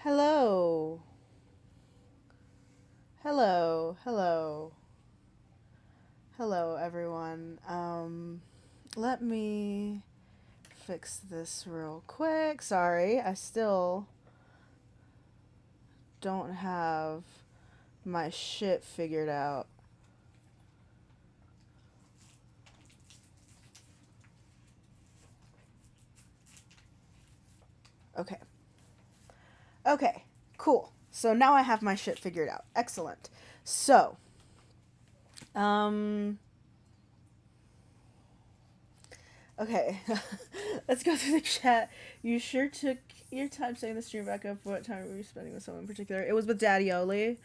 Hello. Hello. Hello. Hello, everyone. Let me fix this real quick. Sorry, I still don't have my shit figured out. Okay. Okay. Cool. So now I have my shit figured out. Excellent. So, um, okay. Let's go through the chat. You sure took your time setting the stream back up. What time were you spending with someone in particular? It was with Daddy Oli.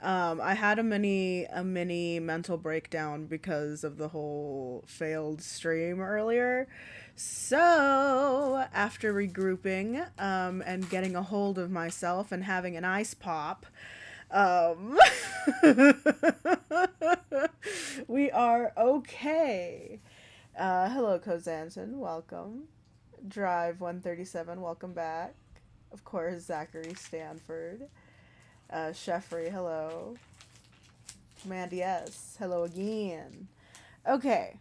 I had a mini mental breakdown because of the whole failed stream earlier. So after regrouping, and getting a hold of myself and having an ice pop, um, we are okay. Hello, Kozanson. Welcome. Drive 137. Welcome back. Of course, Zachary Stanford. Sheffrey. Hello. Mandy S. Hello again. Okay.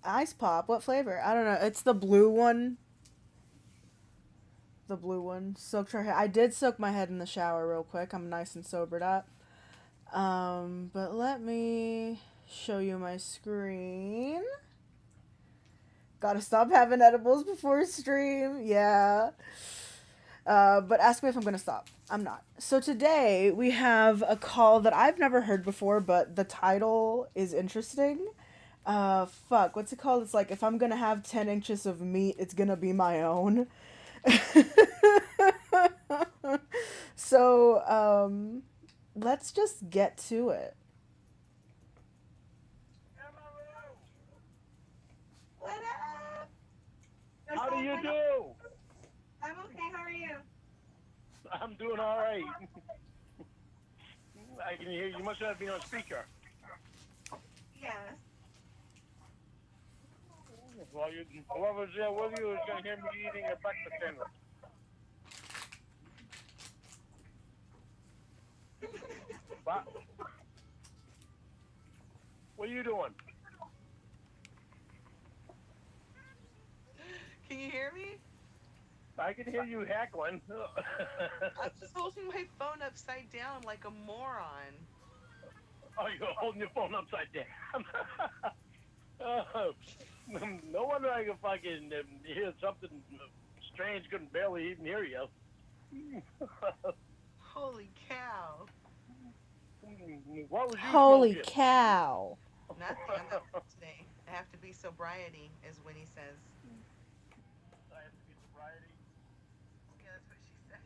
Ice pop. What flavor? I don't know. It's the blue one. The blue one. Soaked her hair. I did soak my head in the shower real quick. I'm nice and sobered up. But let me show you my screen. Gotta stop having edibles before stream. Yeah. But ask me if I'm gonna stop. I'm not. So today we have a call that I've never heard before, but the title is interesting. Fuck, what's it called? It's like if I'm gonna have 10 inches of meat, it's gonna be my own. So, let's just get to it. What up? How do you do? I'm okay. How are you? I'm doing all right. I can hear you. Must have been on speaker. Yes. Well, whoever's there with you is going to hear me eating a breakfast sandwich. What? What are you doing? Can you hear me? I can hear you heckling. I'm just holding my phone upside down like a moron. Oh, you're holding your phone upside down. No wonder I can fucking hear something strange. Couldn't barely even hear you. Holy cow. What was you Holy smoking? cow. Nothing. I'm at work today. I have to be sobriety, is what he says. I have to be sobriety. Yeah, that's what she said.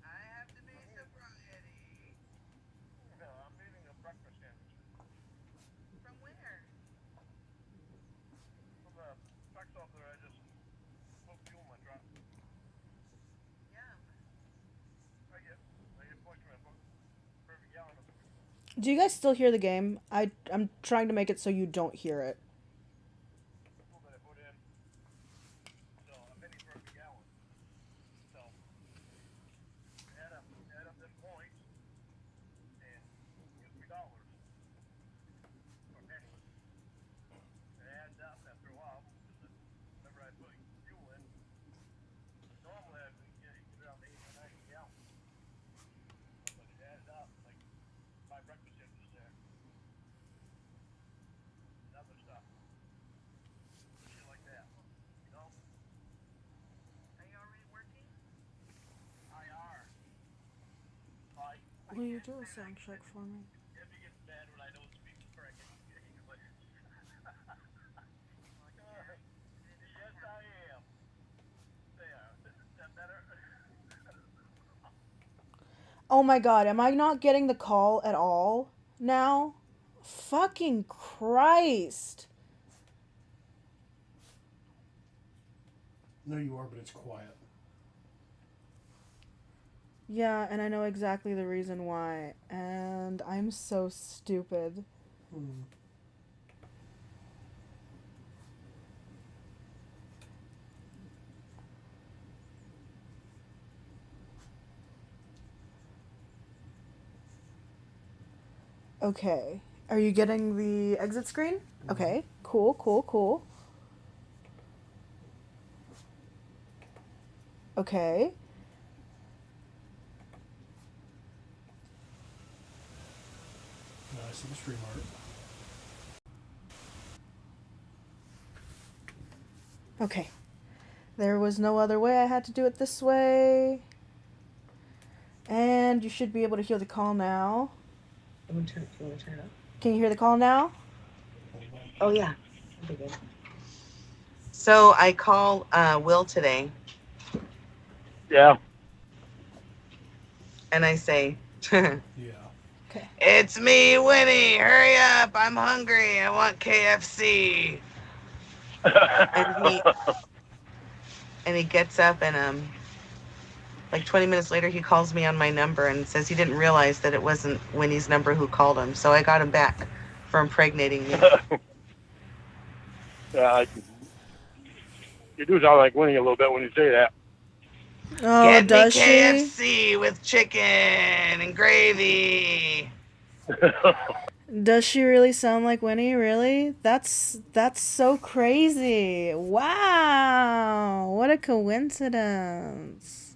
I have to be sobriety. No, I'm eating a breakfast sandwich. From where? From the truck stop there, I just put fuel in my truck. Yum. I get pushed in my perfect gallon of Do you guys still hear the game? I'm trying to make it so you don't hear it. fuel that I put in. So I'm hitting perfect gallon. So add up them points and give $3 or pennies. It adds up after a while because whenever I put fuel in, normally I've been getting around 80 or 90 gallons. But it added up like my breakfast sandwiches there and other stuff. Shit like that. You know? Are you already working? IR. Will you do a sound check for me? It gets bad when I don't speak correct English. Yes, I am. There. Is that better? Oh my god, am I not getting the call at all now? Fucking Christ. No, you are, but it's quiet. Yeah, and I know exactly the reason why. And I'm so stupid. Hmm. Okay. Are you getting the exit screen? Okay. Cool, cool, cool. Okay. Now I see the stream art. Okay. There was no other way. I had to do it this way. And you should be able to hear the call now. You want to turn it up? Can you hear the call now? Oh, yeah. That'd be good. So I call Will today, Yeah. and I say, Yeah. Okay. "It's me, Winnie. Hurry up. I'm hungry. I want KFC." And he gets up, and like 20 minutes later, he calls me on my number and says he didn't realize that it wasn't Winnie's number who called him. So I got him back for impregnating me. Yeah, you do sound like Winnie a little bit when you say that. Oh, Get me does she? KFC with chicken and gravy. Does she really sound like Winnie? Really? That's so crazy. Wow. What a coincidence.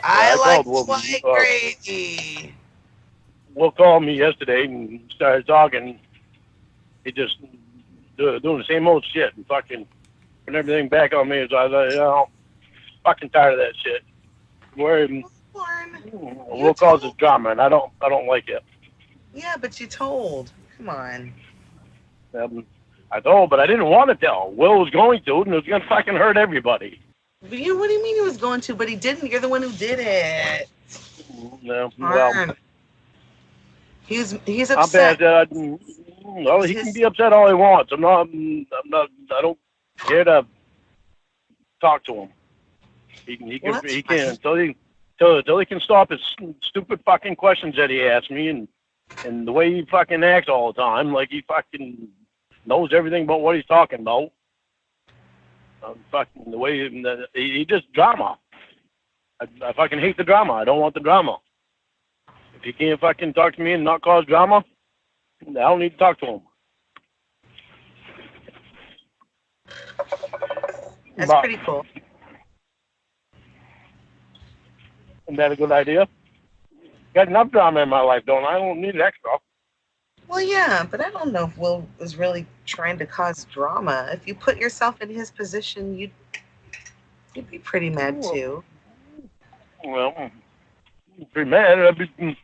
I like called Will. white gravy. Will called me yesterday and started talking. He just doing the same old shit and fucking putting everything back on me. So I was like, fucking tired of that shit. Where Will causes drama, and I don't like it. Yeah, but you told. Come on. I told, but I didn't want to tell. Will was going to, and it was gonna fucking hurt everybody. What do you mean he was going to? But he didn't. You're the one who did it. No, well, He's I'm upset. bad. Well, he can be upset all he wants. I'm not. I don't care to talk to him. He can until he can stop his stupid fucking questions that he asks me and the way he fucking acts all the time, like he fucking knows everything about what he's talking about. Fucking the way he just drama. I fucking hate the drama. I don't want the drama. If he can't fucking talk to me and not cause drama, I don't need to talk to him. That's pretty cool. Isn't that a good idea? Got enough drama in my life, don't I? I don't need extra. Well, yeah, but I don't know if Will was really trying to cause drama. If you put yourself in his position, you'd be pretty mad too. Well, pretty mad. If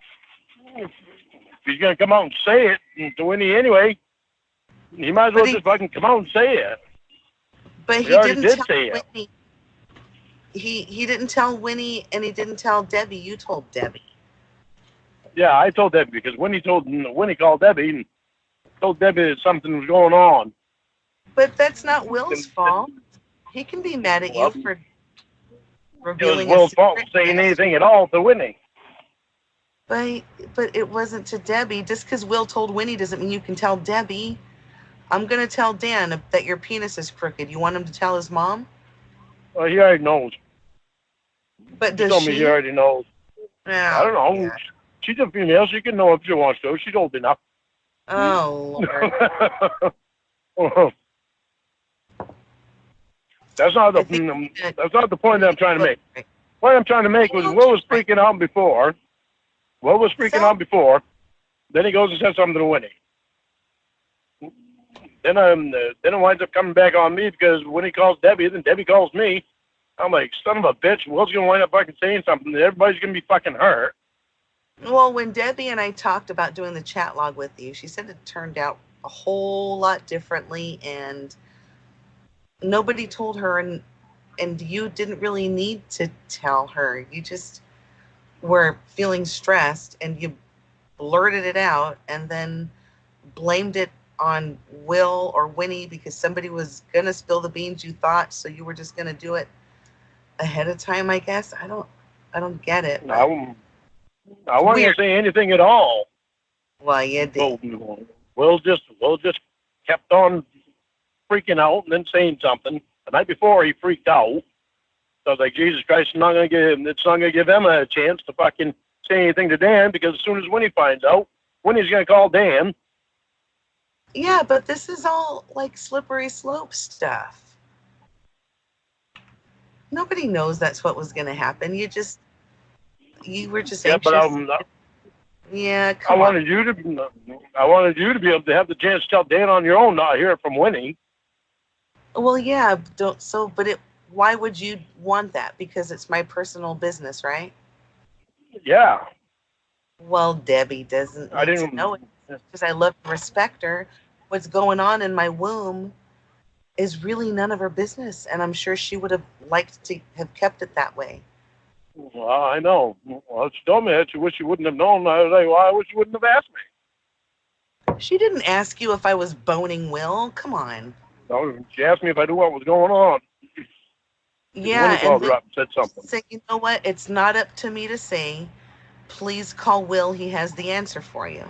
he's gonna come out and say it to Winnie anyway, he might as well just fucking come out and say it. But he didn't tell Winnie. He didn't tell Winnie, and he didn't tell Debbie. You told Debbie. Yeah, I told Debbie because Winnie called Debbie and told Debbie that something was going on. But that's not Will's fault. He can be mad at you for revealing it was Will's fault saying anything at all to Winnie. But it wasn't to Debbie. Just because Will told Winnie doesn't mean you can tell Debbie. I'm going to tell Dan that your penis is crooked. You want him to tell his mom? Well, he already knows. But does she told me he already knows. Yeah. I don't know. Yeah. She's a female. She can know if she wants to. She's old enough. Oh, Lord. That's not the point that I'm trying to make. The point I'm trying to make was Will was freaking out before. Then he goes and says something to Winnie. Then it winds up coming back on me because Winnie calls Debbie, then Debbie calls me. I'm like, son of a bitch, Will's going to wind up fucking saying something. Everybody's going to be fucking hurt. Well, when Debbie and I talked about doing the chat log with you, she said it turned out a whole lot differently, and nobody told her, and you didn't really need to tell her. You just were feeling stressed, and you blurted it out, and then blamed it on Will or Winnie because somebody was going to spill the beans, you thought, so you were just going to do it ahead of time, I guess. I don't get it. I wasn't say anything at all. Well, you did. Will just kept on freaking out and then saying something. The night before, he freaked out. So I was like, Jesus Christ, it's not going to give him a chance to fucking say anything to Dan because as soon as Winnie finds out, Winnie's going to call Dan. Yeah, but this is all like slippery slope stuff. Nobody knows that's what was going to happen. You were just Yeah, anxious. but Yeah, I come on. wanted you to be able to have the chance to tell Dan on your own, not hear it from Winnie. Well, yeah, why would you want that? Because it's my personal business, right? Yeah, Well, Debbie doesn't I need to didn't. know it because I love and respect her. What's going on in my womb is really none of her business, and I'm sure she would have liked to have kept it that way. Well, I know. Well, she told me that she wished she wouldn't have known. I was like, well, I wish she wouldn't have asked me. She didn't ask you if I was boning Will. Come on. No, she asked me if I knew what was going on. Yeah, Winnie called and her up and said something. say, you know what? It's not up to me to say. Please call Will. He has the answer for you.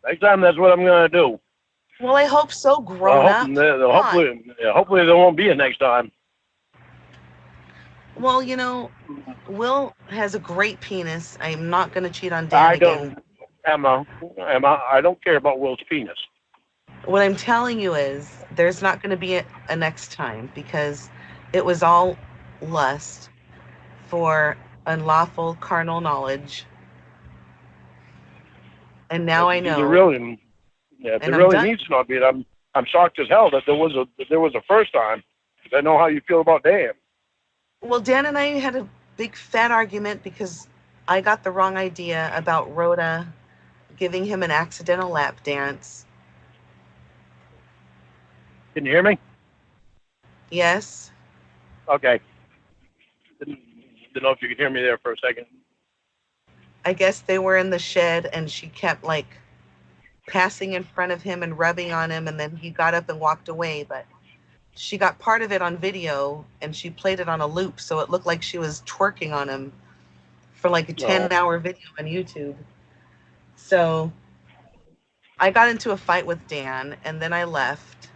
Next time, that's what I'm going to do. Well, I hope so. Grown up. Hopefully there won't be a next time. Well, you know, Will has a great penis. I'm not going to cheat on Dan again. Emma, I don't care about Will's penis. What I'm telling you is there's not going to be a next time because it was all lust for unlawful carnal knowledge. And now I know. There really needs to not be. I'm shocked as hell that there was a first time. Because I know how you feel about Dan. Well, Dan and I had a big fat argument because I got the wrong idea about Rhoda giving him an accidental lap dance. Can you hear me? Yes. Okay. Didn't know if you could hear me there for a second. I guess they were in the shed and she kept like passing in front of him and rubbing on him, and then he got up and walked away, but she got part of it on video and she played it on a loop, so it looked like she was twerking on him for like a 10-hour video on YouTube. So I got into a fight with Dan and then I left.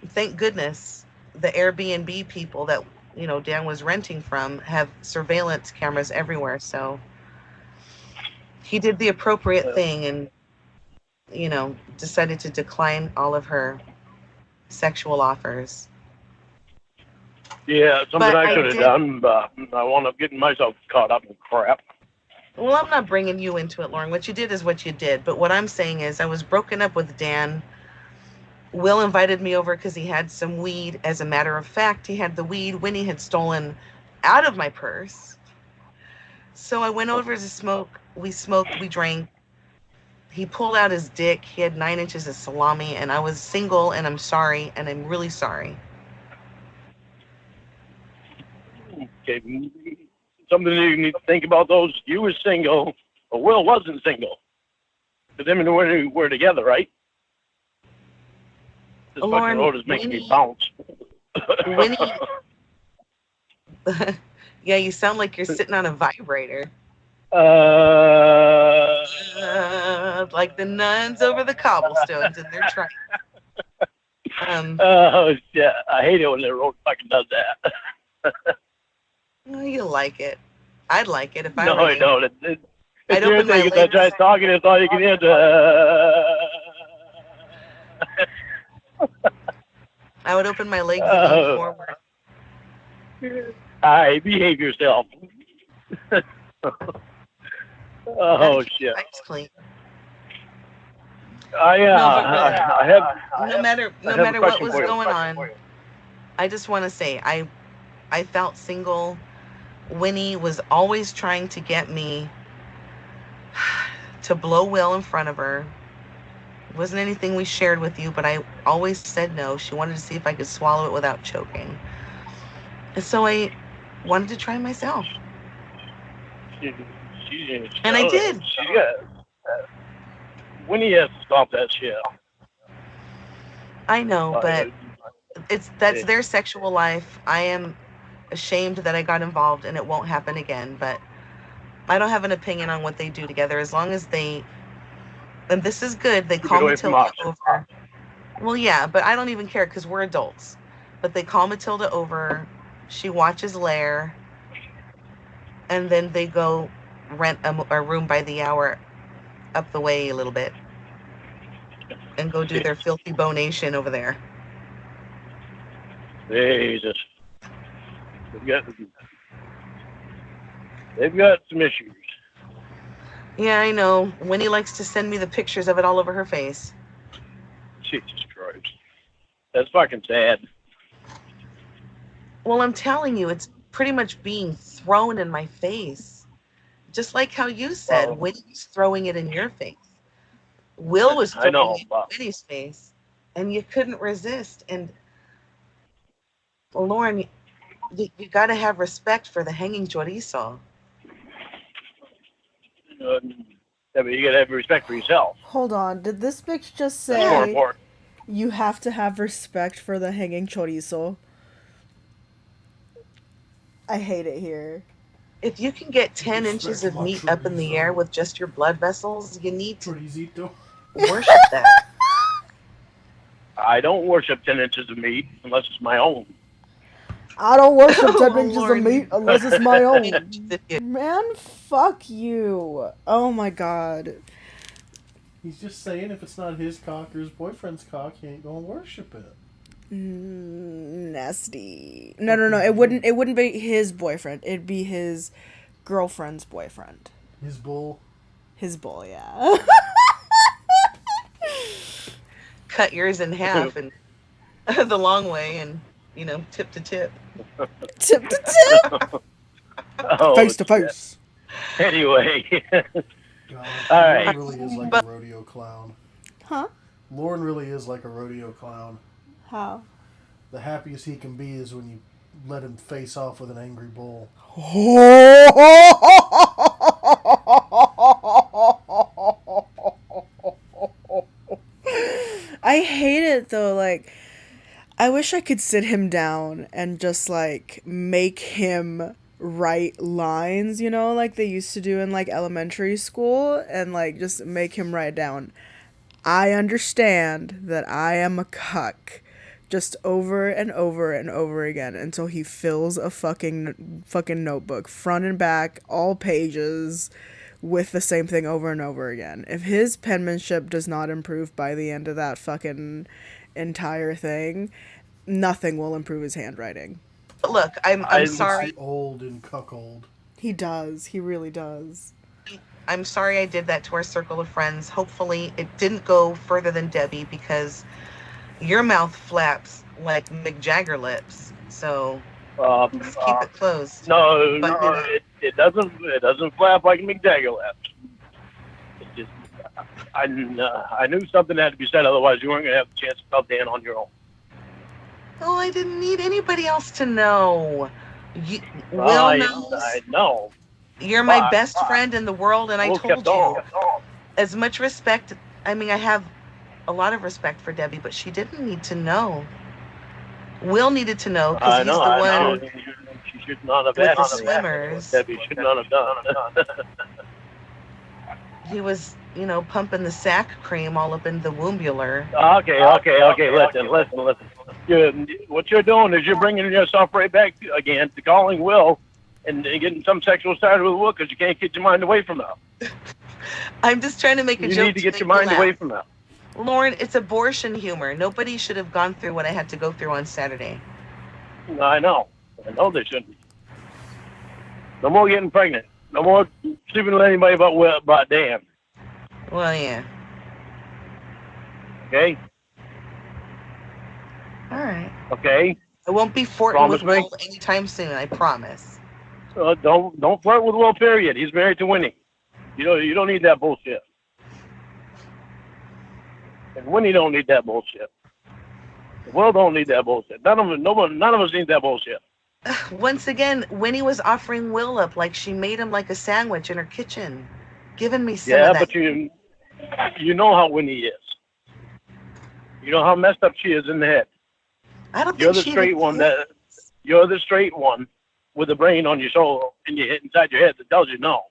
Thank goodness the Airbnb people that, you know, Dan was renting from have surveillance cameras everywhere, so he did the appropriate thing and, you know, decided to decline all of her sexual offers. Yeah, something I could have done, but I wound up getting myself caught up in crap. Well, I'm not bringing you into it, Lauren. What you did is what you did. But what I'm saying is I was broken up with Dan. Will invited me over because he had some weed. As a matter of fact, he had the weed Winnie had stolen out of my purse. So I went over to smoke. We smoked, we drank. He pulled out his dick. He had 9 inches of salami, and I was single, and I'm sorry, and I'm really sorry. Okay. Something you need to think about those. You were single, but Will wasn't single. But them and Winnie were together, right? This fucking road is making me bounce. Winnie. Yeah, you sound like you're sitting on a vibrator. Like the nuns over the cobblestones in their train. Oh, yeah. I hate it when the road fucking does that. Well, you like it. I'd like it if I No, were I you. don't. I'd open my legs. I try talking, it's all you can hear. I would open my legs and lean forward. All right, behave yourself. Oh, shit. Pipes clean. I had. No matter what was going on, I just want to say I felt single. Winnie was always trying to get me to blow Will in front of her. It wasn't anything we shared with you, but I always said no. She wanted to see if I could swallow it without choking. And so I wanted to try myself. And I did. Winnie has to stop that shit. I know, but that's their sexual life. I am ashamed that I got involved, and it won't happen again. But I don't have an opinion on what they do together, as long as they. And this is good. They call Matilda over. Well, yeah, but I don't even care because we're adults. But they call Matilda over. She watches Lair, and then they go rent a room by the hour up the way a little bit and go do their filthy bonation over there. Jesus. They've got some issues. Yeah, I know. Winnie likes to send me the pictures of it all over her face. Jesus Christ. That's fucking sad. Well, I'm telling you, it's pretty much being thrown in my face. Just like how you said, Well- Winnie was throwing it in your face. Will was I throwing know, it in but- Winnie's face. And you couldn't resist. And Lauren, you got to have respect for the hanging chorizo. Yeah, but you gotta have respect for yourself. Hold on. Did this bitch just That's more say important. you have to have respect for the hanging chorizo? I hate it here. If you can get 10 Respect inches of my meat up in the chorizo. air with just your blood vessels, you need to Chorizito. worship that. I don't worship 10 inches of meat unless it's my own. I don't worship 10 Oh, inches Lord. of meat unless it's my own. Yeah. Man, fuck you. Oh my god. He's just saying if it's not his cock or his boyfriend's cock, he ain't gonna worship it. Nasty. No. It wouldn't be his boyfriend. It'd be his girlfriend's boyfriend. His bull. His bull, yeah. Cut yours in half and the long way and, tip to tip. Tip to tip. Oh, Face to face. Anyway. God, All right. Lauren really is like a rodeo clown. Huh? Lauren really is like a rodeo clown. How? The happiest he can be is when you let him face off with an angry bull. I hate it though, like I wish I could sit him down and just like make him write lines, like they used to do in like elementary school, and like just make him write down, I understand that I am a cuck, just over and over and over again until he fills a fucking notebook, front and back, all pages, with the same thing over and over again. If his penmanship does not improve by the end of that fucking entire thing, nothing will improve his handwriting. But look, I'm It's sorry. the old and cuckold. He does. He really does. I'm sorry I did that to our circle of friends. Hopefully it didn't go further than Debbie, because your mouth flaps like Mick Jagger lips. So just keep it closed. No, But- it doesn't flap like Mick Jagger left. It just, I knew something had to be said, otherwise you weren't gonna have the chance to tell Dan on your own. Oh, I didn't need anybody else to know. Will I knows. know. You're my But- best friend in the world, and I Will told kept on. you. As much respect, I mean, I have a lot of respect for Debbie, but she didn't need to know. Will needed to know, because I he's know. the one. She should not have with asked. the swimmers. Debbie should not have done. He was, pumping the sack cream all up in the wombular. Okay. Listen. What you're doing is you're bringing yourself right back again to calling Will and getting some sexual started with Will because you can't get your mind away from that. I'm just trying to make a You joke. need to get make your you mind laugh. away from that. Lauren, it's abortion humor. Nobody should have gone through what I had to go through on Saturday. I know they shouldn't. No more getting pregnant. No more sleeping with anybody but Dan. Well, yeah. Okay? All right. Okay? I won't be flirting Promise with me? Will anytime soon, I promise. Don't flirt with Will, period. He's married to Winnie. You don't need that bullshit. And Winnie don't need that bullshit. Will don't need that bullshit. None of us need that bullshit. Once again, Winnie was offering Will up like she made him like a sandwich in her kitchen, giving me some Yeah, of that. but you know how Winnie is. You know how messed up she is in the head. I don't You're think the she straight even one cares. you're the straight one with the brain on your shoulder and you hit inside your head that tells you no.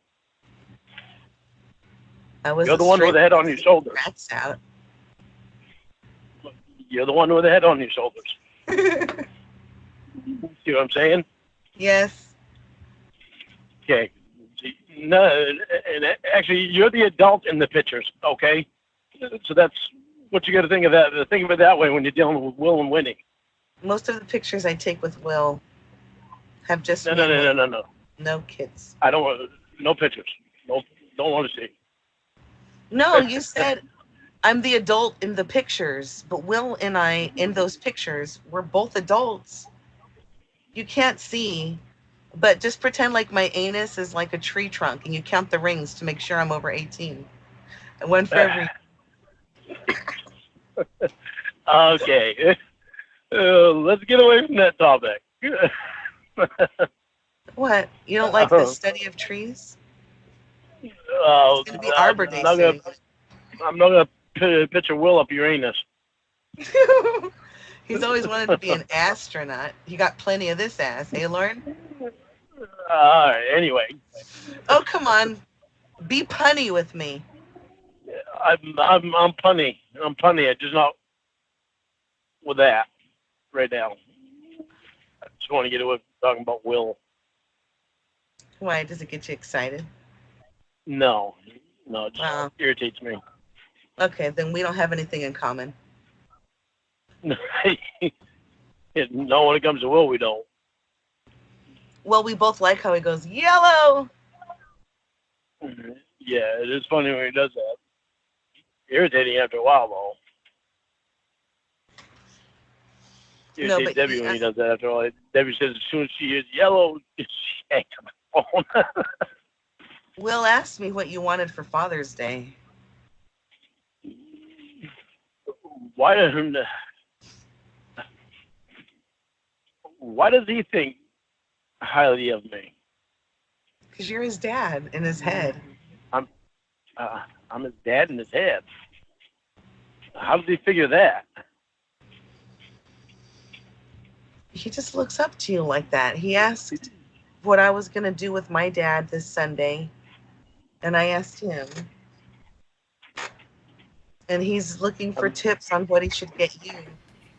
I was You're the one with the head on your shoulders. Rats out. You're the one with the head on your shoulders. See what I'm saying? Yes. Okay. No, and actually, you're the adult in the pictures, okay? So that's what you got to think of that. Think of it that way when you're dealing with Will and Winnie. Most of the pictures I take with Will have just No, me no, and no, no, Will. no, no. No kids. I don't want no pictures. No, don't want to see. No, you said I'm the adult in the pictures, but Will and I in those pictures, we're both adults. You can't see, but just pretend like my anus is like a tree trunk and you count the rings to make sure I'm over 18. And one for every. Okay. Let's get away from that topic. What? You don't like the study of trees? It's going to be Arbor Day soon. I'm not going to picture Will up your anus. He's always wanted to be an astronaut. You got plenty of this ass, hey, Lauren? Anyway. Oh, come on. Be punny with me. I'm punny. I'm punny. I just not with that right now. I just want to get away from talking about Will. Why? Does it get you excited? No, it just irritates me. Okay, then we don't have anything in common. No, when it comes to Will, we don't. Well, we both like how he goes, yellow! Yeah, it is funny when he does that. Irritating after a while, though. Irritates Debbie when he does that after a while. Debbie says as soon as she hears yellow, she hangs up the phone. Will asked me what you wanted for Father's Day. Why does he think highly of me? Because you're his dad in his head. I'm his dad in his head. How does he figure that? He just looks up to you like that. He asked what I was going to do with my dad this Sunday, and I asked him. And he's looking for tips on what he should get you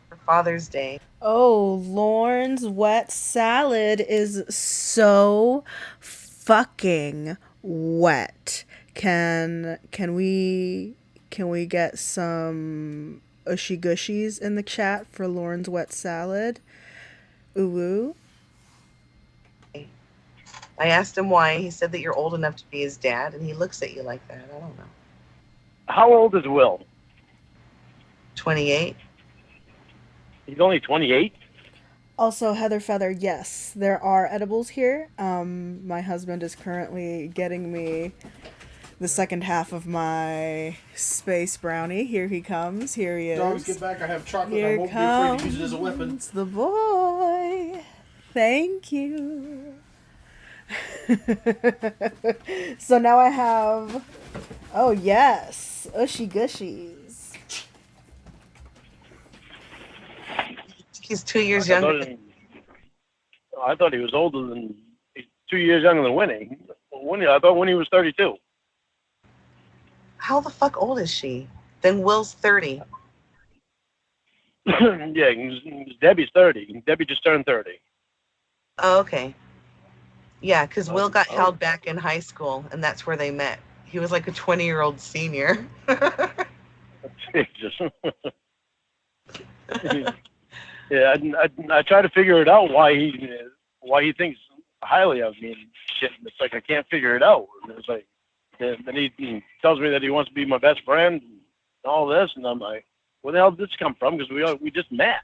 for Father's Day. Oh, Lauren's wet salad is so fucking wet. Can we get some ushy gushies in the chat for Lauren's wet salad? Ooh. I asked him why. He said that you're old enough to be his dad, and he looks at you like that. I don't know. How old is Will? 28. He's only 28? Also, Heather Feather, yes, there are edibles here. My husband is currently getting me the second half of my space brownie. Here he comes. Here he is. Dogs, get back. I have chocolate. Here I won't be afraid to use it as a weapon. It's the boy. Thank you. So now I have, oh yes, ushy gushies. He's 2 years younger. I thought he was older than, he's 2 years younger than Winnie. I thought Winnie was 32. How the fuck old is she? Then Will's 30. Yeah, Debbie's 30. Debbie just turned 30. Oh, okay. Yeah, because Will got held back in high school, and that's where they met. He was like a 20-year-old senior. Jesus. Yeah, I try to figure it out why he thinks highly of me and shit. It's like I can't figure it out. It's like then he tells me that he wants to be my best friend and all this, and I'm like, where the hell did this come from? Because we just met.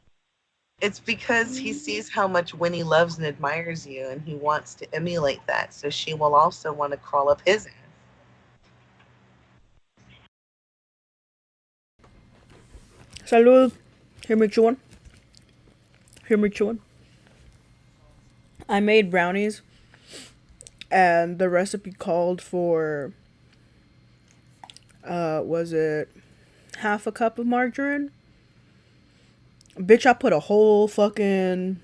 It's because he sees how much Winnie loves and admires you, and he wants to emulate that. So she will also want to crawl up his ass. Salud. Hear me chewing. Hear me chewing. I made brownies, and the recipe called for, was it half a cup of margarine? Bitch, I put a whole cup in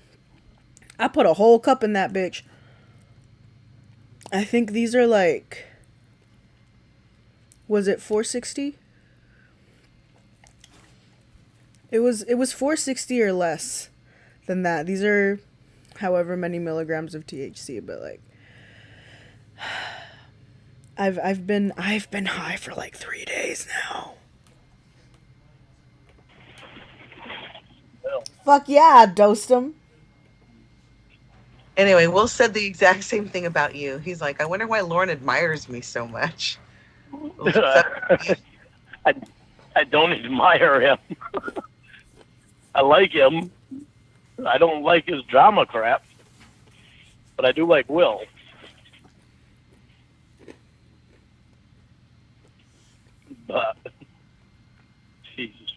that bitch. I think these are like, was it 460? It was 460 or less than that. These are however many milligrams of THC, but like I've been high for like 3 days now. Well, Fuck yeah, dosed him. Anyway, Will said the exact same thing about you. He's like, I wonder why Lauren admires me so much. Looks up to you. I don't admire him. I like him. I don't like his drama crap, but I do like Will. But Jesus,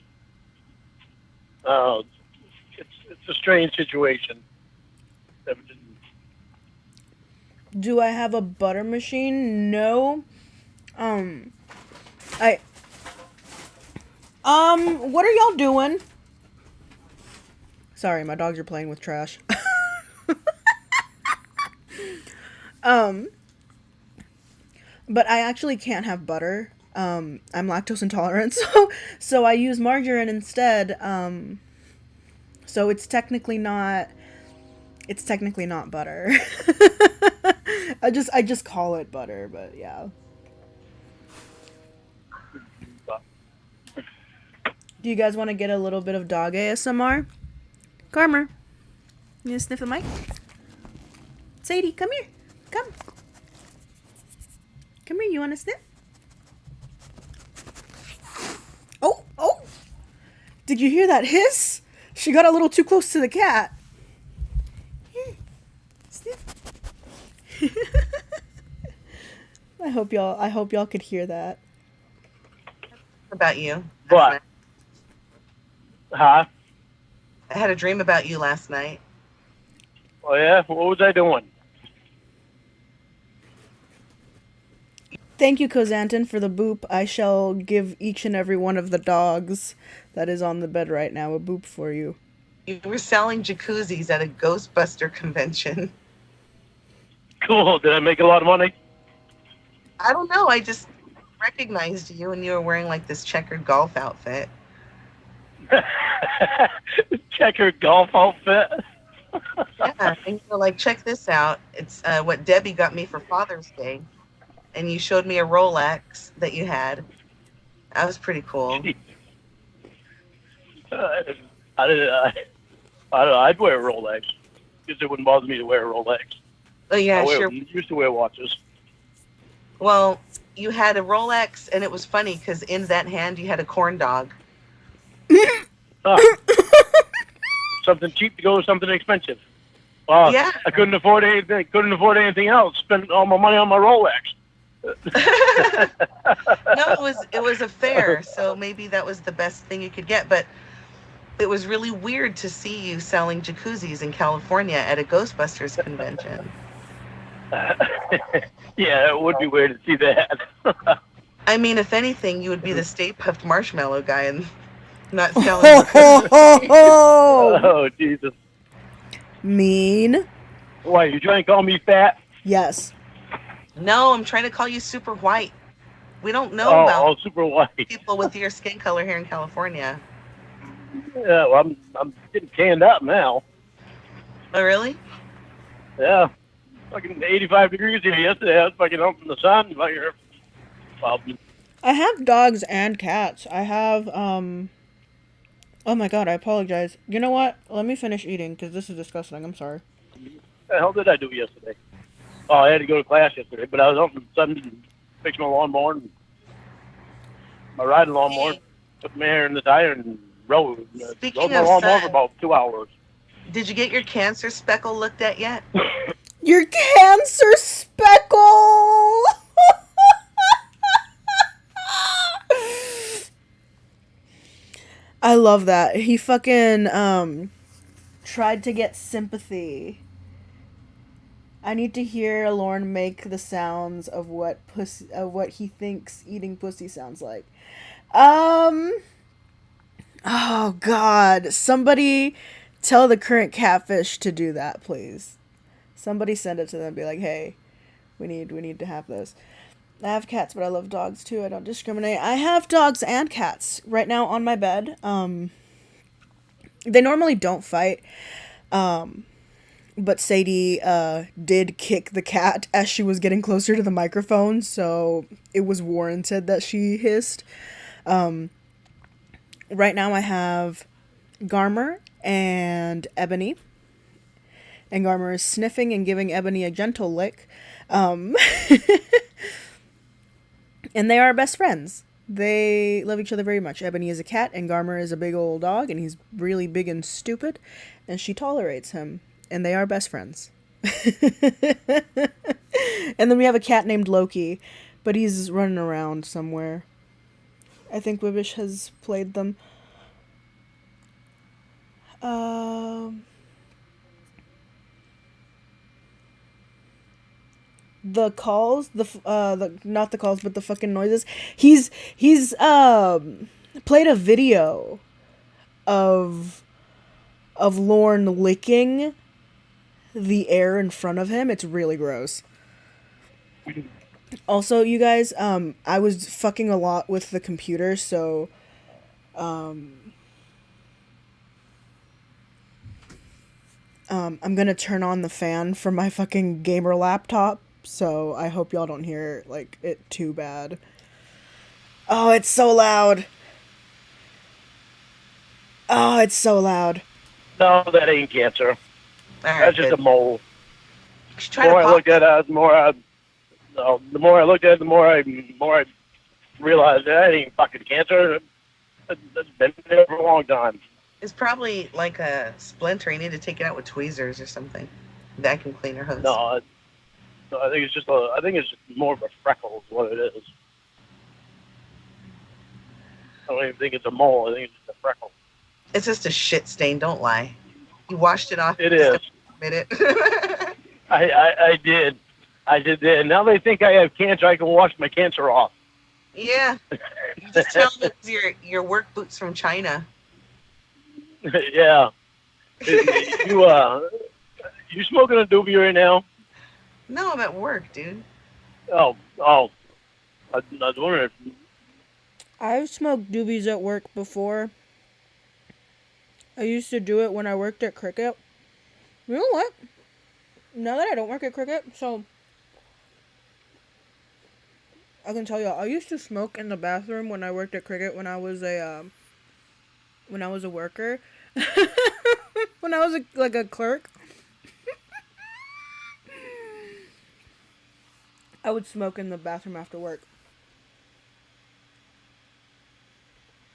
oh, it's a strange situation. Do I have a butter machine? No. I what are y'all doing? Sorry, my dogs are playing with trash. But I actually can't have butter. I'm lactose intolerant, so I use margarine instead. So it's technically not butter. I just call it butter, but yeah. Do you guys want to get a little bit of dog ASMR? Carmer, you gonna sniff the mic? Sadie, come here. Come. Come here, you want to sniff? Oh, oh! Did you hear that hiss? She got a little too close to the cat. Here, sniff. I hope y'all could hear that. About you. What? Huh? I had a dream about you last night. Oh yeah? What was I doing? Thank you, Kozantin, for the boop. I shall give each and every one of the dogs that is on the bed right now a boop for you. You were selling jacuzzis at a Ghostbuster convention. Cool. Did I make a lot of money? I don't know. I just recognized you and you were wearing like this checkered golf outfit. Checkered golf outfit. Yeah, and you were like, check this out. It's what Debbie got me for Father's Day. And you showed me a Rolex that you had. That was pretty cool. I'd wear a Rolex because it wouldn't bother me to wear a Rolex. Oh yeah, sure. Used to wear watches. Well, you had a Rolex, and it was funny because in that hand you had a corn dog. Oh. Something cheap to go with something expensive. Well, Yeah. I couldn't afford anything. Couldn't afford anything else. Spent all my money on my Rolex. No, it was a fair, so maybe that was the best thing you could get. But it was really weird to see you selling jacuzzis in California at a Ghostbusters convention. Yeah, it would be weird to see that. I mean, if anything, you would be the Stay Puft Marshmallow guy and not Ho selling. ho ho ho! Oh, Jesus. Mean? Why, you trying to call me fat? Yes. No, I'm trying to call you super white. We don't know Oh, about super white. people with your skin color here in California. Yeah, well, I'm getting canned up now. Oh, really? Yeah. Fucking 85 degrees here yesterday. I was fucking out in the sun. Well, I have dogs and cats. I have, oh my god, I apologize. You know what? Let me finish eating, because this is disgusting. I'm sorry. what the hell did I do yesterday? Oh, I had to go to class yesterday, but I was out in the sun and fixing my lawnmower and my riding lawnmower. Put my hair in the tire and rode Speaking my of lawnmower sun. for about 2 hours. Did you get your cancer speckle looked at yet? Your cancer speckle! I love that. He fucking, tried to get sympathy. I need to hear Lauren make the sounds of what he thinks eating pussy sounds like. Oh god. Somebody tell the current catfish to do that, please. Somebody send it to them and be like, hey, we need to have this. I have cats, but I love dogs too. I don't discriminate. I have dogs and cats right now on my bed. They normally don't fight. but Sadie did kick the cat as she was getting closer to the microphone, so it was warranted that she hissed. Right now I have Garmer and Ebony. And Garmer is sniffing and giving Ebony a gentle lick. And they are best friends. They love each other very much. Ebony is a cat and Garmer is a big old dog, and he's really big and stupid, and she tolerates him. And they are best friends. And then we have a cat named Loki, but he's running around somewhere. I think Wibish has played them. The calls, not the calls, but the fucking noises. He's played a video of Lorne licking the air in front of him. It's really gross. Also, you guys, I was fucking a lot with the computer, so I'm gonna turn on the fan from my fucking gamer laptop, so I hope y'all don't hear like it too bad. Oh, it's so loud. Oh, it's so loud. No, that ain't cancer. All right, That's just good. a mole. She's The trying more to I pop. looked at it, the more I looked at it, the more I realized that ain't fucking cancer. It's been there for a long time. It's probably like a splinter. You need to take it out with tweezers or something. Vacuum cleaner hose. No, I think it's just more of a freckle is what it is. I don't even think it's a mole. I think it's just a freckle. It's just a shit stain. Don't lie. You washed it off. It is. Admit it. I did. I did that. Now they think I have cancer. I can wash my cancer off. Yeah. You just tell them it's your work boots from China. Yeah. You smoking a doobie right now? No, I'm at work, dude. Oh. I was wondering. I've smoked doobies at work before. I used to do it when I worked at Cricket. You know what? Now that I don't work at Cricket, so I can tell you, I used to smoke in the bathroom when I worked at Cricket when I was a worker. When I was a clerk. I would smoke in the bathroom after work.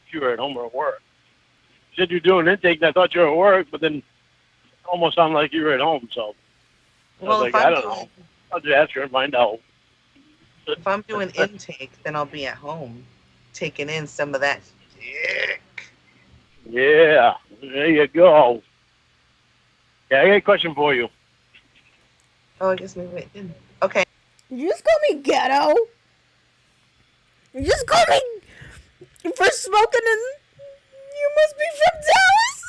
If you were at home or at work. You said you're doing intake, and I thought you were at work, but then almost sounded like you were at home. So I Well, was like, I don't know. I'll just ask her and find out. If I'm doing intake, then I'll be at home taking in some of that dick. Yeah, there you go. Yeah, I got a question for you. Oh, I guess maybe it didn't. Okay. You just call me ghetto. You just call me for smoking and you must be from Dallas.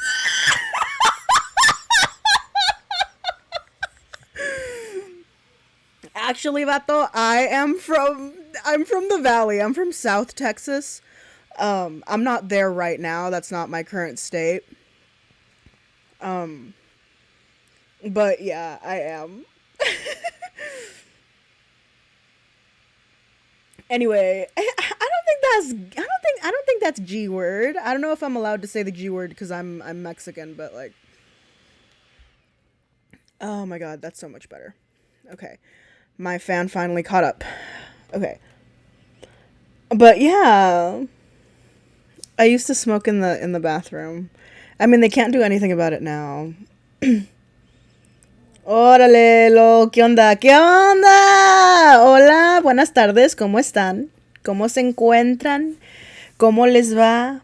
Actually, vato, I'm from the Valley. I'm from South Texas. I'm not there right now. That's not my current state. But yeah, I am. Anyway, I don't think that's G word. I don't know if I'm allowed to say the G word because I'm Mexican, but like, oh my god, that's so much better. Okay, my fan finally caught up. Okay, but yeah, I used to smoke in the bathroom. I mean, they can't do anything about it now. Órale, ¿qué onda? ¿Qué onda? Hola, buenas tardes, ¿cómo están? ¿Cómo se encuentran? ¿Cómo les va?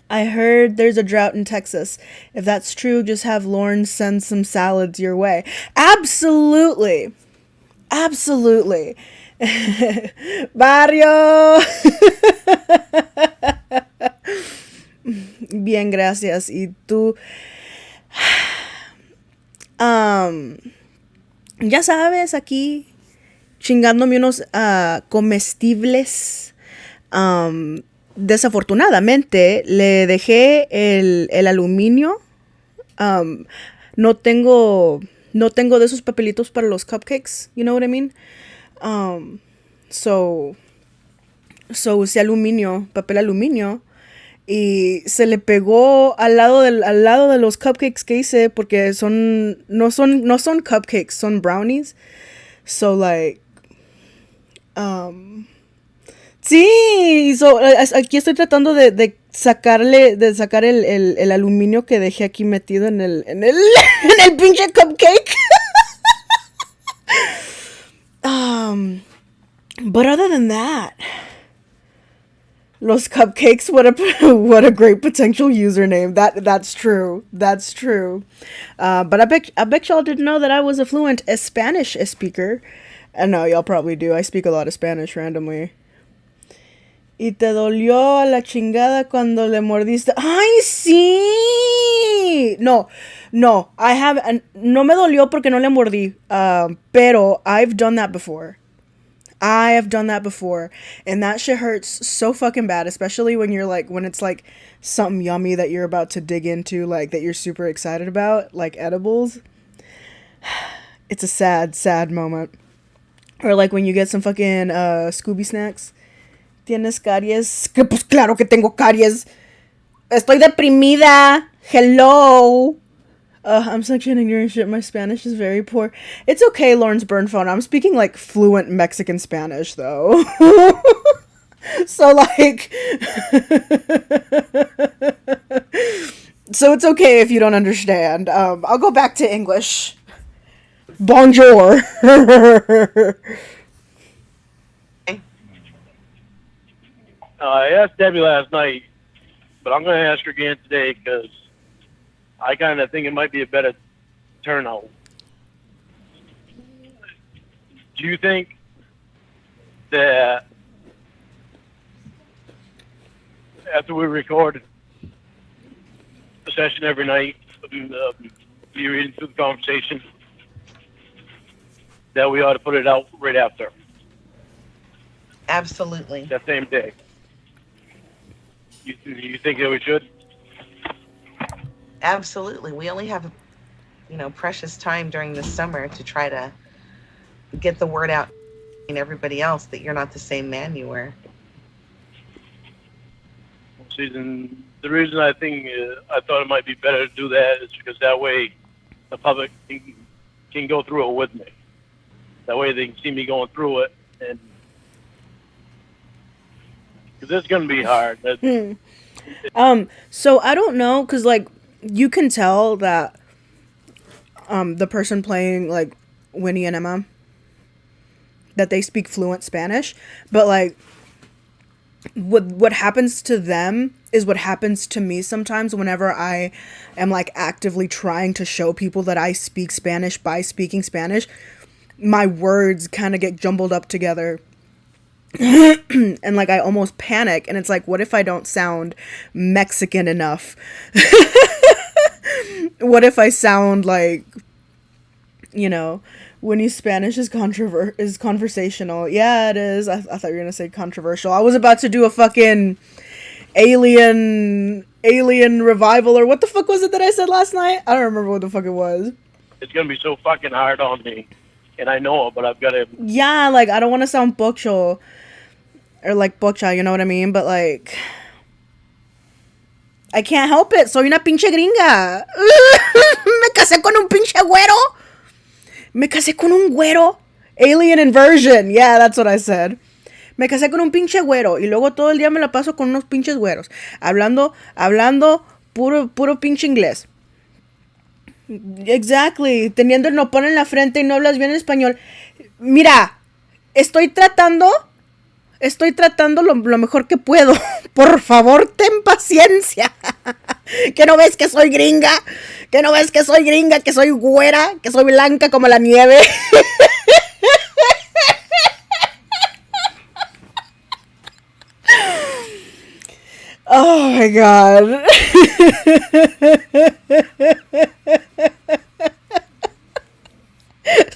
I heard there's a drought in Texas. If that's true, just have Lauren send some salads your way. Absolutely. Absolutely. Barrio. Bien, gracias. ¿Y tú? Ya sabes, aquí chingándome unos comestibles. Desafortunadamente le dejé el aluminio. no tengo de esos papelitos para los cupcakes, you know what I mean? So usé aluminio, papel aluminio, y se le pegó al lado de los cupcakes que hice, porque no son cupcakes, son brownies. So like, sí, aquí estoy tratando de sacar el aluminio que dejé aquí metido en en el pinche cupcake. But other than that, los cupcakes, what a great potential username. That's true. That's true. But I bet y'all didn't know that I was a fluent Spanish speaker. And no, y'all probably do. I speak a lot of Spanish randomly. Y te dolió a la chingada cuando le mordiste. ¡Ay, sí! No, no me dolió porque no le mordí. Pero I've done that before. And that shit hurts so fucking bad, especially when it's like something yummy that you're about to dig into, like that you're super excited about, like edibles. It's a sad, sad moment. Or like when you get some fucking Scooby snacks. ¿Tienes caries? Que pues claro que tengo caries. Estoy deprimida. Hello. I'm such an ignorant shit. My Spanish is very poor. It's okay, Lawrence Burnphone. I'm speaking like fluent Mexican Spanish though. So like so it's okay if you don't understand. I'll go back to English. Bonjour. I asked Debbie last night, but I'm going to ask her again today because I kind of think it might be a better turnout. Do you think that after we record a session every night, you reading through the conversation, that we ought to put it out right after, Absolutely. that same day? You think that we should? Absolutely. We only have, precious time during the summer to try to get the word out and everybody else that you're not the same man you were. See, then the reason I think I thought it might be better to do that is because that way the public can go through it with me. That way they can see me going through it, and because it's going to be hard. So I don't know, because like you can tell that the person playing like Winnie and Emma, that they speak fluent Spanish, but like what happens to them is what happens to me sometimes whenever I am like actively trying to show people that I speak Spanish by speaking Spanish. My words kind of get jumbled up together. And like I almost panic, and it's like, what if I don't sound Mexican enough? What if I sound like, Winnie's Spanish is conversational. Yeah, it is. I thought you were gonna say controversial. I was about to do a fucking alien revival, or what the fuck was it that I said last night? I don't remember what the fuck it was. It's going to be so fucking hard on me, and I know it, but I've got to... Yeah, like, I don't want to sound bocho, or like bocha, you know what I mean? But like, I can't help it. Soy una pinche gringa. Me casé con un pinche güero. Me casé con un güero. Alien inversion. Yeah, that's what I said. Me casé con un pinche güero. Y luego todo el día me la paso con unos pinches güeros. Hablando puro pinche inglés. Exactly. Teniendo el nopón en la frente y no hablas bien español. Mira, estoy tratando lo mejor que puedo. Por favor, ten paciencia. ¿Que no ves que soy gringa? ¿Que no ves que soy gringa? ¿Que soy güera? ¿Que soy blanca como la nieve? Oh my God.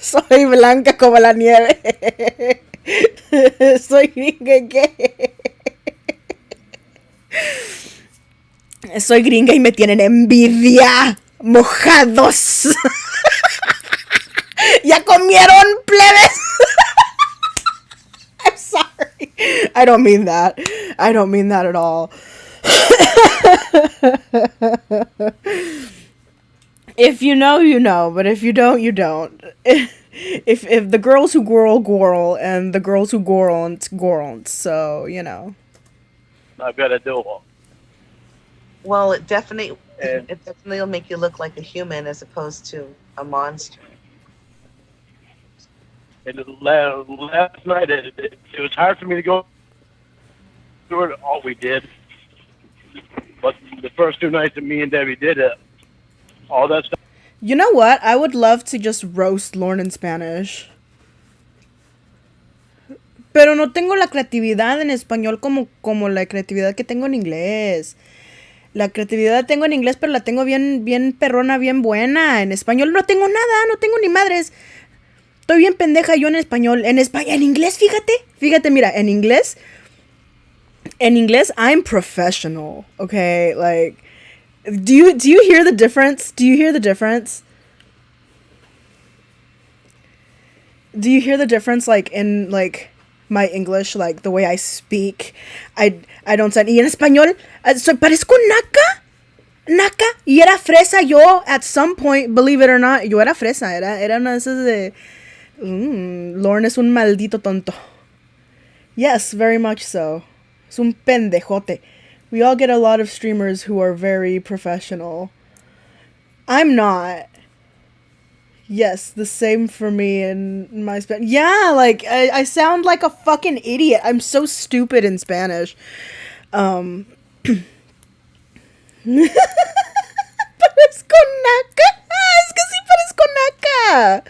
Soy blanca como la nieve. Soy gringa, ¿qué? Soy gringa y me tienen envidia. Mojados. ¿Ya comieron, plebes? I'm sorry. I don't mean that. I don't mean that at all. If you know, you know. But if you don't, you don't. If the girls who girl, and the girls who gorlant. So, you know. I've got to do it. Well, it definitely And- will make you look like a human as opposed to a monster. And last night, it was hard for me to go through it. All we did, but the first 2 nights that me and Debbie did it, all that stuff. You know what? I would love to just roast Lorne in Spanish. Pero no tengo la creatividad en español como la creatividad que tengo en inglés. La creatividad tengo en inglés, pero la tengo bien perrona, bien buena. En español no tengo nada, no tengo ni madres. Estoy bien pendeja yo en español. En inglés, fíjate, mira, en inglés, I'm professional, okay? Like, do you hear the difference? Do you hear the difference? Do you hear the difference, like, in, like, my English, like, the way I speak? I don't sound... Y en español, parezco naca, y era fresa yo, at some point, believe it or not, yo era fresa, era una de esas de... Lorne es un maldito tonto. Yes, very much so. Es un pendejote. We all get a lot of streamers who are very professional. I'm not. Yes, the same for me in my Spanish. Yeah, like, I sound like a fucking idiot. I'm so stupid in Spanish. Parezco naca. Es que sí parezco naca.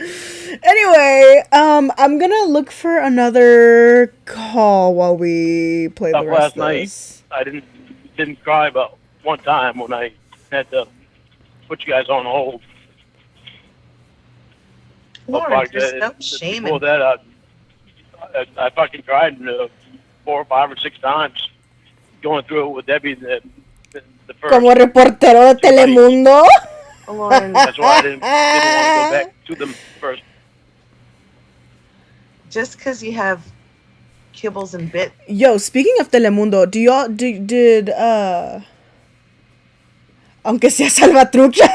Anyway, I'm gonna look for another call while we play the Stuff rest last of night. this. I didn't cry about one time when I had to put you guys on hold. Lord, there's no shame Before in that, I fucking cried 4 or 5 or 6 times going through it with Debbie. The first. Como reportero de Telemundo. Lauren. That's why I didn't want to go back to them first. Just because you have kibbles and bits. Yo, speaking of Telemundo, did aunque sea Salvatrucha.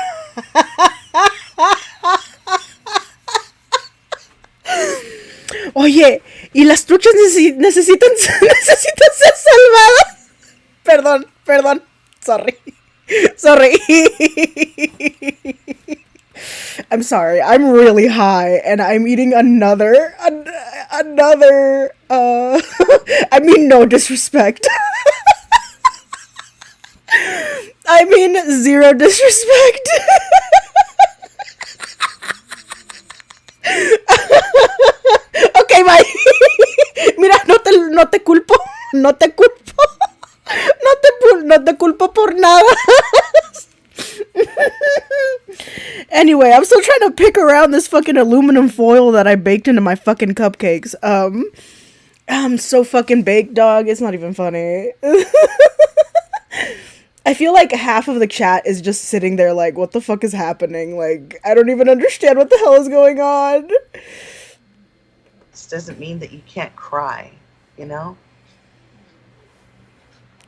Oye, y las truchas necesitan ser salvadas. Perdón. Sorry. I'm sorry. I'm really high and I'm eating another I mean no disrespect. I mean zero disrespect. Okay, bye. Mira, no te culpo. No te culpo por nada. Anyway, I'm still trying to pick around this fucking aluminum foil that I baked into my fucking cupcakes. I'm so fucking baked, dog. It's not even funny. I feel like half of the chat is just sitting there like, what the fuck is happening? Like, I don't even understand what the hell is going on. This doesn't mean that you can't cry, you know?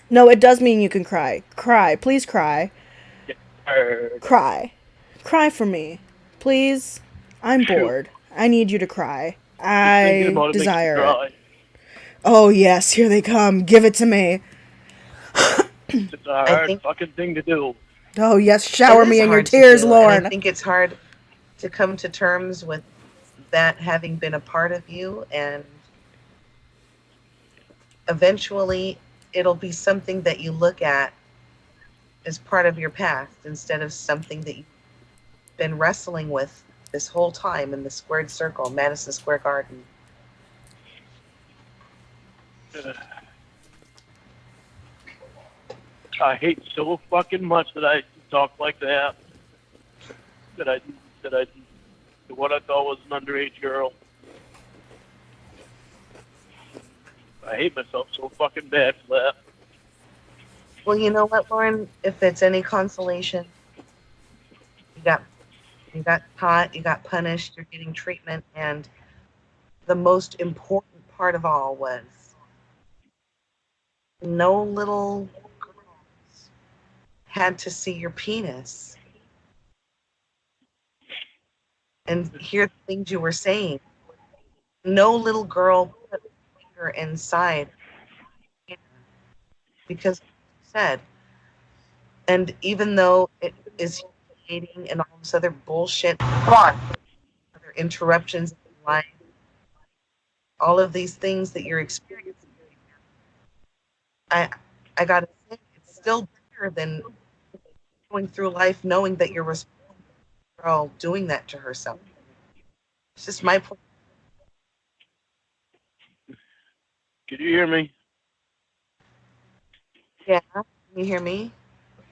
No, it does mean you can cry. Cry. Please cry. Cry. Cry for me. Please. I'm bored. I need you to cry. I desire it. Oh, yes. Here they come. Give it to me. It's a hard fucking thing to do. Oh, yes. Shower me in your hard to tears, do, Lorne. and I think it's hard to come to terms with that having been a part of you, and eventually it'll be something that you look at as part of your past instead of something that you've been wrestling with this whole time in the squared circle, Madison Square Garden. I hate so fucking much that I talk like that. That I what I thought was an underage girl. I hate myself so fucking bad for that. Well, you know what, Lauren? If it's any consolation, You got caught, you got punished, you're getting treatment, and the most important part of all was no little girls had to see your penis and hear the things you were saying. No little girl put a finger inside because you said. And even though it is humiliating and all this other bullshit, other interruptions in life, all of these things that you're experiencing, I gotta say, it's still better than going through life knowing that you're responsible for girl doing that to herself. It's just my point. Can you hear me? Yeah, can you hear me?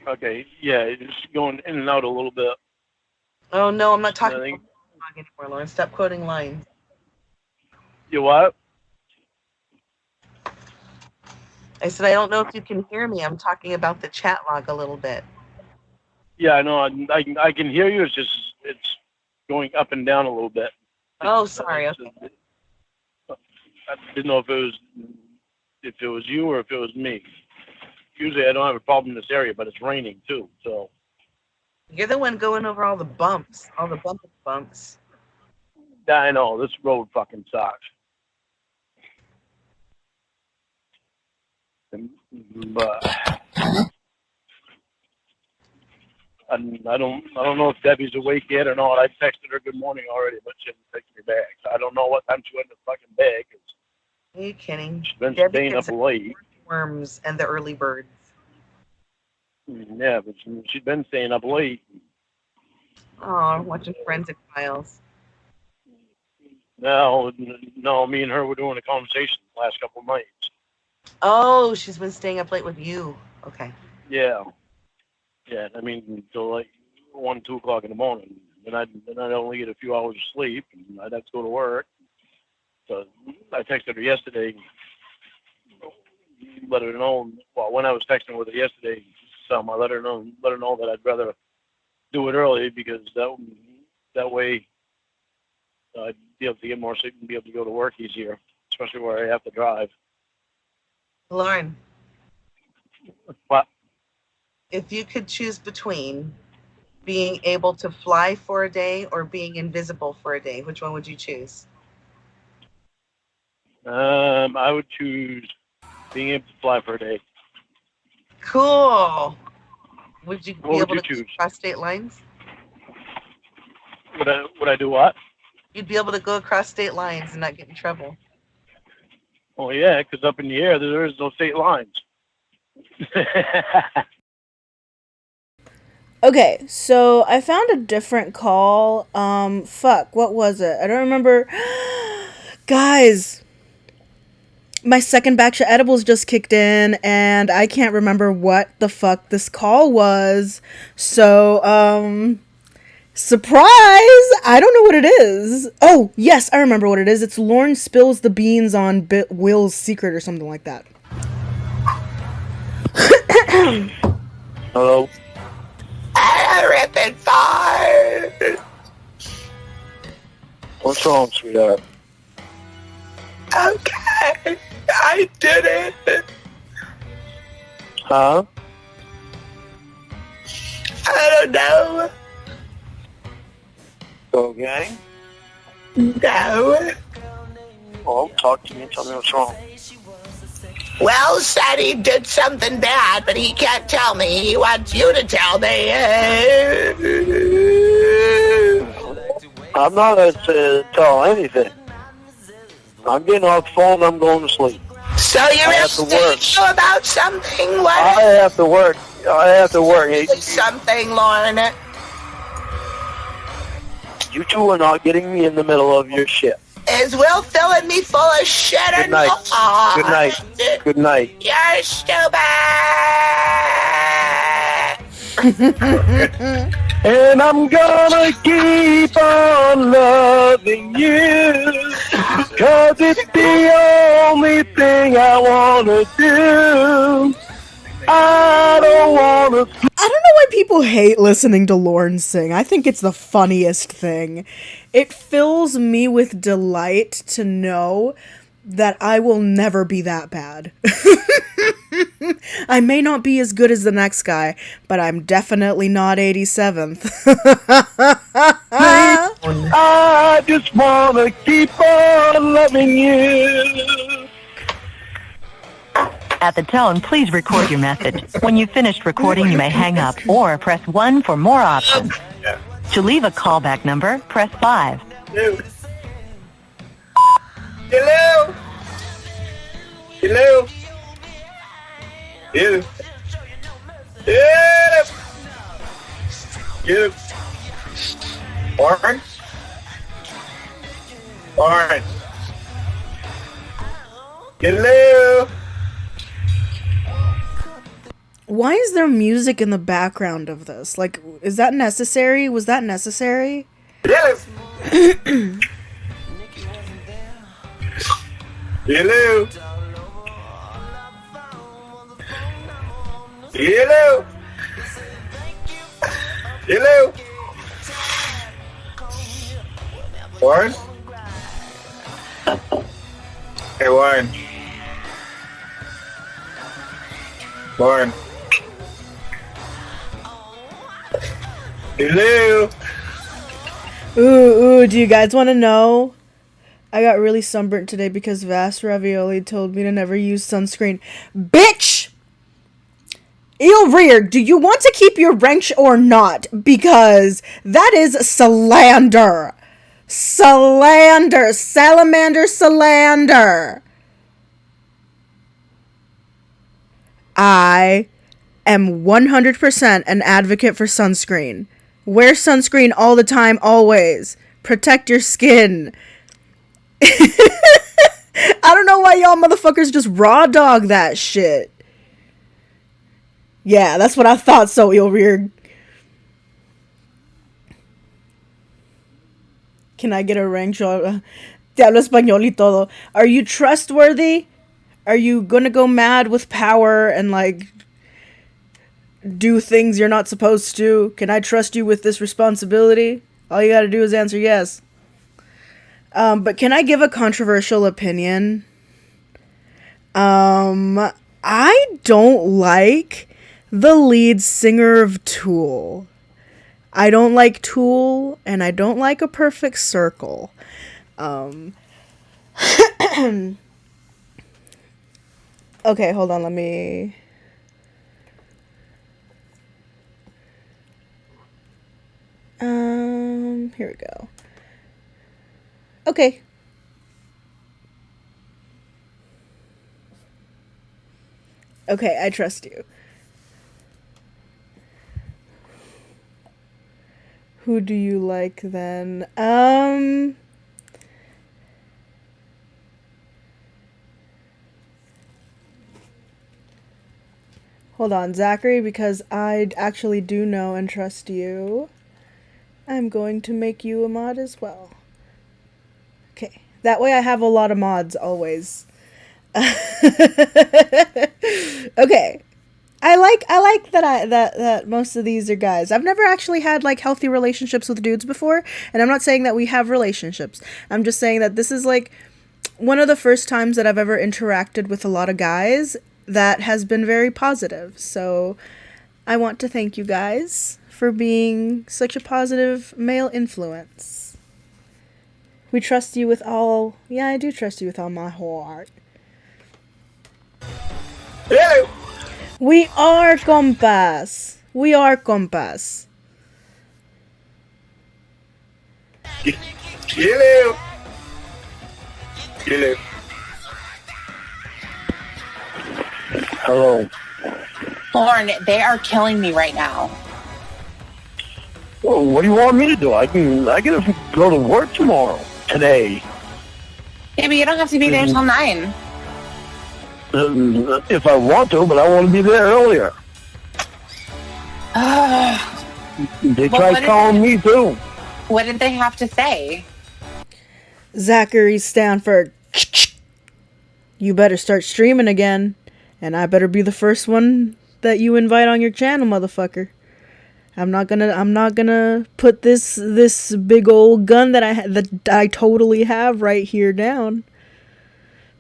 Okay, yeah, it's going in and out a little bit. Oh no, I'm not talking I think- about anymore, Lauren. Stop quoting lines. You what? I said I don't know if you can hear me. I'm talking about the chat log a little bit. Yeah, I know. I can hear you. It's going up and down a little bit. Oh, sorry. Okay. I didn't know if it was you or if it was me. Usually I don't have a problem in this area, but it's raining too. So You're the one going over all the bumps, all the bumps. yeah, I know this road fucking sucks. But I don't know if Debbie's awake yet or not. I texted her good morning already, but she hasn't texted me back. So I don't know what time she went to fucking bed. Are you kidding? She's been Debbie staying gets up late. worms and the early birds. Yeah, but she's been staying up late. Oh, watching Forensic Files. No, me and her were doing a conversation the last couple of nights. Oh, she's been staying up late with you. Okay. Yeah. Yeah, I mean, until like 1, 2 o'clock in the morning. Then I'd only get a few hours of sleep, and I'd have to go to work. So I texted her yesterday, let her know. Well, when I was texting with her yesterday, I let her know that I'd rather do it early because that way I'd be able to get more sleep and be able to go to work easier, especially where I have to drive. Lauren, What? if you could choose between being able to fly for a day or being invisible for a day, which one would you choose? I would choose being able to fly for a day. Cool. Would you What be would able you to choose? cross state lines? Would I do what? You'd be able to go across state lines and not get in trouble. Oh yeah, because up in the air there is no state lines. Okay, so I found a different call. What was it? I don't remember. Guys, my second batch of edibles just kicked in, and I can't remember what the fuck this call was. So, surprise! I don't know what it is. Oh, yes, I remember what it is. It's Lauren spills the beans on Will's secret or something like that. Hello. Rip and fart. What's wrong, sweetheart? Okay, I did it. Huh? I don't know. Okay. No. Well, talk to me. Tell me what's wrong. Well, Sonny did something bad, but he can't tell me. He wants you to tell me. I'm not going to tell anything. I'm getting off the phone. I'm going to sleep. So you're upset about something? What? I have to work. Something, Lauren. You two are not getting me in the middle of your shit. Is Will filling me full of shit or Good night. not? Good night. Good night. You're stupid. And I'm gonna keep on loving you, 'cause it's the only thing I wanna do. I don't wanna. I don't know why people hate listening to Lauren sing? I think it's the funniest thing. It fills me with delight to know that I will never be that bad. I may not be as good as the next guy, but I'm definitely not 87th. I just wanna keep on loving you. At the tone, please record your message. When you've finished recording, you may hang up or press 1 for more options. To leave a callback number, press 5. Hello. Hello. Hello. Hello. Hello. Hello. Orange. Orange. Hello. Why is there music in the background of this? Like, is that necessary? Was that necessary? Hello. Hello. Hello. Hello. Warren? Hey, Warren. Warren. Hello. Ooh, do you guys want to know? I got really sunburnt today because Vast Ravioli told me to never use sunscreen. Bitch! Eel Rear, do you want to keep your wrench or not? Because that is slander. Slander. Salamander slander. I am 100% an advocate for sunscreen. Wear sunscreen all the time, always. Protect your skin. I don't know why y'all motherfuckers just raw dog that shit. Yeah, that's what I thought, so Eel Rear. Can I get a rank shot? Te hablo español y todo. Are you trustworthy? Are you gonna go mad with power and, like, do things you're not supposed to? Can I trust you with this responsibility? All you gotta do is answer yes. But can I give a controversial opinion? I don't like the lead singer of Tool. I don't like Tool, and I don't like A Perfect Circle. Okay, hold on, let me... here we go. Okay. Okay, I trust you. Who do you like then? Hold on, Zachary, because I actually do know and trust you. I'm going to make you a mod as well. Okay, that way I have a lot of mods always. Okay. I like that most of these are guys. I've never actually had, like, healthy relationships with dudes before, and I'm not saying that we have relationships. I'm just saying that this is, like, one of the first times that I've ever interacted with a lot of guys that has been very positive. So I want to thank you guys for being such a positive male influence. We trust you with all... Yeah, I do trust you with all my whole heart. Hello. We are compas. We are compas. Hello. Hello. Hello. Lauren, they are killing me right now. Well, what do you want me to do? I gotta go to work tomorrow. Today. Yeah, but you don't have to be there till 9. If I want to, but I want to be there earlier. They Well, tried calling me too. What did they have to say? Zachary Stanford. You better start streaming again. And I better be the first one that you invite on your channel, motherfucker. I'm not gonna put this big old gun that I totally have right here down.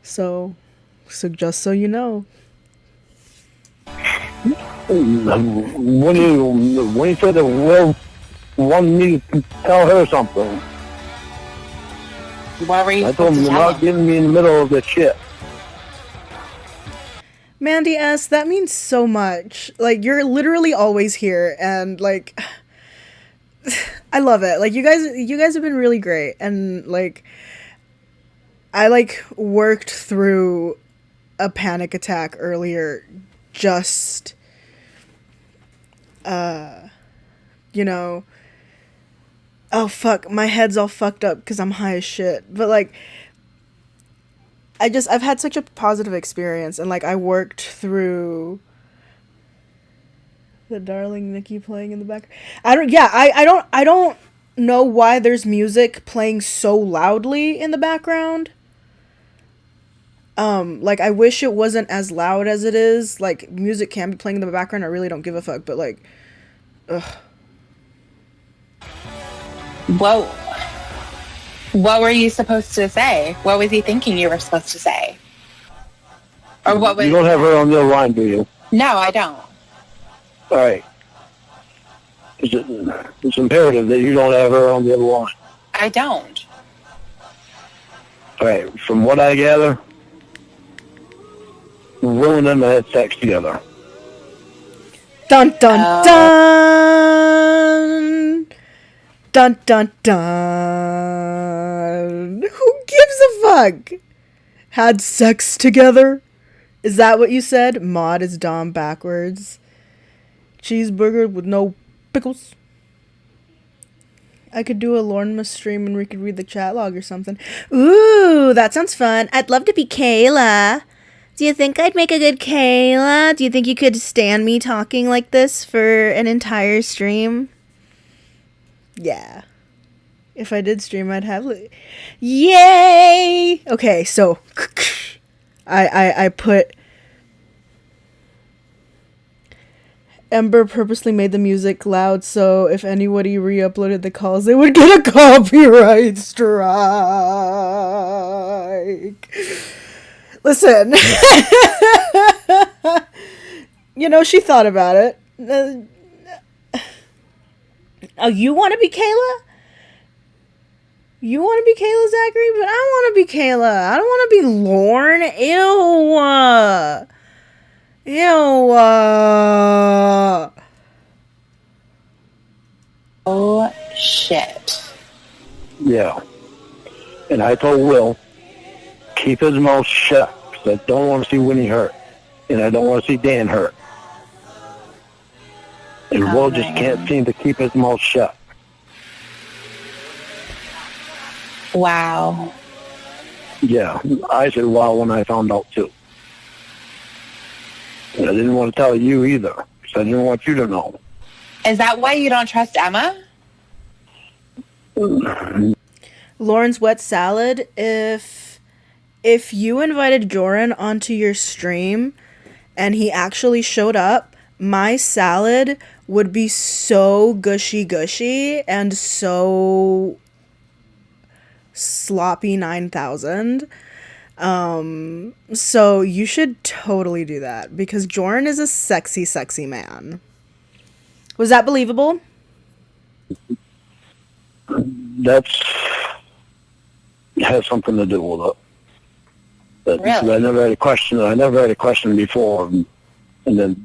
So just so you know. When you said that Will wanted me to tell her something, What were you I told supposed him to you're tell not him? getting me in the middle of this shit. Mandy S, that means so much. Like, you're literally always here, and like, I love it. Like, you guys have been really great, and like, I like worked through a panic attack earlier, just, you know. Oh fuck, my head's all fucked up because I'm high as shit. But like, I've had such a positive experience, and like, I worked through the darling Nikki playing in the back. I don't know why there's music playing so loudly in the background. Like, I wish it wasn't as loud as it is. Like, music can be playing in the background, I really don't give a fuck, but like, ugh. Whoa. What were you supposed to say? What was he thinking you were supposed to say? Or what was... You don't have her on the other line, do you? No, I don't. All right. It's imperative that you don't have her on the other line. I don't. All right. From what I gather, Will and them had sex together. Dun dun dun! Dun dun dun! Who gives a fuck? Had sex together? Is that what you said? Mod is Dom backwards. Cheeseburger with no pickles. I could do a Lorna stream and we could read the chat log or something. Ooh, that sounds fun. I'd love to be Kayla. Do you think I'd make a good Kayla? Do you think you could stand me talking like this for an entire stream? Yeah. If I did stream, I'd have... Yay! Okay, so... I put... Ember purposely made the music loud so if anybody re-uploaded the calls, they would get a copyright strike. Listen. You know, she thought about it. Oh, you want to be Kayla? You want to be Kayla, Zachary? But I want to be Kayla. I don't want to be Lorne. Ew. Oh, shit. Yeah. And I told Will, keep his mouth shut, because I don't want to see Winnie hurt. And I don't want to see Dan hurt. And Will just can't seem to keep his mouth shut. Wow. Yeah, I said wow when I found out too. And I didn't want to tell you either, because I didn't want you to know. Is that why you don't trust Emma? Lauren's wet salad, if you invited Joran onto your stream and he actually showed up, my salad would be so gushy and so sloppy 9000. So you should totally do that because Joran is a sexy man. Was that believable? Has something to do with it. But Really? I never had a question before, and then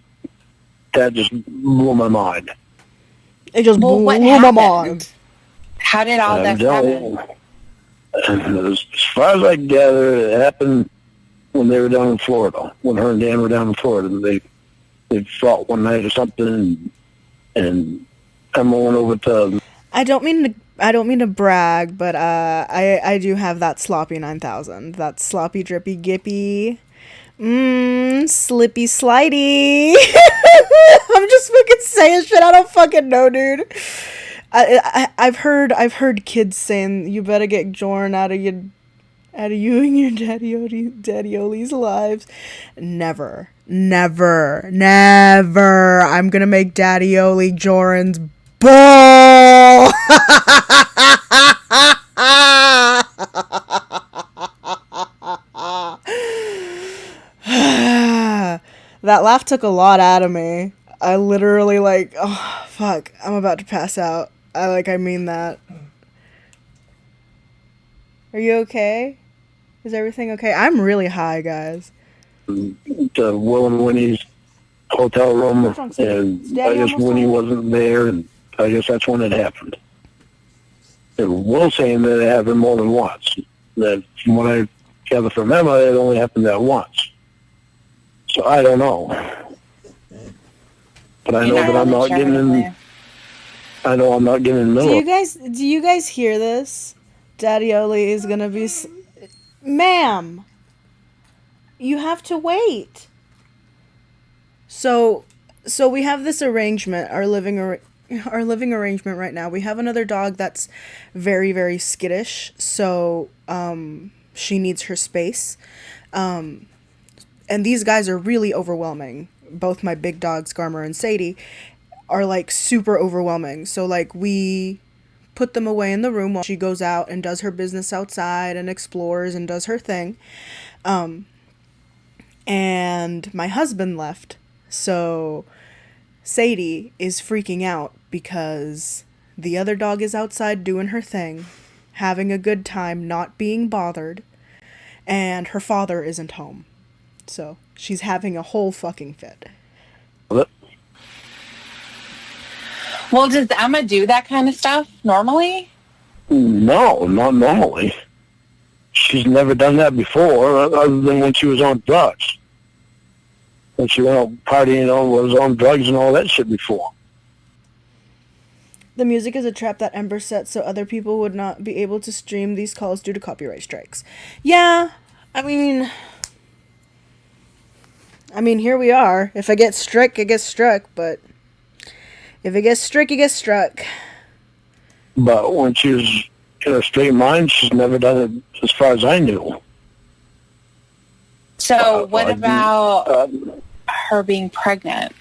that just blew my mind. It just blew what my happened? mind. How did all this happen? As far as I gather, it happened when they were down in Florida. When her and Dan were down in Florida, they fought one night or something, and Emma went over to. I don't mean to brag, but I do have that sloppy 9000. That sloppy drippy gippy. Slippy slidey. I'm just fucking saying shit I don't fucking know, dude. I've heard kids saying you better get Joran out of you and your daddy Oli's lives. Never Never. Never. I'm gonna make Daddy Oli Joran's bull. That laugh took a lot out of me. I literally like, oh fuck, I'm about to pass out. I mean that. Are you okay? Is everything okay? I'm really high, guys. To Will and Winnie's hotel room, What's wrong, Sadie? and Is Daddy I guess almost Winnie home? wasn't there, and I guess that's when it happened. And Will saying that it happened more than once. That from what I gather from Emma, it only happened that once. So I don't know. But I know that I'm not getting in. I know I'm not getting in the middle. Do you guys hear this? Daddy Oli is gonna be... Ma'am! You have to wait. So we have this arrangement, our living arrangement right now. We have another dog that's very, very skittish, so she needs her space. And these guys are really overwhelming. Both my big dogs, Garmer and Sadie, are like super overwhelming. So like we put them away in the room while she goes out and does her business outside and explores and does her thing. And my husband left. So Sadie is freaking out because the other dog is outside doing her thing, having a good time, not being bothered, and her father isn't home. So she's having a whole fucking fit. Well, does Emma do that kind of stuff normally? No, not normally. She's never done that before, other than when she was on drugs. When she went out partying, was on drugs and all that shit before. The music is a trap that Ember set so other people would not be able to stream these calls due to copyright strikes. Yeah, I mean, here we are. If I get struck, I get struck, but if it gets struck, it gets struck. But when she was in her straight mind, she's never done it as far as I knew. So what about her being pregnant?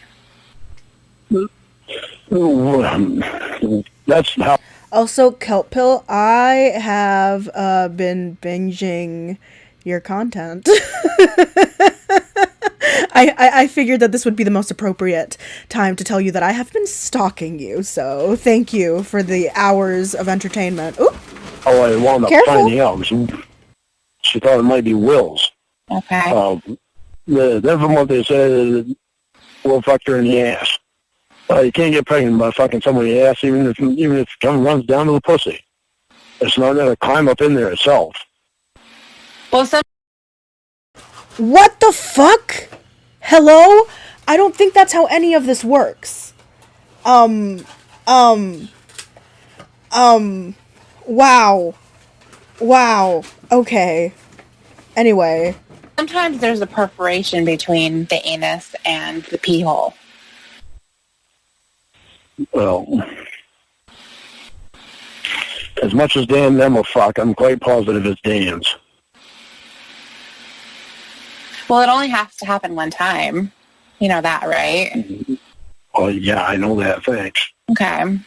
That's how... Also, Kelp Pill, I have been binging your content. I figured that this would be the most appropriate time to tell you that I have been stalking you, so thank you for the hours of entertainment. Oop. Oh, I wound up Careful. finding out. She thought it might be Will's. Okay. Then from what they said, Will fucked her in the ass. You can't get pregnant by fucking somebody's ass, even if it runs down to the pussy. It's not going to climb up in there itself. Well, What the fuck? Hello? I don't think that's how any of this works. Wow. Wow. Okay. Anyway. sometimes there's a perforation between the anus and the pee hole. Well, as much as Dan and them will fuck, I'm quite positive it's Dan's. Well, it only has to happen one time. You know that, right? Oh, yeah, I know that, thanks. Okay.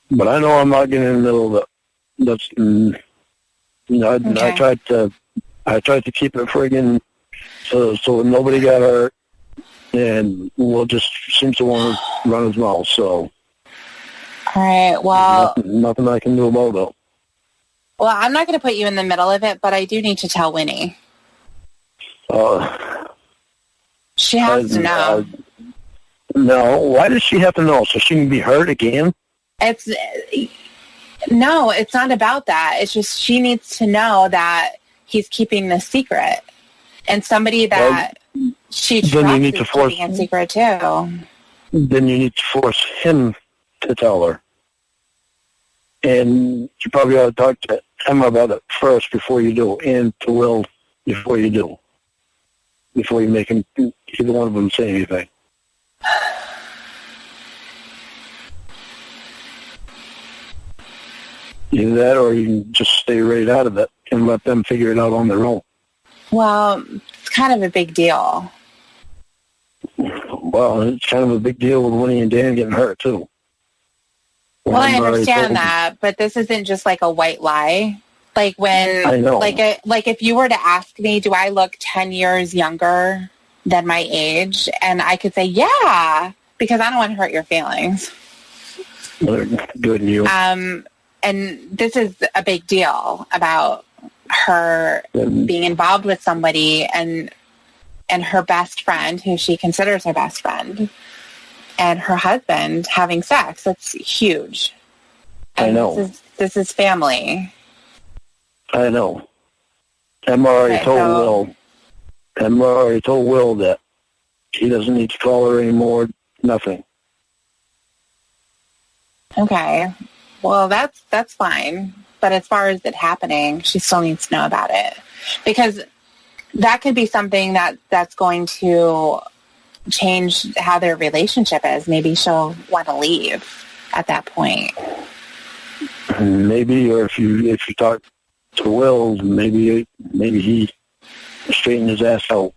But I know I'm not getting in the middle of it. That's, you know, Okay. I tried to keep it friggin' so nobody got hurt, and Will just seems to want to run his mouth, so. All right, well, Nothing I can do about it. well, I'm not going to put you in the middle of it, but I do need to tell Winnie. She has to know. No, why does she have to know? So she can be hurt again? No, it's not about that. It's just she needs to know that he's keeping this secret. And somebody that she trusts then you need is to force keeping a secret too. Then you need to force him to tell her. And you probably ought to talk to Emma about it first before you do, and to Will before you do. Before you make him, either one of them say anything. Either that, or you can just stay right out of it and let them figure it out on their own. Well, it's kind of a big deal. Well, it's kind of a big deal with Winnie and Dan getting hurt, too. Well, I I've already understand told them. that, but this isn't just like a white lie. Like when, I know. like if you were to ask me, do I look 10 years younger than my age? And I could say, yeah, because I don't want to hurt your feelings. Good you. And this is a big deal about her being involved with somebody and her best friend, who she considers her best friend, and her husband having sex. That's huge. I And know. This is family. I know. Emma already told Will that he doesn't need to call her anymore. Nothing. Okay. Well, that's fine. But as far as it happening, she still needs to know about it. Because that could be something that's going to change how their relationship is. Maybe she'll want to leave at that point. Maybe, or if you talk to Will, maybe he straightened his ass out.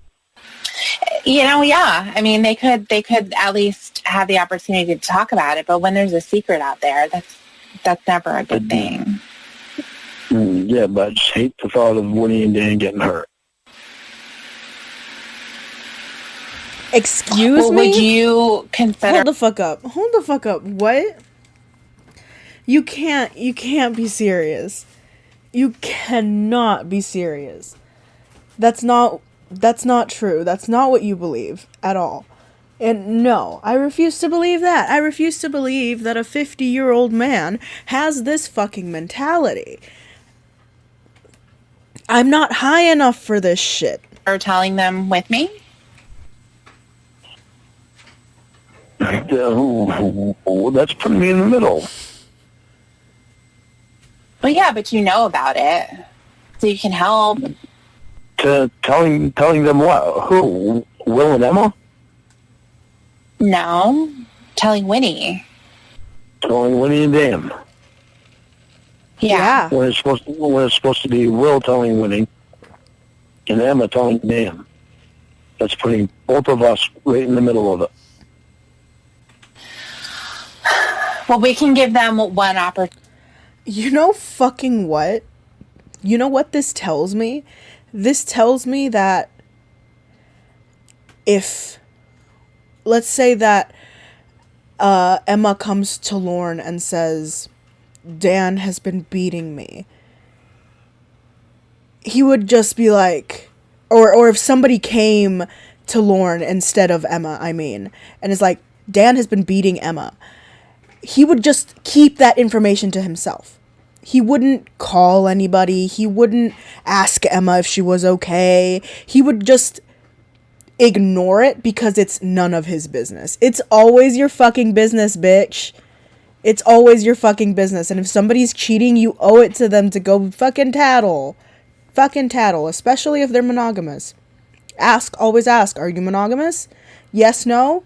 Yeah. I mean, they could at least have the opportunity to talk about it. But when there's a secret out there, that's never a good thing. Yeah, but I just hate the thought of Winnie and Dan getting hurt. Excuse me? Would you consider... Hold the fuck up. Hold the fuck up. What? You can't be serious. You cannot be serious. That's not true. That's not what you believe at all. And no, I refuse to believe that. I refuse to believe that a 50-year-old man has this fucking mentality. I'm not high enough for this shit. Or telling them with me? That's putting me in the middle. Well, yeah, but you know about it, so you can help. Telling them what? Who? Will and Emma? No, telling Winnie. Telling Winnie and Dan. Yeah. When it's supposed to be Will telling Winnie and Emma telling Dan. That's putting both of us right in the middle of it. Well, we can give them one opportunity. You know fucking what? You know what this tells me? This tells me that if, let's say that Emma comes to Lorne and says, Dan has been beating me, he would just be like, or if somebody came to Lorne instead of Emma, and is like, Dan has been beating Emma, he would just keep that information to himself. He wouldn't call anybody. He wouldn't ask Emma if she was okay. He would just ignore it because it's none of his business. It's always your fucking business, bitch. It's always your fucking business. And if somebody's cheating, you owe it to them to go fucking tattle. Fucking tattle, especially if they're monogamous. Always ask, are you monogamous? Yes, no?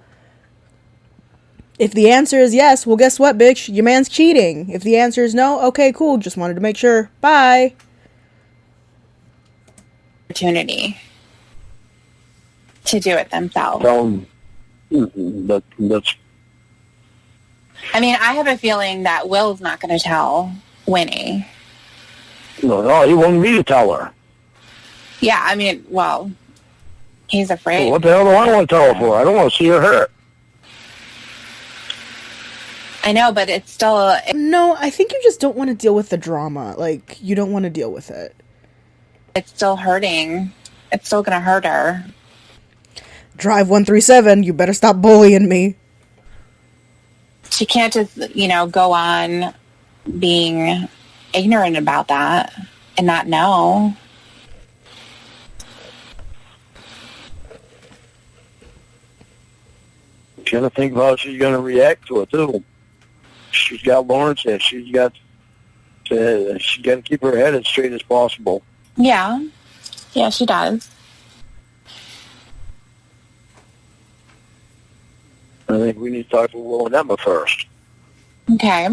If the answer is yes, well, guess what, bitch? Your man's cheating. If the answer is no, okay, cool. Just wanted to make sure. Bye. Opportunity to do it themselves. That's. I mean, I have a feeling that Will's not going to tell Winnie. No, he wanted me to tell her. Yeah, I mean, well, he's afraid. Well, what the hell do I want to tell her for? I don't want to see her hurt. I know, but it's still... No, I think you just don't want to deal with the drama. Like, you don't want to deal with it. It's still hurting. It's still going to hurt her. Drive 137, you better stop bullying me. She can't just, go on being ignorant about that and not know. She's going to think about how she's going to react to it, too. She's got Lawrence there. She's got to keep her head as straight as possible. Yeah. Yeah, she does. I think we need to talk to Will and Emma first. Okay.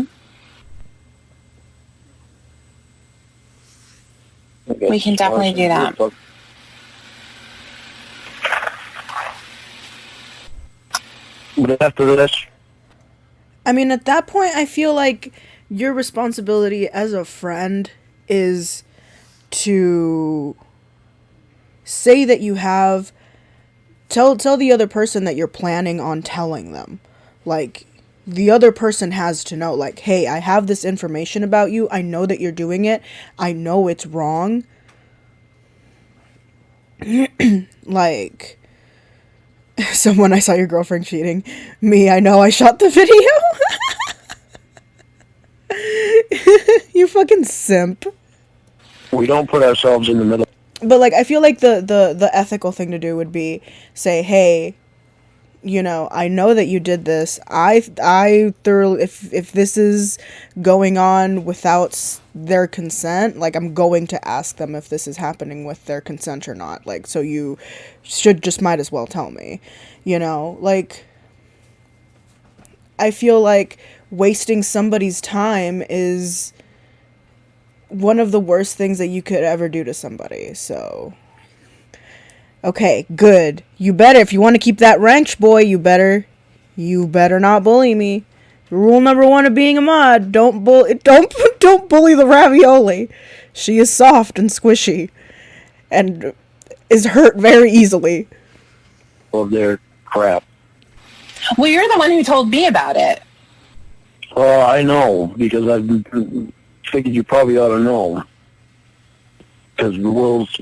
We can definitely do that. But after this, I mean, at that point, I feel like your responsibility as a friend is to say that you have tell the other person that you're planning on telling them. Like, the other person has to know, like, hey, I have this information about you. I know that you're doing it. I know it's wrong. Like, someone, I saw your girlfriend cheating. Me, I know I shot the video. You fucking simp. we don't put ourselves in the middle. But, like, I feel like the ethical thing to do would be say, hey, you know, I know that you did this. I thoroughly, if this is going on without their consent, like, I'm going to ask them if this is happening with their consent or not. Like, so you might as well tell me, you know, like, I feel like wasting somebody's time is one of the worst things that you could ever do to somebody. So, okay, good. You better, if you want to keep that ranked, boy, you better not bully me. Rule number 1 of being a mod: don't bully the ravioli. She is soft and squishy, and is hurt very easily. Of their crap. Well, you're the one who told me about it. Well, I know, because I figured you probably ought to know. Because the world's...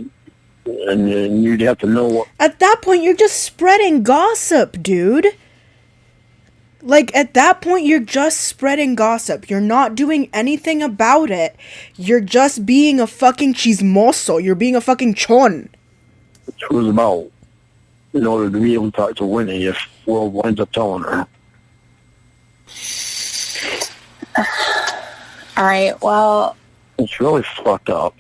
And you'd have to know what... At that point, you're just spreading gossip, dude. Like, at that point, you're just spreading gossip. You're not doing anything about it. You're just being a fucking chismoso. You're being a fucking chon. It was about, in order to be able to talk to Winnie if World winds up telling her. All right, well... It's really fucked up.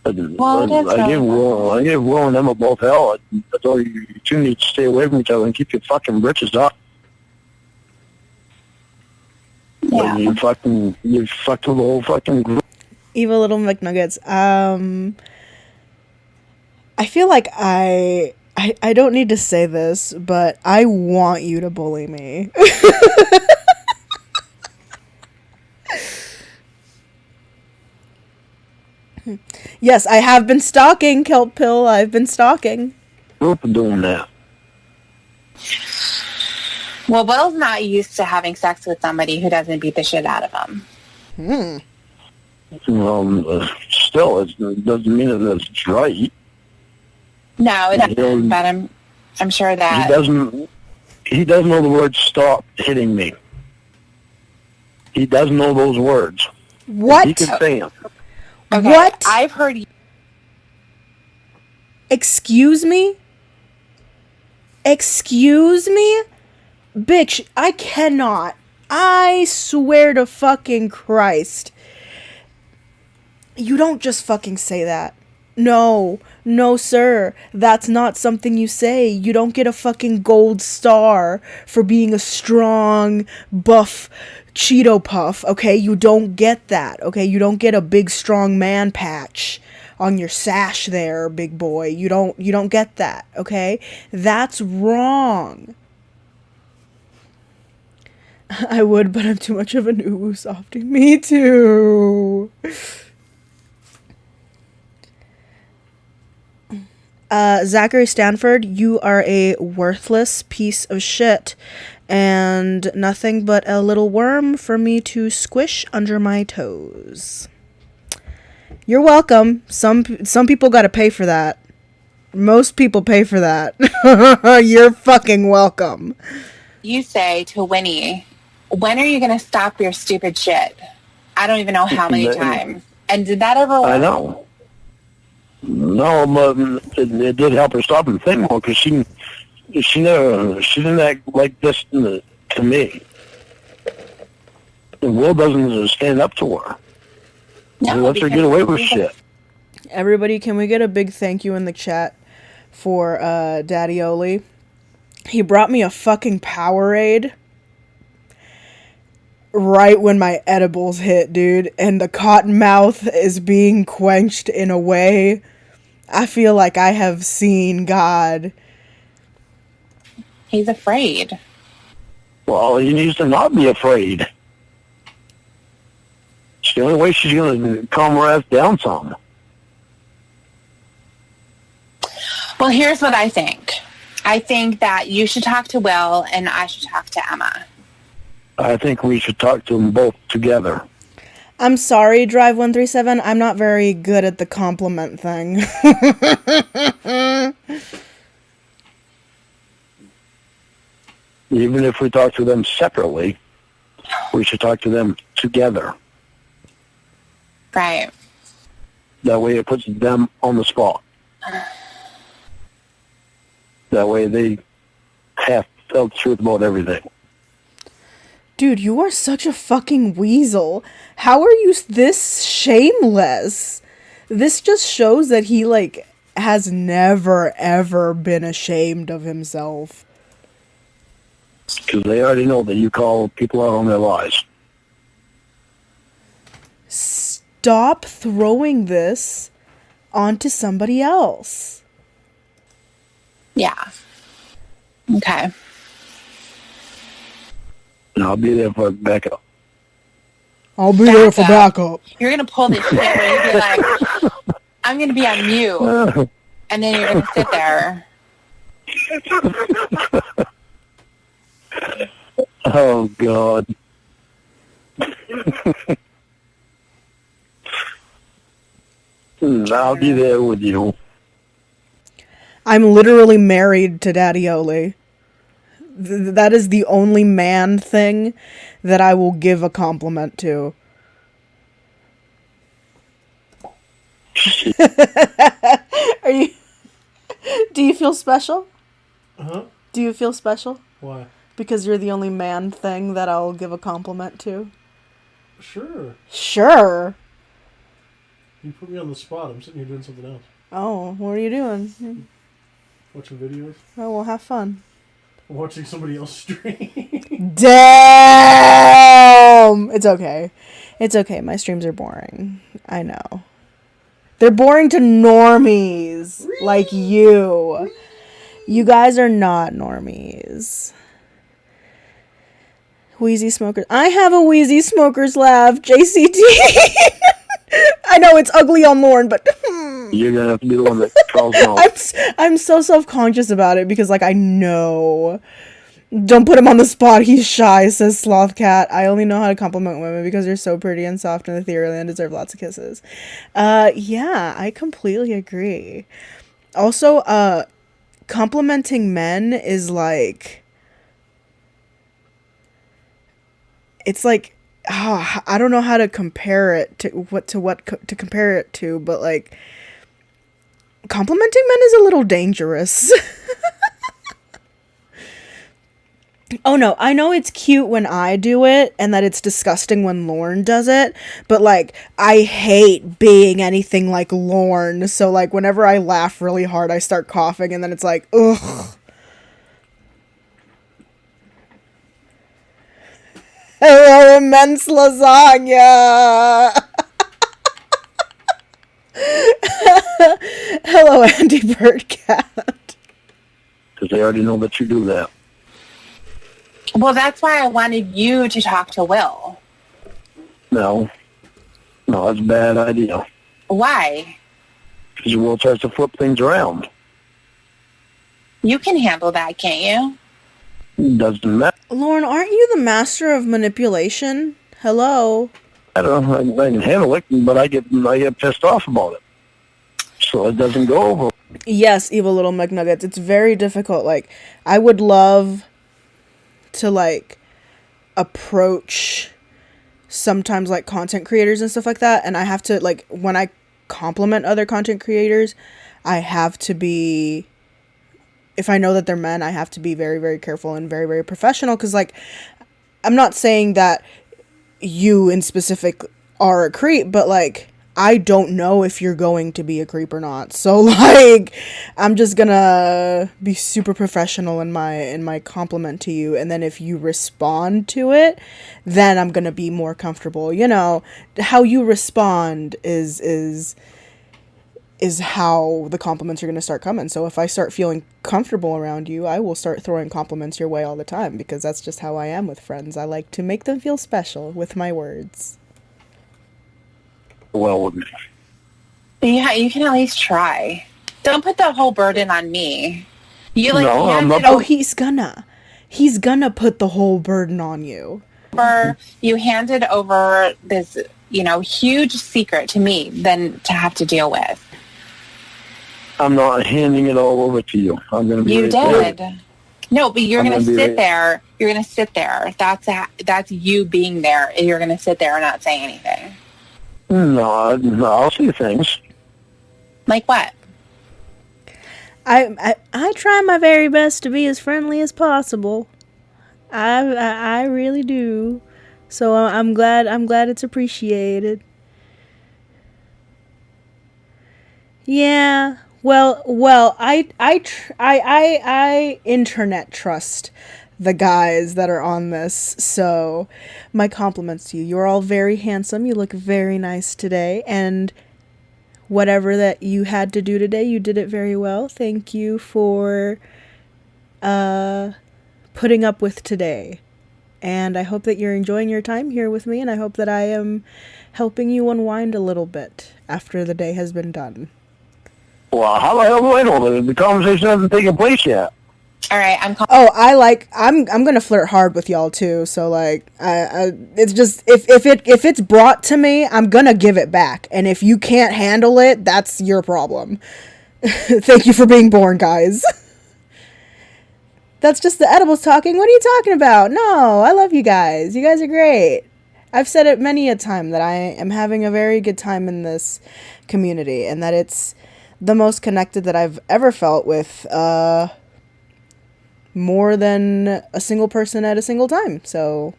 Well, it is I gave Will and Emma both hell. I told you two need to stay away from each other and keep your fucking britches up. Yeah. You fucked with the whole fucking group. Evil little McNuggets. I feel like I don't need to say this, but I want you to bully me. Yes, I have been stalking, Kelp Pill. I've been stalking. Group of doing that. Well, Will's not used to having sex with somebody who doesn't beat the shit out of him. Still, it doesn't mean that it's right. No, it doesn't. But I'm sure that He doesn't know the word "stop hitting me." He doesn't know those words. What? He can say them. Okay, What? I've heard. Excuse me? Excuse me? Bitch, I cannot. I swear to fucking Christ. You don't just fucking say that. No, sir. That's not something you say. You don't get a fucking gold star for being a strong, buff Cheeto Puff, okay? You don't get that, okay? You don't get a big, strong man patch on your sash there, big boy. You don't get that, okay? That's wrong. I would, but I'm too much of an uwu softie. Me too. Zachary Stanford, you are a worthless piece of shit and nothing but a little worm for me to squish under my toes. You're welcome. Some people gotta pay for that. Most people pay for that. You're fucking welcome. You say to Winnie, when are you going to stop your stupid shit? I don't even know how many times. And did that ever work? I know. No, but it did help her stop and think more because she didn't act like this to me. And Will doesn't stand up to her. No, He lets her get away with shit. Everybody, can we get a big thank you in the chat for Daddy Oli? He brought me a fucking Powerade right when my edibles hit, dude. And the cotton mouth is being quenched in a way I feel like I have seen God He's afraid. Well, he needs to not be afraid. It's the only way she's going to calm her ass down some. Well, here's what I think. I think that you should talk to Will and I should talk to Emma. I think we should talk to them both together. I'm sorry, Drive 137. I'm not very good at the compliment thing. Even if we talk to them separately, we should talk to them together. Right. That way it puts them on the spot. That way they have to tell the truth about everything. Dude, you are such a fucking weasel. How are you this shameless? This just shows that he, like, has never, ever been ashamed of himself. Because they already know that you call people out on their lies. Stop throwing this onto somebody else. Yeah. Okay. And I'll be there for backup. I'll be there for backup. You're going to pull this shit where you'll be like, I'm going to be on mute. And then you're going to sit there. Oh, God. I'll be there with you. I'm literally married to Daddy Oli. That is the only man thing that I will give a compliment to. Are you... Do you feel special? Huh? Do you feel special? Why? Because you're the only man thing that I'll give a compliment to? Sure. Sure. You put me on the spot. I'm sitting here doing something else. Oh, what are you doing? Watching videos. Oh, well, have fun. I'm watching somebody else stream. Damn! It's okay. It's okay. My streams are boring. I know. They're boring to normies like you. You guys are not normies. Wheezy Smokers. I have a Wheezy Smokers laugh. JCT. I know it's ugly on Lorne, but You're going to have to be the one that calls them out. I'm so self-conscious about it because, like, I know. Don't put him on the spot. He's shy, says Sloth Cat. I only know how to compliment women because they're so pretty and soft and ethereal and deserve lots of kisses. Yeah, I completely agree. Also, complimenting men is like... It's like... I don't know how to compare it to compare it to, but like complimenting men is a little dangerous. Oh no, I know it's cute when I do it and that it's disgusting when Lorne does it, but like I hate being anything like Lorne, so like whenever I laugh really hard I start coughing and then it's like ugh. Hello, immense lasagna. Hello, Andy Birdcat. Because they already know that you do that. Well, that's why I wanted you to talk to Will. No, that's a bad idea. Why? Because Will tries to flip things around. You can handle that, can't Doesn't matter. Lorne, aren't you the master of manipulation? Hello. I can handle it, but I get pissed off about it. So it doesn't go over. Yes, evil little McNuggets. It's very difficult. Like, I would love to, like, approach sometimes, like, content creators and stuff like that. And I have to, like, when I compliment other content creators, I have to be... If I know that they're men, I have to be very, very careful and very, very professional. Because, like, I'm not saying that you in specific are a creep, but, like, I don't know if you're going to be a creep or not. So, like, I'm just gonna be super professional in my compliment to you. And then if you respond to it, then I'm gonna be more comfortable. You know, how you respond is is how the compliments are going to start coming. So if I start feeling comfortable around you, I will start throwing compliments your way all the time, because that's just how I am with friends. I like to make them feel special with my words. Well, Yeah, you can at least try. Don't put the whole burden on me. You like No, I'm handed not- Oh, he's gonna put the whole burden on you. over. You handed over this, huge secret to me, then to have to deal with. I'm not handing it all over to you. I'm going to be You right did. there. No, but you're I'm gonna gonna be sit right- there. You're gonna sit there. That's you being there. You're gonna sit there and not say anything. No, I'll see things. Like what? I try my very best to be as friendly as possible. I really do. So I'm glad it's appreciated. Yeah. Well, I internet trust the guys that are on this. So my compliments to you. You're all very handsome. You look very nice today, and whatever that you had to do today, you did it very well. Thank you for putting up with today. And I hope that you're enjoying your time here with me, and I hope that I am helping you unwind a little bit after the day has been done. Well, how the hell do I know that the conversation hasn't taken place yet? All right, I'm Oh, I'm gonna flirt hard with y'all too. So like, it's just if it's brought to me, I'm gonna give it back. And if you can't handle it, that's your problem. Thank you for being born, guys. That's just the edibles talking. What are you talking about? No, I love you guys. You guys are great. I've said it many a time that I am having a very good time in this community, and that it's the most connected that I've ever felt with more than a single person at a single time. So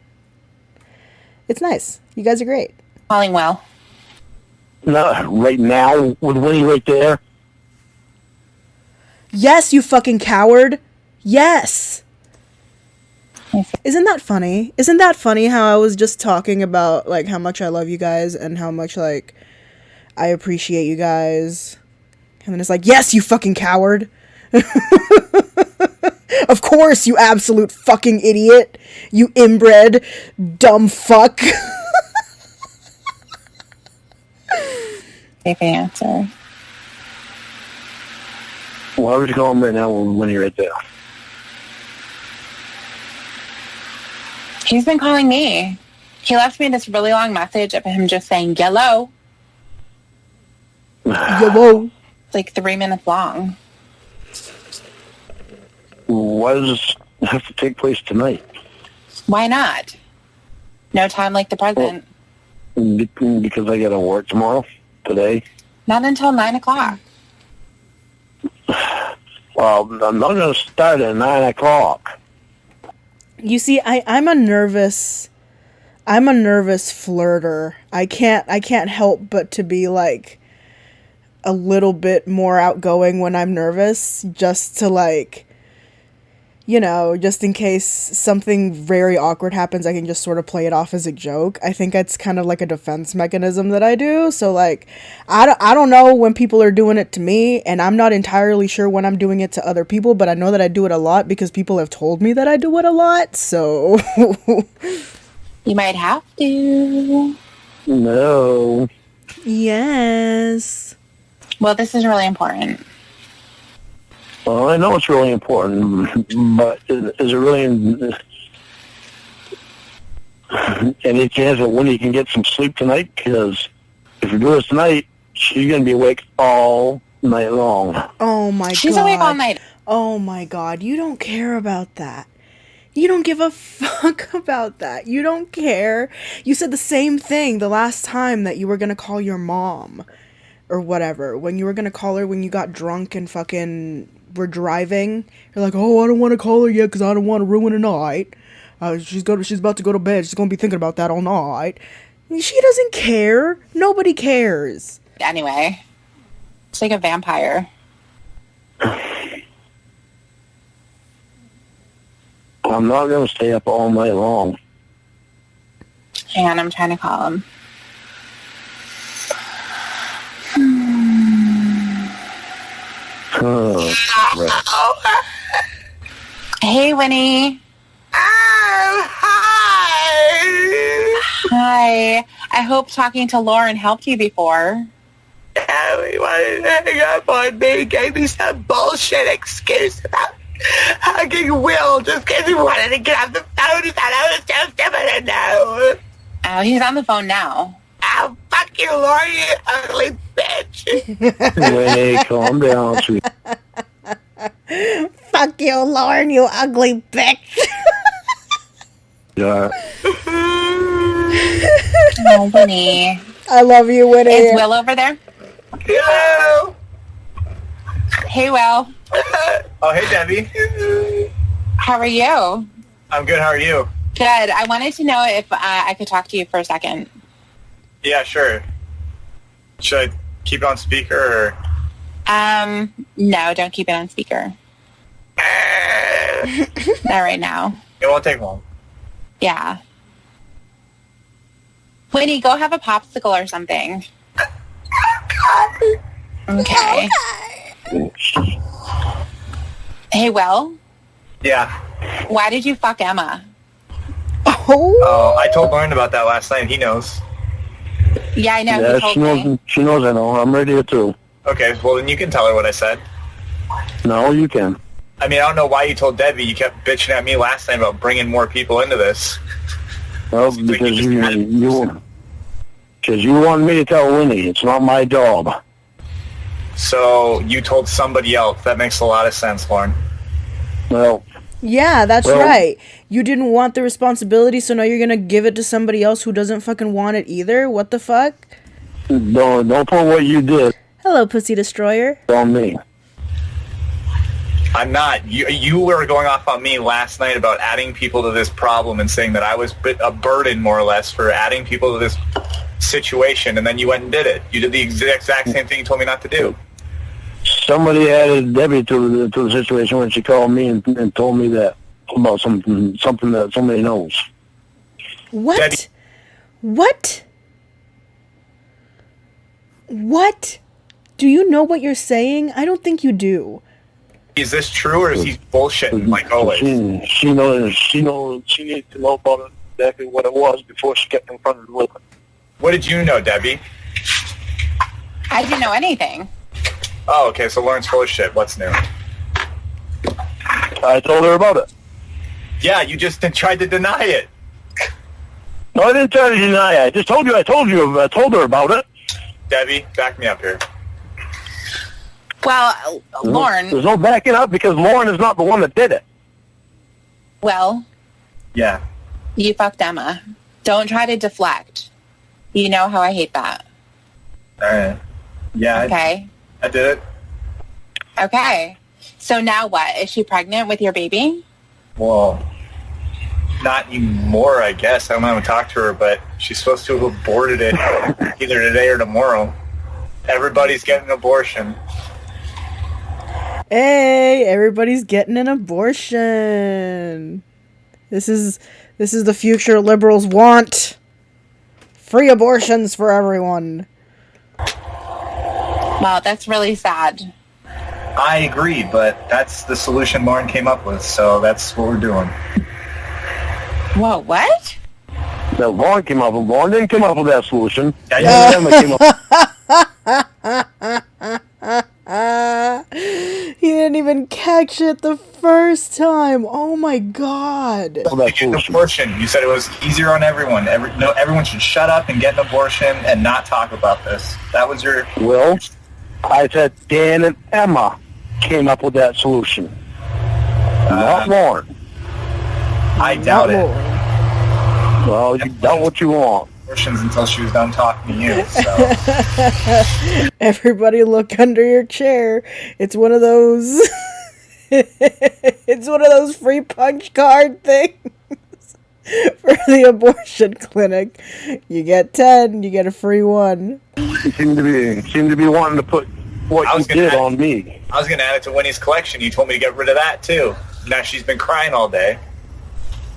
it's nice. You guys are great. calling well. No, right now with Winnie right there. Yes, you fucking coward. Yes. Isn't that funny? Isn't that funny how I was just talking about like how much I love you guys and how much like I appreciate you guys. And then it's like, yes, you fucking coward. Of course, you absolute fucking idiot. You inbred dumb fuck. Safe answer. Why would you call him right now with Winnie right there? He's been calling me. He left me this really long message of him just saying "yellow." Yo, It's like 3 minutes long. Why does this have to take place tonight? Why not? No time like the present. Because I got to work tomorrow, today. Not until 9 o'clock. Well, I'm not going to start at 9 o'clock. You see, I'm a nervous flirter. I can't help but to be like a little bit more outgoing when I'm nervous, just to like, just in case something very awkward happens, I can just sort of play it off as a joke. I think it's kind of like a defense mechanism that I do. So like, I don't know when people are doing it to me, and I'm not entirely sure when I'm doing it to other people, but I know that I do it a lot because people have told me that I do it a lot. So You might have to. No. yes. Well, this is really important. Well, I know it's really important, but is it really any chance that Winnie can get some sleep tonight? Because if we do this tonight, she's going to be awake all night long. Oh my god. She's awake all night. Oh my god, you don't care about that. You don't give a fuck about that. You don't care. You said the same thing the last time that you were gonna call your mom. Or whatever. When you were gonna call her when you got drunk and fucking were driving. You're like, oh, I don't want to call her yet because I don't want to ruin her night. She's about to go to bed. She's gonna be thinking about that all night. She doesn't care. Nobody cares. Anyway, it's like a vampire. I'm not going to stay up all night long. Hang on, I'm trying to call him. Hey, Winnie. Hi. Hi. I hope talking to Lauren helped you before. Yeah, he wanted to hang up on me. Gave me some bullshit excuse about hugging Will just because he wanted to get off the phone. He thought I was so stupid to know. Oh, he's on the phone now. Oh, fuck you, Lauren, you ugly bitch. Hey, calm down, sweet. Fuck you, Lauren, you ugly bitch. Yeah. Oh, Winnie. I love you, Winnie. Is Will over there? Hello. Hey, Will. Oh, hey, Debbie. How are you? I'm good. How are you? Good. I wanted to know if I could talk to you for a second. Yeah, sure. Should I keep it on speaker or? No, don't keep it on speaker. Not right now. It won't take long. Yeah. Winnie, go have a popsicle or something. Okay. Hey, Will, Yeah. why did you fuck Emma? Oh, I told Lauren about that last night. He knows. Yeah, I know. Yeah, He told she knows. me. She knows I know. I'm ready too. Okay, well then you can tell her what I said. No, you can. I mean, I don't know why you told Debbie. You kept bitching at me last night about bringing more people into this. Well, because you want me to tell Winnie. It's not my job. So you told somebody else. That makes a lot of sense, Lauren. Well, Yeah, that's Well- right. You didn't want the responsibility, so now you're gonna give it to somebody else who doesn't fucking want it either? What the fuck? don't put what you did Hello, Pussy Destroyer. on me. I'm not. You were going off on me last night about adding people to this problem and saying that I was a burden, more or less, for adding people to this situation, and then you went and did it. You did the exact same thing you told me not to do. Somebody added Debbie to the situation when she called me and told me that about something that somebody knows. What? Debbie. What? What? Do you know what you're saying? I don't think you do. Is this true, or is he bullshitting like always? She knows. She needs to know about exactly what it was before she got confronted with it. What did you know, Debbie? I didn't know anything. Oh, okay, so Lauren's full of shit. What's new? I told her about it. Yeah, you just tried to deny it. No, I didn't try to deny it. I just told you. I told her about it. Debbie, back me up here. Well, Lauren, There's no backing up because Lauren is not the one that did it. well, Yeah. you fucked Emma. Don't try to deflect. You know how I hate that. All right. Yeah, Okay? I did it. Okay. So now what? Is she pregnant with your baby? Well, not anymore, I guess. I don't know how to talk to her, but she's supposed to have aborted it either today or tomorrow. Everybody's getting an abortion. Hey, everybody's getting an abortion. This is the future liberals want. Free abortions for everyone. Well, that's really sad. I agree, but that's the solution Lauren came up with, so that's what we're doing. Whoa, what? That Lauren came up with. Lauren didn't come up with that solution. Yeah, Emma came up He didn't even catch it the first time. Oh my god. with that Get an solution. abortion. You said it was easier on everyone. Everyone should shut up and get an abortion and not talk about this. That was your... Well, I said Dan and Emma came up with that solution. Not Lauren. I doubt it. Lord. Well, you doubt what you want. Abortions until she was done talking to you, so... Everybody look under your chair. It's one of those it's one of those free punch card things for the abortion clinic. You get 10, you get a free one. You seem to be wanting to put what I you was gonna did add- on me. I was going to add it to Winnie's collection. You told me to get rid of that, too. Now she's been crying all day.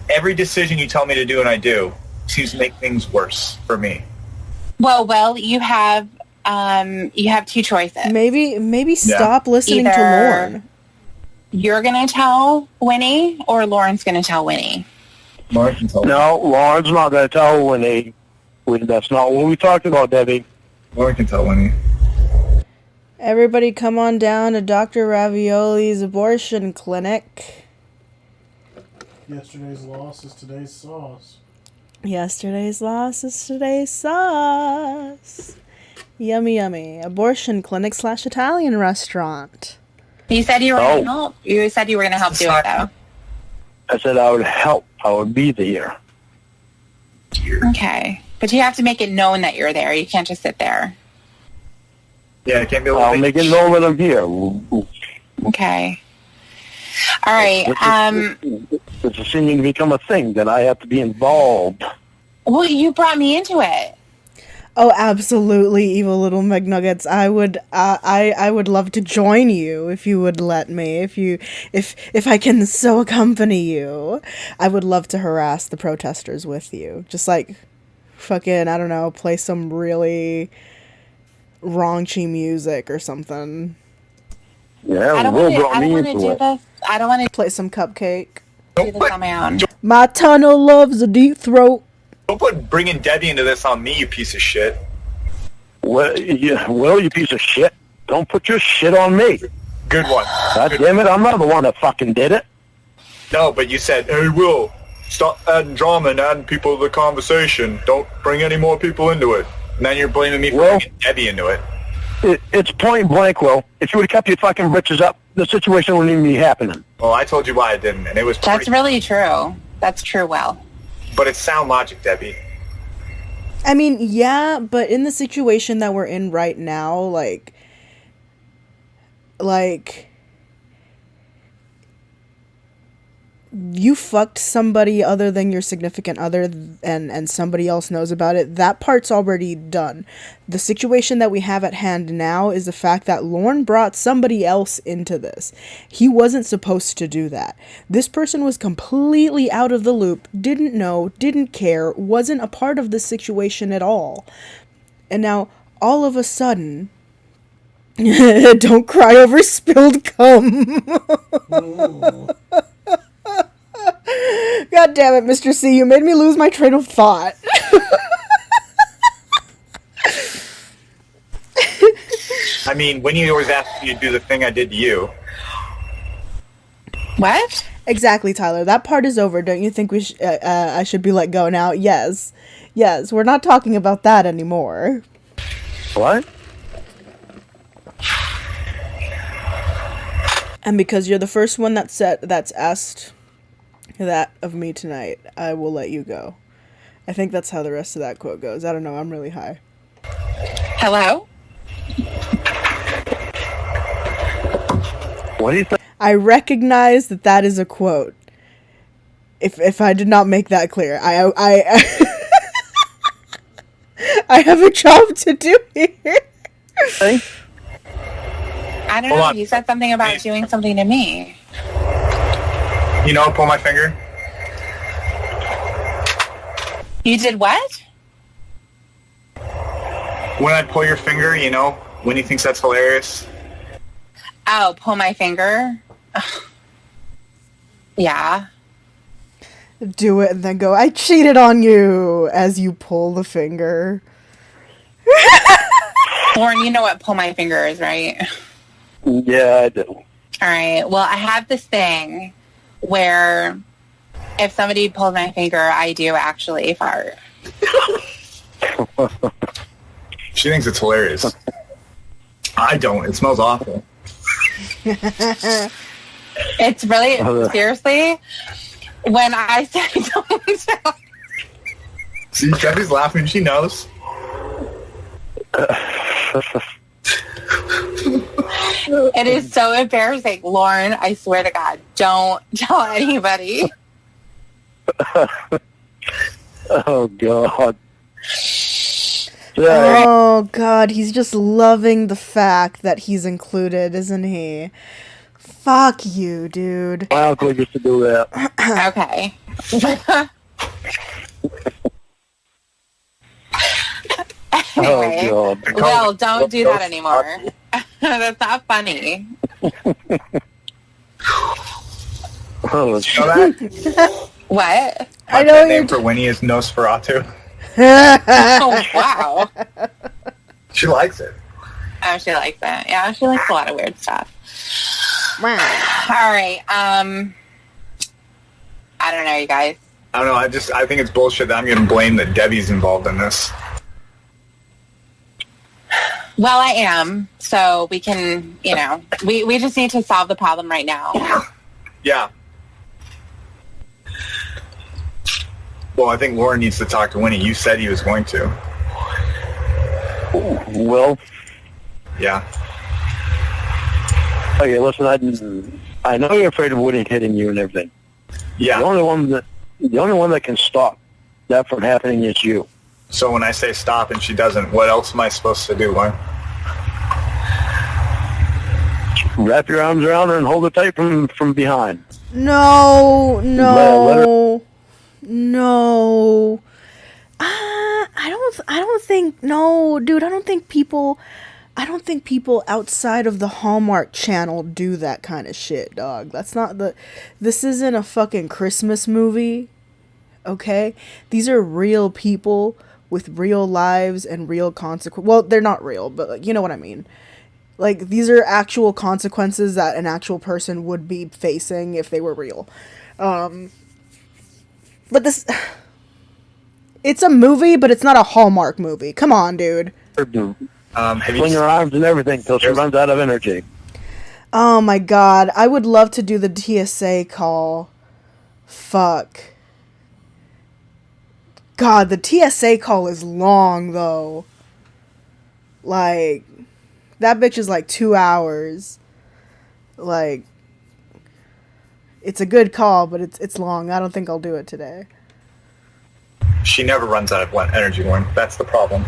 Every decision you tell me to do and I do seems to make things worse for me. Well, you have two choices. Maybe stop listening to Either- Lauren. you're going to tell Winnie or Lauren's going to tell Winnie? Lauren can tell. No, Lauren's not going to tell Winnie. That's not what we talked about, Debbie. Lauren can tell Winnie. Everybody come on down to Dr. Ravioli's abortion clinic. Yesterday's loss is today's sauce. Yesterday's loss is today's sauce. Yummy, yummy. Abortion clinic / Italian restaurant. You said you were going to help. You said you were going to help do it, though. I said I would help. I would be there. Okay. But you have to make it known that you're there. You can't just sit there. Yeah, it can't be. I'll make it known that I'm here. Okay. All right. This is seeming to become a thing that I have to be involved. Well, you brought me into it. Oh, absolutely, evil little McNuggets. I would love to join you if you would let me. If I can so accompany you, I would love to harass the protesters with you. Just like, fucking, I don't know, play some really raunchy music or something. Yeah, I don't want to do this. I don't want to play some Cupcake. Do this on my own. My tunnel loves a deep throat. Don't put bringing Debbie into this on me, you piece of shit. Well, you piece of shit. Don't put your shit on me. Good one. God damn it, I'm not the one that fucking did it. No, but you said, hey, Will, stop adding drama and adding people to the conversation. Don't bring any more people into it. And then you're blaming me for bringing Debbie into it. It's point blank, Will. If you would have kept your fucking britches up, the situation wouldn't even be happening. Well, I told you why I didn't, and it was That's really true. That's true, Will. But it's sound logic, Debbie. I mean, yeah, but in the situation that we're in right now, like you fucked somebody other than your significant other and somebody else knows about it, that part's already done. The situation that we have at hand now is the fact that Lorne brought somebody else into this. He wasn't supposed to do that. This person was completely out of the loop, didn't know, didn't care, wasn't a part of the situation at all. And now, all of a sudden... Don't cry over spilled cum. God damn it, Mr. C, you made me lose my train of thought. I mean, when you always ask me to do the thing I did to you. What? Exactly, Tyler. That part is over. Don't you think I should be let go now? Yes. Yes, we're not talking about that anymore. What? And because you're the first one that's asked that of me tonight, I will let you go. I think that's how the rest of that quote goes. I don't know, I'm really high. Hello? What do you think? I recognize that is a quote. If I did not make that clear, I I have a job to do here. I don't know. You said something about doing something to me. You know, pull my finger. You did what? When I pull your finger, you know, when he thinks that's hilarious. Oh, pull my finger? Yeah. Do it and then go, I cheated on you, as you pull the finger. Lauren, you know what pull my finger is, right? Yeah, I do. All right. Well, I have this thing where if somebody pulls my finger, I do actually fart. She thinks it's hilarious. I don't. It smells awful. It's really, seriously, when I say don't tell. See, Debbie's laughing. She knows. It is so embarrassing. Lauren, I swear to God, don't tell anybody. Oh, God. Oh, God, he's just loving the fact that he's included, isn't he? Fuck you, dude. My uncle used to do that. Okay. Anyway, oh, God. Will, don't do that anymore. That's not funny. Oh, You know that? What? I My know pet you're name for Winnie is Nosferatu. Oh, wow. She likes it. Oh, she likes it. Yeah, she likes a lot of weird stuff. All right. I don't know, you guys. I don't know. I think it's bullshit that I'm getting blamed that Debbie's involved in this. Well, I am. So we can, we just need to solve the problem right now. Yeah. Well, I think Lauren needs to talk to Winnie. You said he was going to. well, Yeah. okay, listen, I know you're afraid of Woody hitting you and everything. Yeah. The only one that can stop that from happening is you. So when I say stop and she doesn't, what else am I supposed to do, Lauren? Wrap your arms around her and hold her tight from behind. No. Let No. I don't think, no, dude, I don't think people outside of the Hallmark Channel do that kind of shit, dog. This isn't a fucking Christmas movie, okay? These are real people with real lives and real consequences. Well, they're not real, but like, you know what I mean. Like, these are actual consequences that an actual person would be facing if they were real. But it's a movie, but it's not a Hallmark movie. Come on, dude. Have you Fling her arms and everything till she runs out of energy. Oh my god, I would love to do the TSA call. Fuck. God, the TSA call is long, though. Like, that bitch is like 2 hours. Like, it's a good call, but it's long. I don't think I'll do it today. She never runs out of energy, Lauren. That's the problem.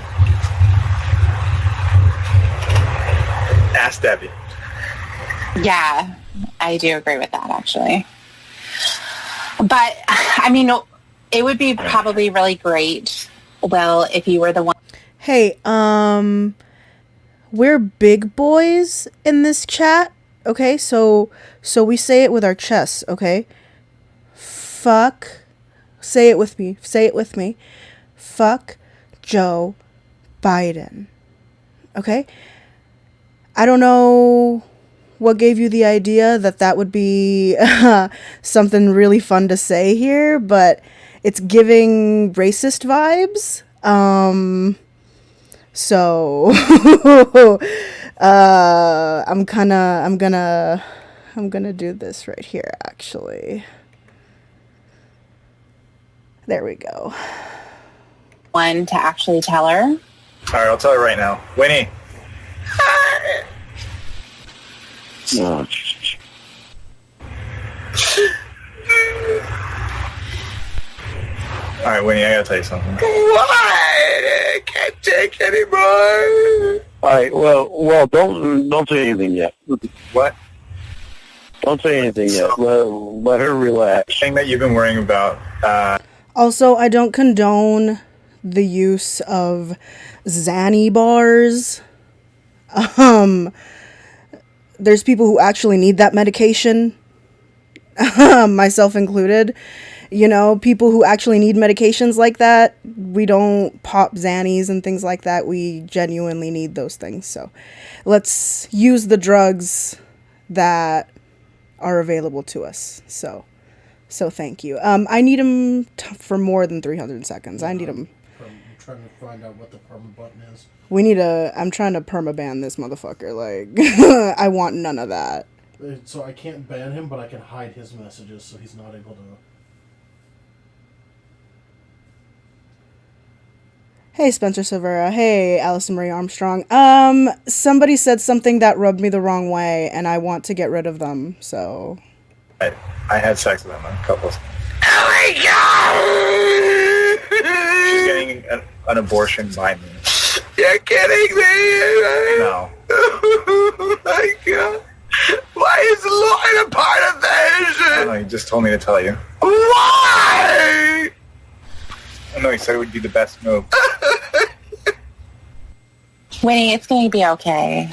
Ask Debbie. Yeah, I do agree with that, actually. But, I mean, it would be probably really great, Will, if you were the one. Hey, we're big boys in this chat, okay? So we say it with our chests, okay? Fuck. Say it with me. Say it with me. Fuck Joe Biden. Okay? I don't know what gave you the idea that would be something really fun to say here, but it's giving racist vibes. So I'm gonna do this right here, actually. There we go. One to actually tell her. All right, I'll tell her right now. Winnie. No. All right, Winnie, I gotta tell you something. What? I can't take anymore. All right, well, don't say anything yet. What? Don't say anything yet. Let her relax. Thing that you've been worrying about. Also, I don't condone the use of Xanny bars. There's people who actually need that medication, myself included. You know, people who actually need medications like that, we don't pop Xannies and things like that. We genuinely need those things. So let's use the drugs that are available to us. So thank you. I need them for more than 300 seconds. I need them. I'm trying to find out what the perma button is. I'm trying to permaban this motherfucker. Like, I want none of that. So I can't ban him, but I can hide his messages so he's not able to... Hey, Spencer Severa. Hey, Allison Marie Armstrong. Somebody said something that rubbed me the wrong way, and I want to get rid of them, so... I had sex with him a couple of... Oh my god! She's getting an abortion by me. You're kidding me? No. Oh my god. Why is Lauren a part of this? I don't know, he just told me to tell you. Why? I know, he said it would be the best move. Winnie, it's going to be okay.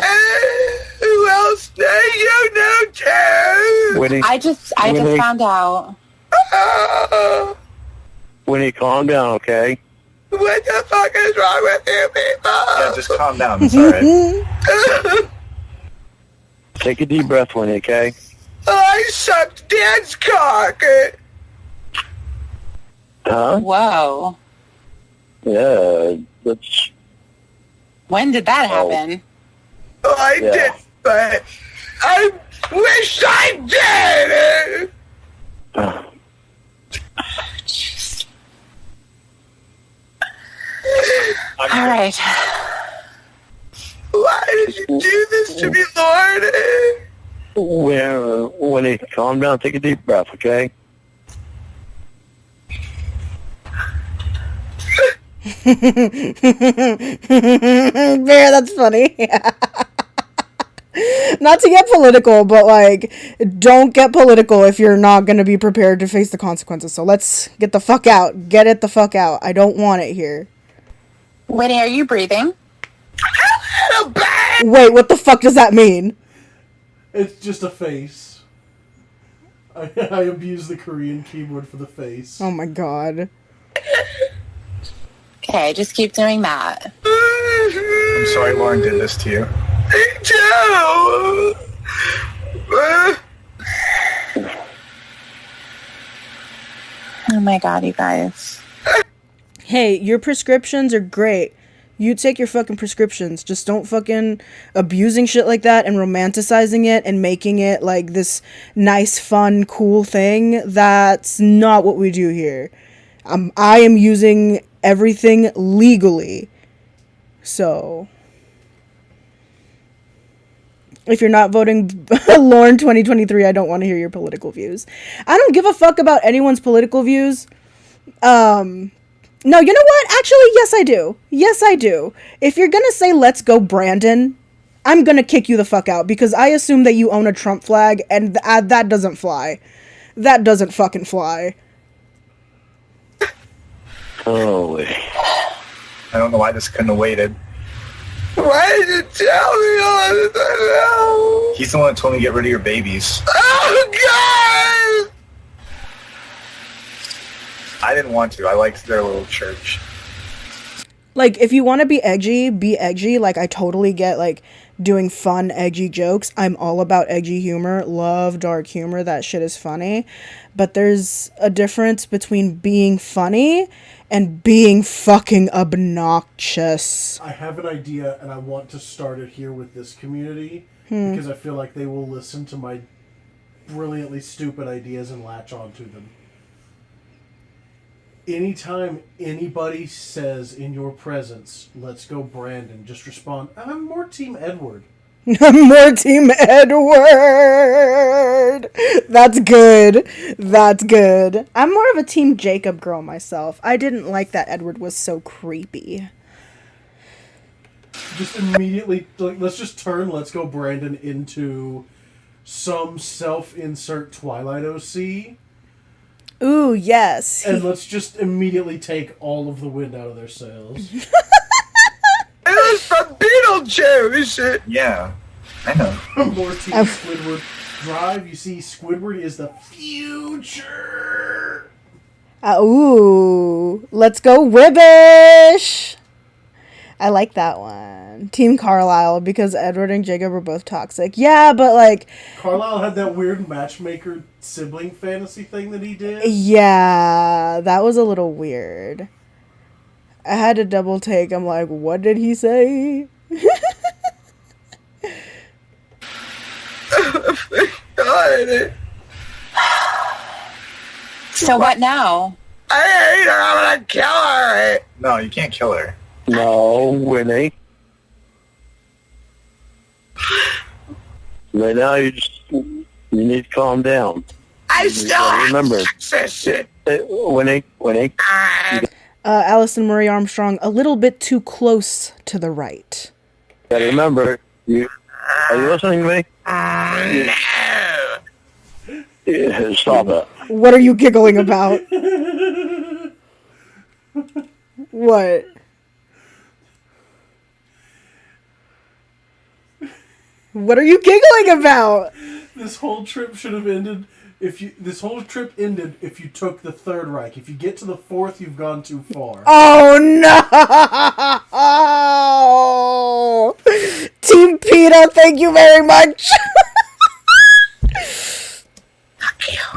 will stay, you know, too. Winnie, I just found out. Winnie, calm down, okay? What the fuck is wrong with you people? Yeah, just calm down. It's all right. Take a deep breath, Winnie, okay? I sucked Dad's cock. Huh? Whoa. Yeah, that's... When did that happen? I Yeah. did, but I wish I did. All right. Why did you do this to me, Lord? Winnie, calm down, take a deep breath, okay? Bear, that's funny. Not to get political, but like, don't get political if you're not going to be prepared to face the consequences. So let's get the fuck out. Get it the fuck out. I don't want it here. Winnie, are you breathing? Wait, what the fuck does that mean? It's just a face. I abuse the Korean keyboard for the face. Oh my god. Okay, just keep doing that. I'm sorry Lauren did this to you. Me too. Oh my god, you guys. Hey, your prescriptions are great. You take your fucking prescriptions. Just don't fucking abusing shit like that and romanticizing it and making it like this nice, fun, cool thing. That's not what we do here. I am using everything legally. So, if you're not voting Lauren 2023, I don't want to hear your political views. I don't give a fuck about anyone's political views. No, you know what? Actually, yes, I do. Yes, I do. If you're gonna say, let's go, Brandon, I'm gonna kick you the fuck out because I assume that you own a Trump flag and that doesn't fly. That doesn't fucking fly. Holy. I don't know why this couldn't have waited. Why did you tell me all this? He's the one that told me to get rid of your babies. Oh, God! I didn't want to. I liked their little church. Like, if you want to be edgy, be edgy. Like, I totally get, like, doing fun, edgy jokes. I'm all about edgy humor. Love dark humor. That shit is funny. But there's a difference between being funny and being fucking obnoxious. I have an idea, and I want to start it here with this community, because I feel like they will listen to my brilliantly stupid ideas and latch onto them. Anytime anybody says in your presence, let's go Brandon, just respond, I'm more Team Edward. More Team Edward. That's good. That's good. I'm more of a Team Jacob girl myself. I didn't like that Edward was so creepy. Just immediately, like, let's just turn let's go Brandon into some self-insert Twilight OC. Ooh, yes. And let's just immediately take all of the wind out of their sails. It was from Beetlejuice. Yeah, I know. More Team Squidward Drive. You see, Squidward is the future. Ooh, let's go Wibbish. I like that one. Team Carlisle, because Edward and Jacob were both toxic. Yeah, but like... Carlisle had that weird matchmaker sibling fantasy thing that he did. Yeah, that was a little weird. I had to double take. I'm like, what did he say? God. So what now? I hate her. I'm gonna kill her. No, you can't kill her. No, Winnie. Right now, you need to calm down. I still have remember. access to Winnie. Allison Marie Armstrong, a little bit too close to the right. Gotta remember, are you listening to me? No. Yeah, stop it. What are you giggling about? What? What are you giggling about? This whole trip should have ended if you. This whole trip ended if you took the Third Reich. If you get to the fourth, you've gone too far. Oh no! Team PETA, thank you very much.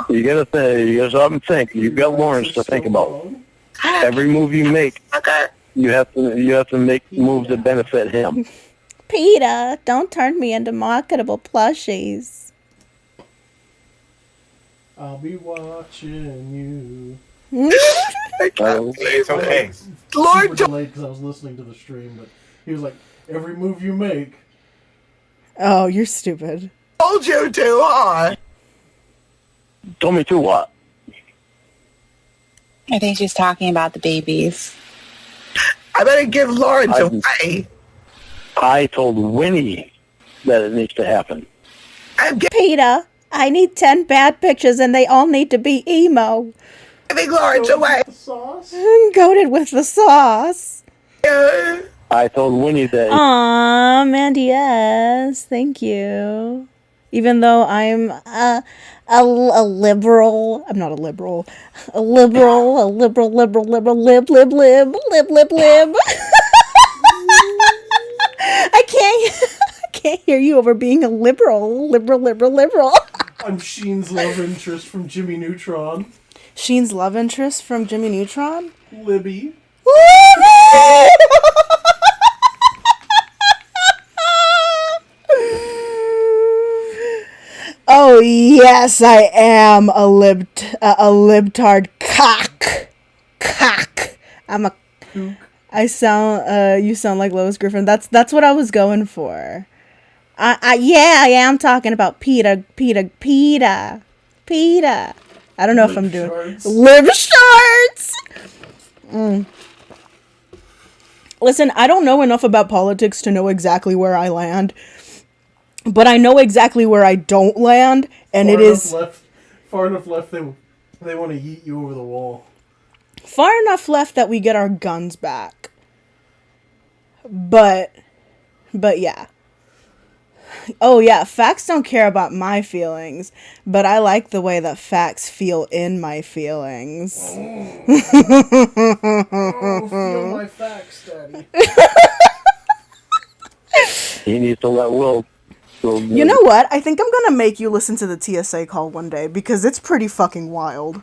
You gotta think. You gotta stop and think. You've got Lawrence to think about. Every move you make, you have to make moves that benefit him. PETA, don't turn me into marketable plushies. I'll be watching you. It's okay. Super delayed because I was listening to the stream, but he was like, "Every move you make." Oh, you're stupid. Told you to, huh? Told me to what? I think she's talking about the babies. I better give Lawrence away. I told Winnie that it needs to happen. PETA, I need 10 bad pictures and they all need to be emo. Giving Lawrence away. The sauce? Goated with the sauce. I told Winnie that. Aw, Mandy S. Thank you. Even though I'm a liberal, I'm not a liberal. A liberal, lib. I can't hear you over being a liberal. I'm Sheen's love interest from Jimmy Neutron. Sheen's love interest from Jimmy Neutron? Libby. Oh yes, I am a libtard cock. I'm a. Kook. I sound. You sound like Lois Griffin. That's what I was going for. I am talking about PETA. I don't know if I'm doing lib shorts. Listen, I don't know enough about politics to know exactly where I land, but I know exactly where I don't land, and far enough left. They want to yeet you over the wall. Far enough left that we get our guns back. But yeah. Oh yeah, facts don't care about my feelings, but I like the way that facts feel in my feelings. Oh, feel my facts, Daddy. He needs to let Will. You know what? I think I'm gonna make you listen to the TSA call one day because it's pretty fucking wild.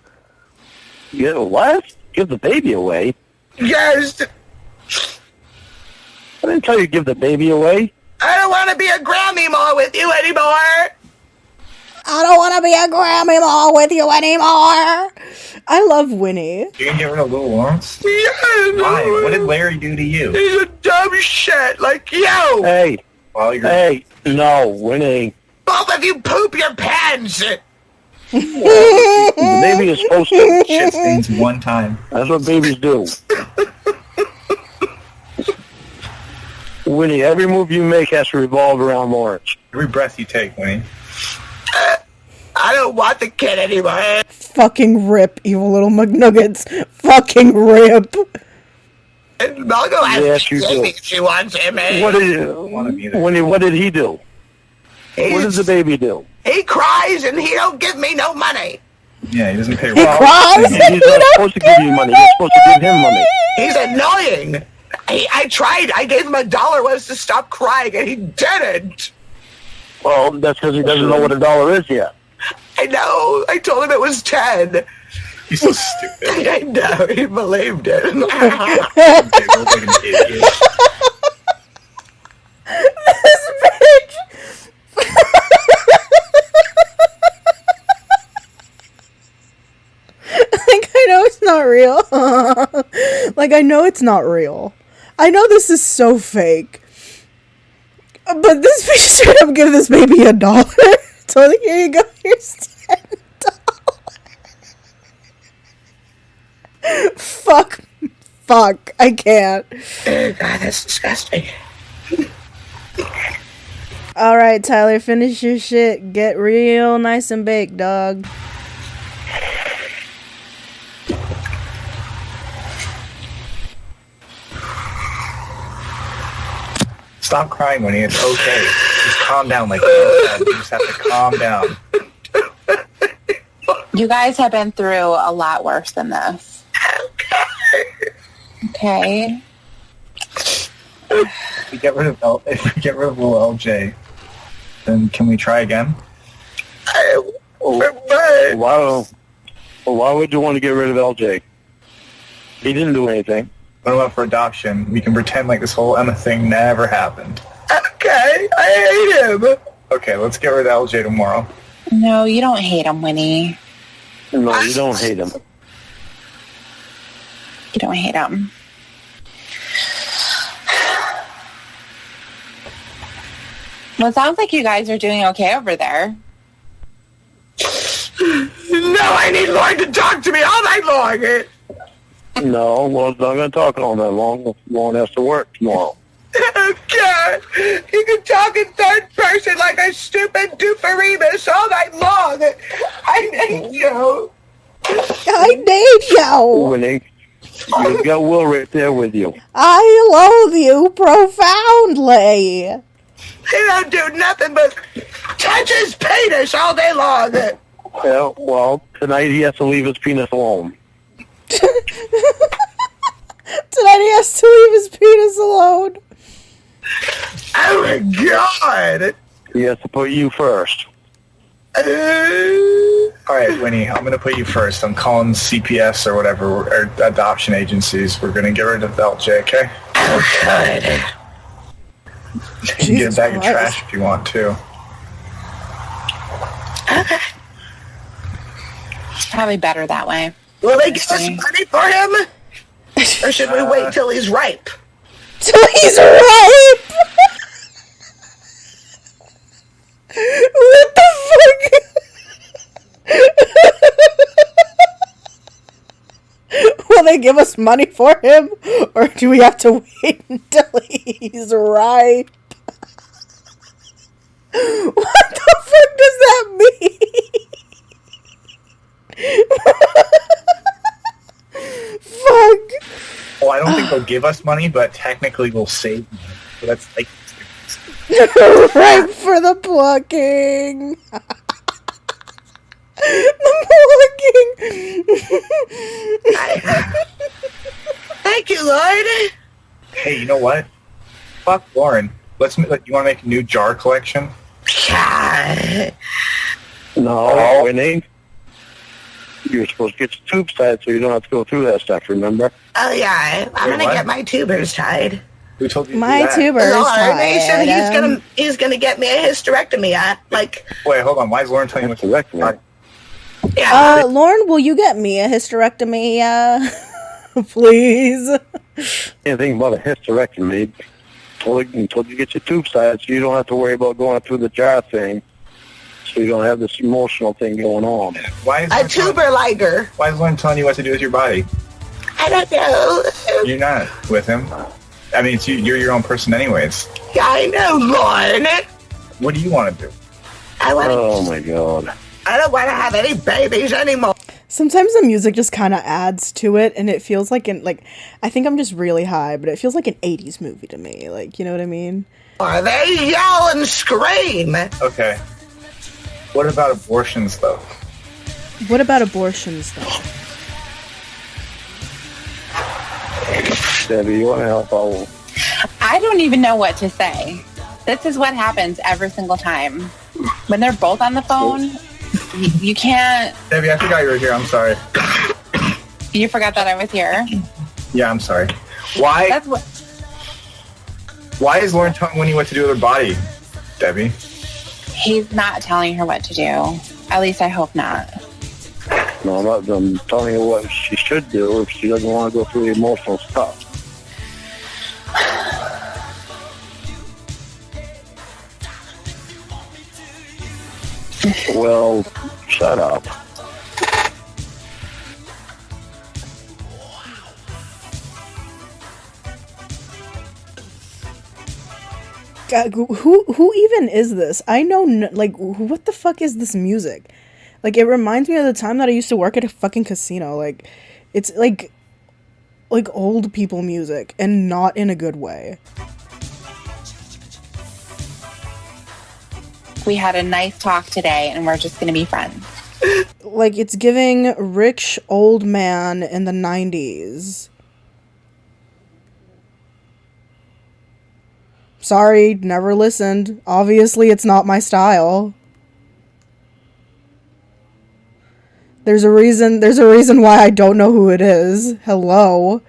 Yeah, what? Give the baby away? Yes. I didn't tell you to give the baby away. I don't want to be a Grammy Mall with you anymore. I don't want to be a Grammy Mall with you anymore. I love Winnie. You can get rid of Little Lawrence? Yes. Why? What did Larry do to you? He's a dumb shit like you. Hey. Well, Hey. No, Winnie. Both of you poop your pants. The baby is supposed to. Shit stains one time. That's what babies do. Winnie, every move you make has to revolve around Lawrence. Every breath you take, Winnie. I don't want the kid anymore. Fucking rip, evil little McNuggets. Fucking rip. Margo has Yes, you do. she wants him. What did Winnie? What did he do? What does the baby do? He cries and he don't give me no money. Yeah, he doesn't pay He cries. He's not supposed to give you money. You're supposed to give him money. He's annoying. I tried. I gave him $1 once to stop crying, and he didn't. Well, that's because he doesn't know what $1 is yet. I know. I told him it was 10. He's so stupid. I know. He believed it. He looks like an idiot. This bitch. Like, I know it's not real. Like, I know it's not real. I know this is so fake. But this bitch straight up give this baby $1. So, like, here you go. Here's $10. Fuck. I can't. Oh, God, that's disgusting. Alright, Tyler, finish your shit. Get real nice and baked, dog. Stop crying, Winnie. It's okay. Just calm down, like you just have to calm down. You guys have been through a lot worse than this. Okay. If we get rid of little LJ, then can we try again? Why would you want to get rid of LJ? He didn't do anything. What about for adoption? We can pretend like this whole Emma thing never happened. Okay, I hate him. Okay, let's get rid of LJ tomorrow. No, you don't hate him, Winnie. No, you don't hate him. You don't hate him. Well, it sounds like you guys are doing okay over there. No, I need Lauren to talk to me all night long. No, well, it's not going to talk all that long. Lauren has to work tomorrow. God, you can talk in third person like a stupid dooferemus all night long. I need you. I need you. Winnie, you've got Will right there with you. I loathe you profoundly. He don't do nothing but touch his penis all day long. Yeah, well, tonight he has to leave his penis alone. Tonight he has to leave his penis alone. Oh my God. He has to put you first. All right, Winnie, I'm going to put you first. I'm calling CPS or whatever, or adoption agencies. We're going to get rid of LJ, okay? Oh, good. You can get a bag of trash if you want to. Okay. It's probably better that way. Will they give us money for him? Or should we wait till he's ripe? Till he's ripe? What the fuck? Will they give us money for him? Or do we have to wait until he's ripe? What the fuck does that mean? Fuck. Well, I don't think they'll give us money, but technically we'll save money. So that's like... Ripe for the plucking. The plucking. Thank you, Lord. Hey, you know what? Fuck Lauren. You want to make a new jar collection? God. No, Winnie. You're supposed to get your tubes tied so you don't have to go through that stuff, remember? Oh, yeah. I'm going to get my tubers tied. Who told you to My do that? tubers Lauren, he said tied. he's gonna get me a hysterectomy. Wait, hold on. Why is Lauren telling you what to Hysterectomy? Yeah. Lauren, will you get me a hysterectomy, please? Anything about a hysterectomy until you get your tubes tied so you don't have to worry about going through the jar thing. So you don't have this emotional thing going on. Why is A tuber liger. Why is Lauren telling you what to do with your body? I don't know. You're not with him. I mean, you're your own person anyways. Yeah, I know, Lauren. What do you want to do? Oh my God. I don't want to have any babies anymore. Sometimes the music just kind of adds to it, and it feels like I think I'm just really high, but it feels like an 80s movie to me. Like, you know what I mean? Or they yell and scream. Okay. What about abortions, though? What about abortions, though? Debbie, you want to help out? I don't even know what to say. This is what happens every single time. When they're both on the phone, you can't... Debbie, I forgot you were here. I'm sorry. You forgot that I was here? Yeah, I'm sorry. Why? That's what... Why is Lauren telling Winnie what to do with her body, Debbie? He's not telling her what to do. At least I hope not. No, I'm telling you what she should do if she doesn't want to go through the emotional stuff. Well, shut up. God, who even is this? I know, what the fuck is this music? Like, it reminds me of the time that I used to work at a fucking casino. Like, it's like old people music, and not in a good way. we had a nice talk today and we're just going to be friends. Like, it's giving rich old man in the 90s. Sorry, never listened. Obviously, it's not my style. There's a reason why I don't know who it is. Hello.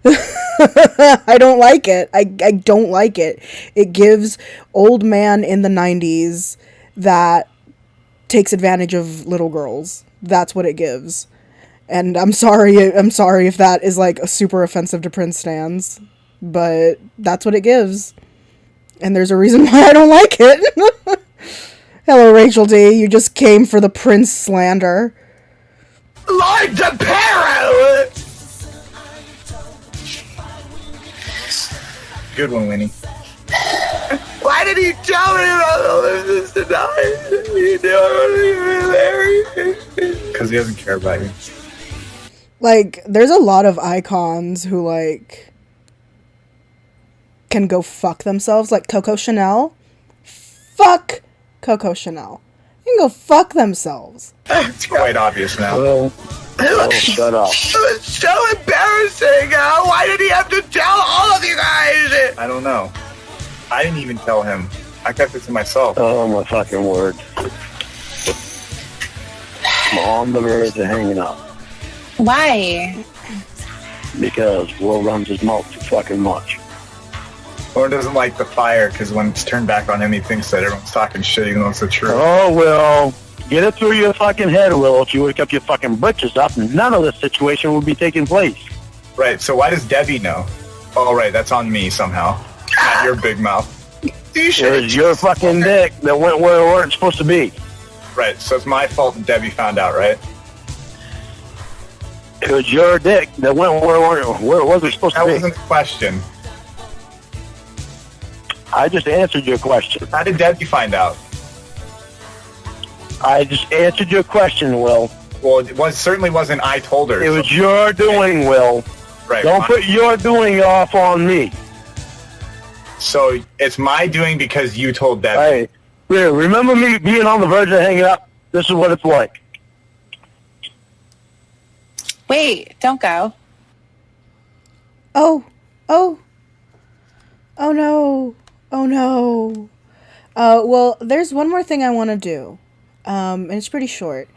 I don't like it. I don't like it. It gives old man in the 90s that takes advantage of little girls. That's what it gives. And I'm sorry if that is like super offensive to Prince stans, but that's what it gives. And there's a reason why I don't like it. Hello, Rachel D. You just came for the Prince slander. Lord DePero! Good one, Winnie. Why did he tell me about all of this tonight? You know, Because he doesn't care about you. Like, there's a lot of icons who, like, can go fuck themselves. Like, Coco Chanel. Fuck Coco Chanel. They can go fuck themselves. It's quite obvious now. Well, shut up. It was so embarrassing. Why did he have to tell all of you guys? I don't know. I didn't even tell him. I kept it to myself. Oh, my fucking word. I'm on the verge of hanging up. Why? Because Will runs his mouth too fucking much. Lauren doesn't like the fire because when it's turned back on him, he thinks that everyone's talking shit even though it's the truth. Oh, Will. Get it through your fucking head, Will. If you wake up your fucking britches up, none of this situation would be taking place. Right, so why does Debbie know? Oh, right, that's on me somehow. Not your big mouth. It was your fucking dick that went where it weren't supposed to be. Right, so it's my fault that Debbie found out, right? It was your dick that went where it wasn't supposed That to be. wasn't the question. I just answered your question. How did Debbie find out? I just answered your question, Will. Well, it certainly wasn't I told her. It was your doing, Will. Right. Don't put your doing off on me. So it's my doing because you told Debbie. Hey, remember me being on the verge of hanging up? This is what it's like. Wait, don't go. Oh no. Oh no. Well, there's one more thing I want to do. And it's pretty short.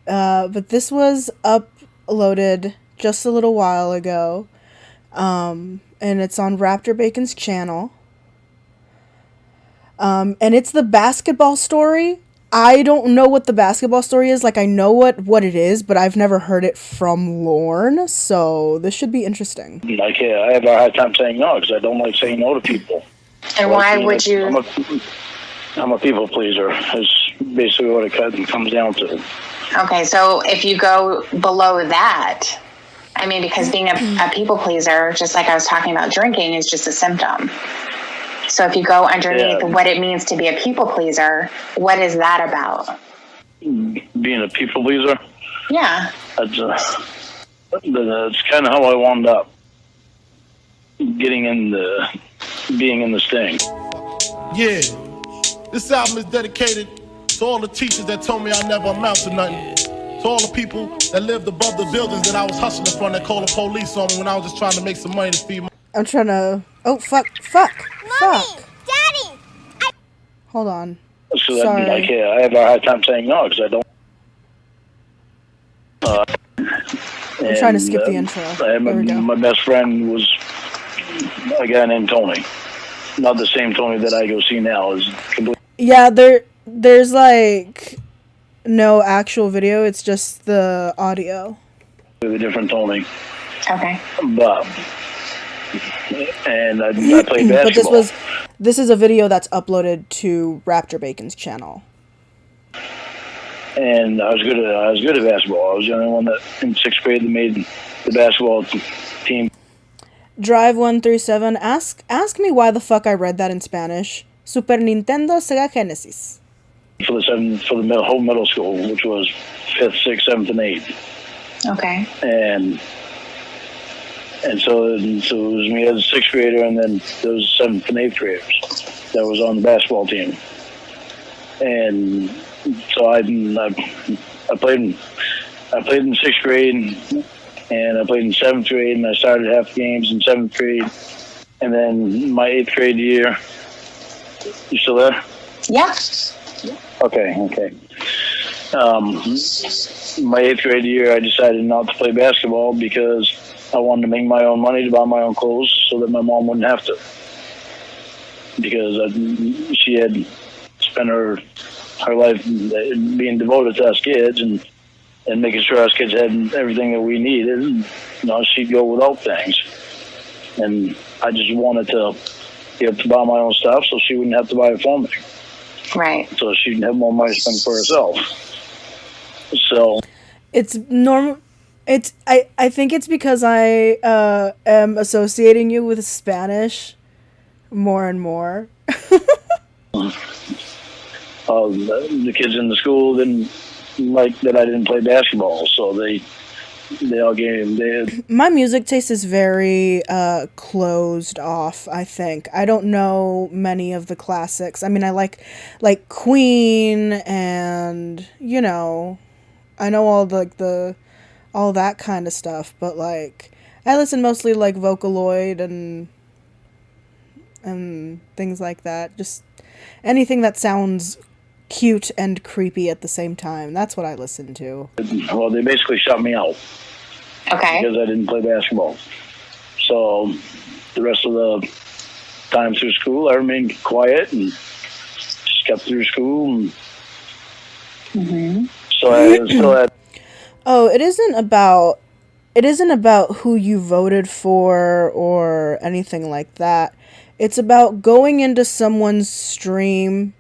But this was uploaded just a little while ago. And it's on Raptor Bacon's channel. And it's the basketball story. I don't know what the basketball story is. Like, I know what it is, but I've never heard it from Lorne. So this should be interesting. Like, I have a hard time saying no because I don't like saying no to people. And why would you? I'm a people pleaser. Is basically what it comes down to. Okay, so if you go below that, I mean, because being a people pleaser, just like I was talking about drinking, is just a symptom. So if you go underneath what it means to be a people pleaser, what is that about? Being a people pleaser? Yeah. That's kind of how I wound up being in the Sting. Yeah, this album is dedicated to all the teachers that told me I never amount to nothing. To all the people that lived above the buildings that I was hustling from that called the police on me when I was just trying to make some money to feed my... I'm trying to... Oh, fuck. Mommy, Daddy! Hold on. So Sorry. I have a hard time saying no because I don't... I'm trying to skip the intro. There we go. My best friend was a guy named Tony. Not the same Tony that I go see now. Is completely... Yeah, there's like no actual video. It's just the audio. A different Tony. Okay. But and I played basketball. But this is a video that's uploaded to Raptor Bacon's channel. And I was good at basketball. I was the only one that in 6th grade that made the basketball team. Drive137, ask me why the fuck I read that in Spanish. Super Nintendo Sega Genesis. For the whole middle school, which was 5th, 6th, 7th, and 8th. Okay. And so it was me as a 6th grader, and then those 7th and 8th graders that was on the basketball team. and so I played in sixth grade, and I played in seventh grade, and I started half games in seventh grade, and then my eighth grade year. You still there? Yeah. Okay. My eighth grade year, I decided not to play basketball because I wanted to make my own money to buy my own clothes so that my mom wouldn't have to. Because she had spent her life being devoted to us kids and making sure us kids had everything that we needed. And, she'd go without things. And I just wanted to be able to buy my own stuff so she wouldn't have to buy it for me. Right. So she'd have more money to spend for herself. So it's normal. I think it's because I am associating you with Spanish more and more. The kids in the school didn't like that I didn't play basketball, so they all gave. My music taste is very closed off, I think. I don't know many of the classics. I mean, I like Queen and, I know all that kind of stuff, but I listen mostly like Vocaloid and things like that. Just anything that sounds cute and creepy at the same time. That's what I listen to. Well, they basically shut me out. Okay. Because I didn't play basketball. So the rest of the time through school, I remained quiet and just kept through school. And so I still had. Oh, it isn't about who you voted for or anything like that. It's about going into someone's stream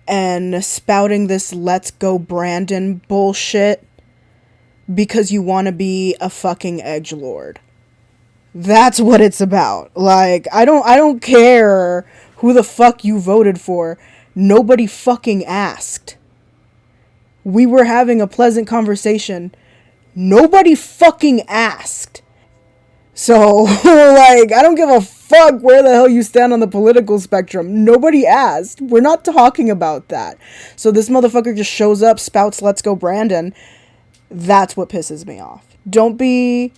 and spouting this "Let's Go Brandon" bullshit because you want to be a fucking edgelord. That's what it's about. I don't care who the fuck you voted for. Nobody fucking asked. We were having a pleasant conversation. Nobody fucking asked. So, I don't give a fuck where the hell you stand on the political spectrum. Nobody asked. We're not talking about that. So this motherfucker just shows up, spouts "Let's Go Brandon." That's what pisses me off. Don't be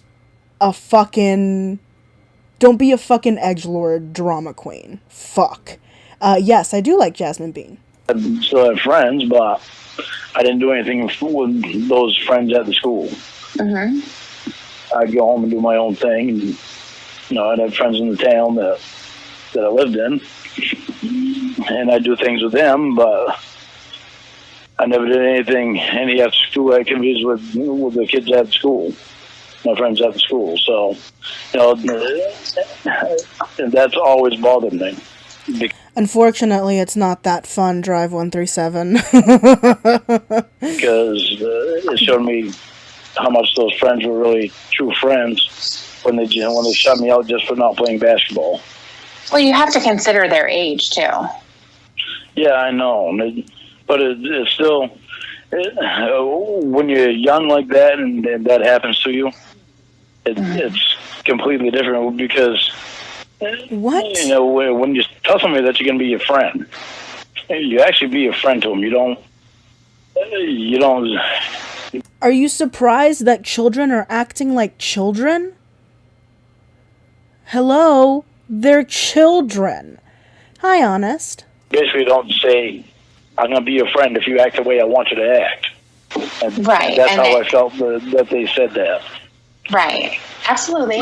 a fucking edgelord drama queen. Fuck. Yes, I do like Jasmine Bean. I still have friends, but I didn't do anything with those friends at the school. I'd go home and do my own thing, and I'd have friends in the town that I lived in, and I'd do things with them, but I never did any after school activities with the kids at school, my friends at the school. So, that's always bothered me. Unfortunately, it's not that fun, Drive 137. Because it showed me how much those friends were really true friends when they shut me out just for not playing basketball. Well, you have to consider their age too. Yeah, I know, but it's still when you're young like that and that happens to you, it's completely different because. What? When you tell somebody that you're going to be your friend, you actually be a friend to them. You don't. Are you surprised that children are acting like children? Hello? They're children. Hi, Honest. Basically, don't say, "I'm going to be your friend if you act the way I want you to act." And right. That's how I felt that they said that. Right. Absolutely.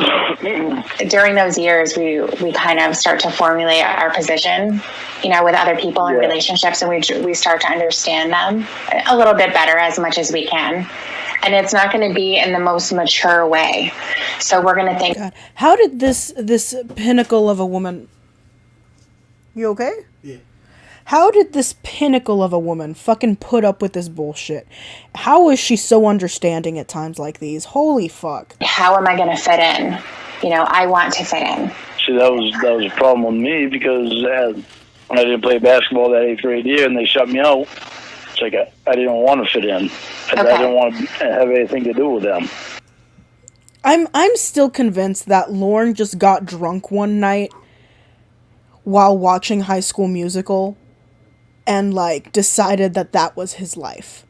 During those years, we kind of start to formulate our position, with other people in relationships, and we start to understand them a little bit better as much as we can. And it's not going to be in the most mature way. So we're going to think. God. How did this pinnacle of a woman... You okay? Yeah. How did this pinnacle of a woman fucking put up with this bullshit? How is she so understanding at times like these? Holy fuck. How am I going to fit in? I want to fit in. See, that was a problem with me because when I didn't play basketball that 8th grade year and they shut me out, it's like I didn't want to fit in. I didn't want to have anything to do with them. I'm still convinced that Lauren just got drunk one night while watching High School Musical and like decided that that was his life.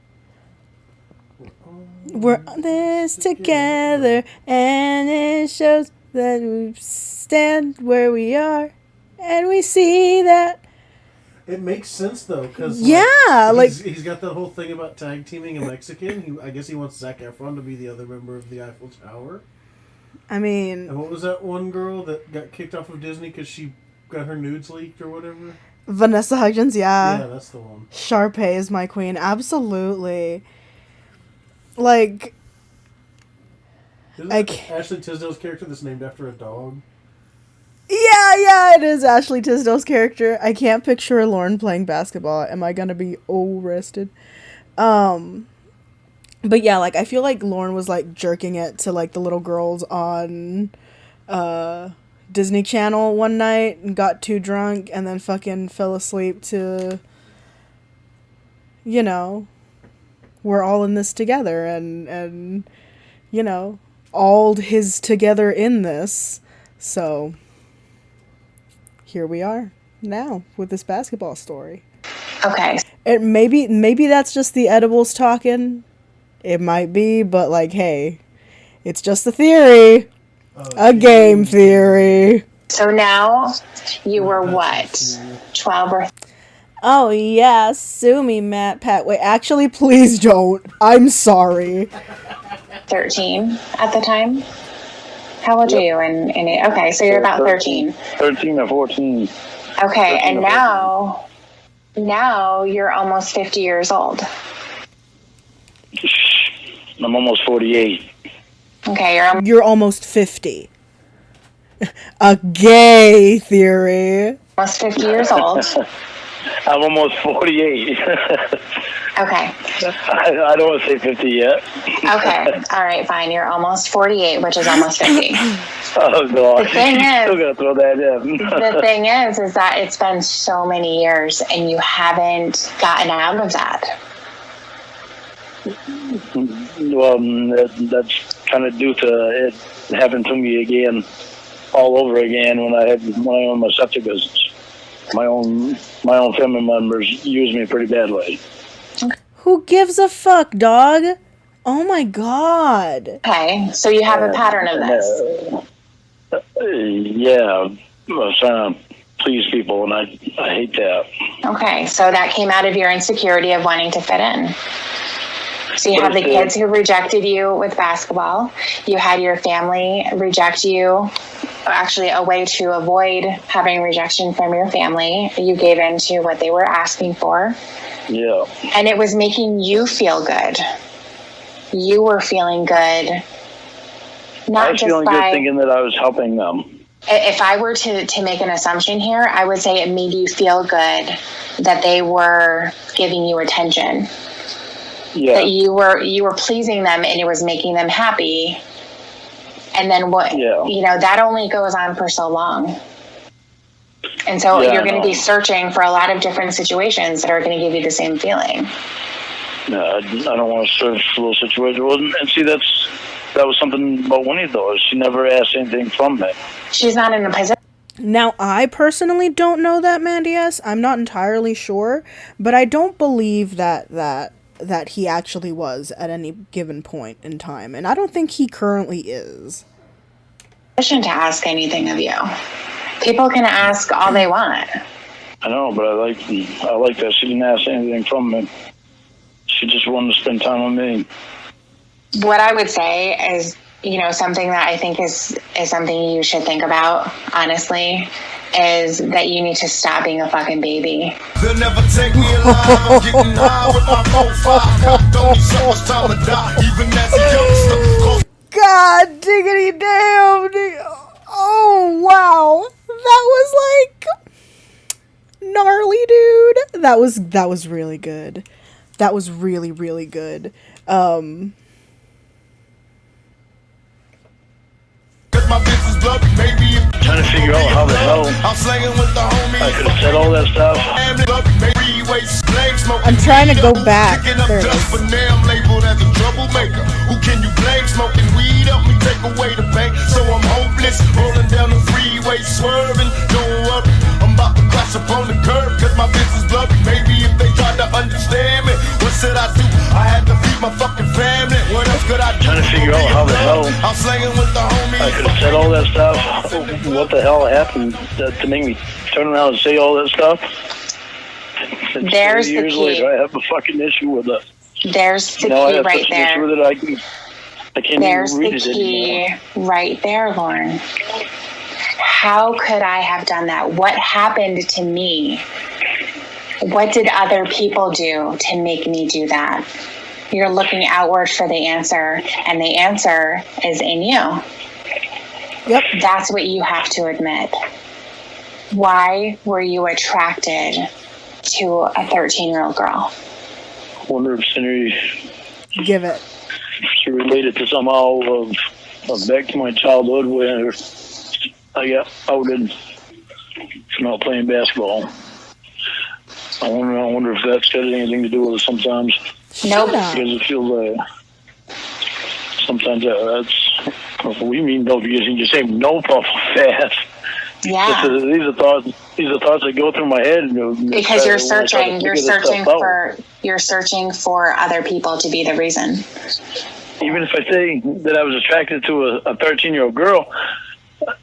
We're on this together, and it shows that we stand where we are, and we see that. It makes sense though, because he's got that whole thing about tag teaming a Mexican. I guess he wants Zac Efron to be the other member of the Eiffel Tower. I mean, and what was that one girl that got kicked off of Disney because she got her nudes leaked or whatever? Vanessa Hudgens, yeah, that's the one. Sharpay is my queen, absolutely. Like, Ashley Tisdale's character that's named after a dog? Yeah, it is Ashley Tisdale's character. I can't picture Lauren playing basketball. Am I gonna be arrested? But yeah, like, I feel like Lauren was, like, jerking it to, like, the little girls on, Disney Channel one night and got too drunk and then fucking fell asleep to, you know, we're all in this together and, you know, all his together in this. So, here we are now with this basketball story. Okay. It maybe that's just the edibles talking. It might be, but like, hey, it's just a theory. A game theory. So now you were what? 12 or... Oh, yeah, sue me, Matt Pat. Wait, actually, please don't. I'm sorry. 13 at the time? How old are you in it? Okay, so you're about 13. 13 or 14. Okay, and now you're almost 50 years old. I'm almost 48. Okay, you're almost 50. A gay theory. Almost 50 years old. I'm almost 48. Okay. I don't want to say 50 yet. Okay. All right, fine. You're almost 48, which is almost 50. Oh, God. The thing is, still got to throw that in. The thing is that it's been so many years and you haven't gotten out of that. Well, that's kind of due to it happened to me again, all over again when I owned my septic business. My own family members used me pretty badly. Who gives a fuck, dog? Oh my God. Okay, so you have a pattern of this. Yeah, I was trying to please people, and I hate that. Okay, so that came out of your insecurity of wanting to fit in. So you have the kids who rejected you with basketball. You had your family reject you. Actually, a way to avoid having rejection from your family, you gave in to what they were asking for. Yeah. And it was making you feel good. You were feeling good. I was feeling good thinking that I was helping them. If I were to make an assumption here, I would say it made you feel good that they were giving you attention. Yeah. That you were pleasing them and it was making them happy. And then that only goes on for so long. And so you're going to be searching for a lot of different situations that are going to give you the same feeling. No, I don't want to search for those situations. And see, that was something about Winnie, though. She never asked anything from me. She's not in a position. Now, I personally don't know that, Mandy S. I'm not entirely sure, but I don't believe that he actually was at any given point in time, and I don't think he currently is. To ask anything of you. People can ask all they want. I know, but I like that she didn't ask anything from me. She just wanted to spend time with me. What I would say is, something that I think is something you should think about, honestly, is that you need to stop being a fucking baby. They'll never take me alive. I'm getting high with my profile. Don't be so much time to die, even as a youngster. God diggity damn. Oh, wow. That was like gnarly, dude. That was really good. That was really, really good. Trying to figure out how the hell I could have said all that stuff. I'm trying to go back. There it is. Who can you blame? Smoking weed help me take away the pain. So I'm hopeless, rolling down the freeway, swerving, don't worry. I'm about to crash upon the curb, cause my business bloody. Maybe could have said all that stuff. What the hell happened to make me turn around and say all that stuff? And There's the years key. later, I have a fucking issue with it. There's the I key have right such an there. issue with it, I can't There's even read the it key anymore. right there, Lauren. How could I have done that? What happened to me? What did other people do to make me do that? You're looking outward for the answer, and the answer is in you. Yep. That's what you have to admit. Why were you attracted to a 13-year-old girl? I wonder if Cindy Give it. should relate it to somehow of back to my childhood where I got outed for not playing basketball. I wonder if that's got anything to do with it sometimes. Nope. Because it feels like sometimes that's what we mean. No, because you say no, puff fast. Yeah. These are thoughts that go through my head. Because you're when I try to searching, figure this stuff out. you're searching for other people to be the reason. Even if I say that I was attracted to a 13-year-old girl,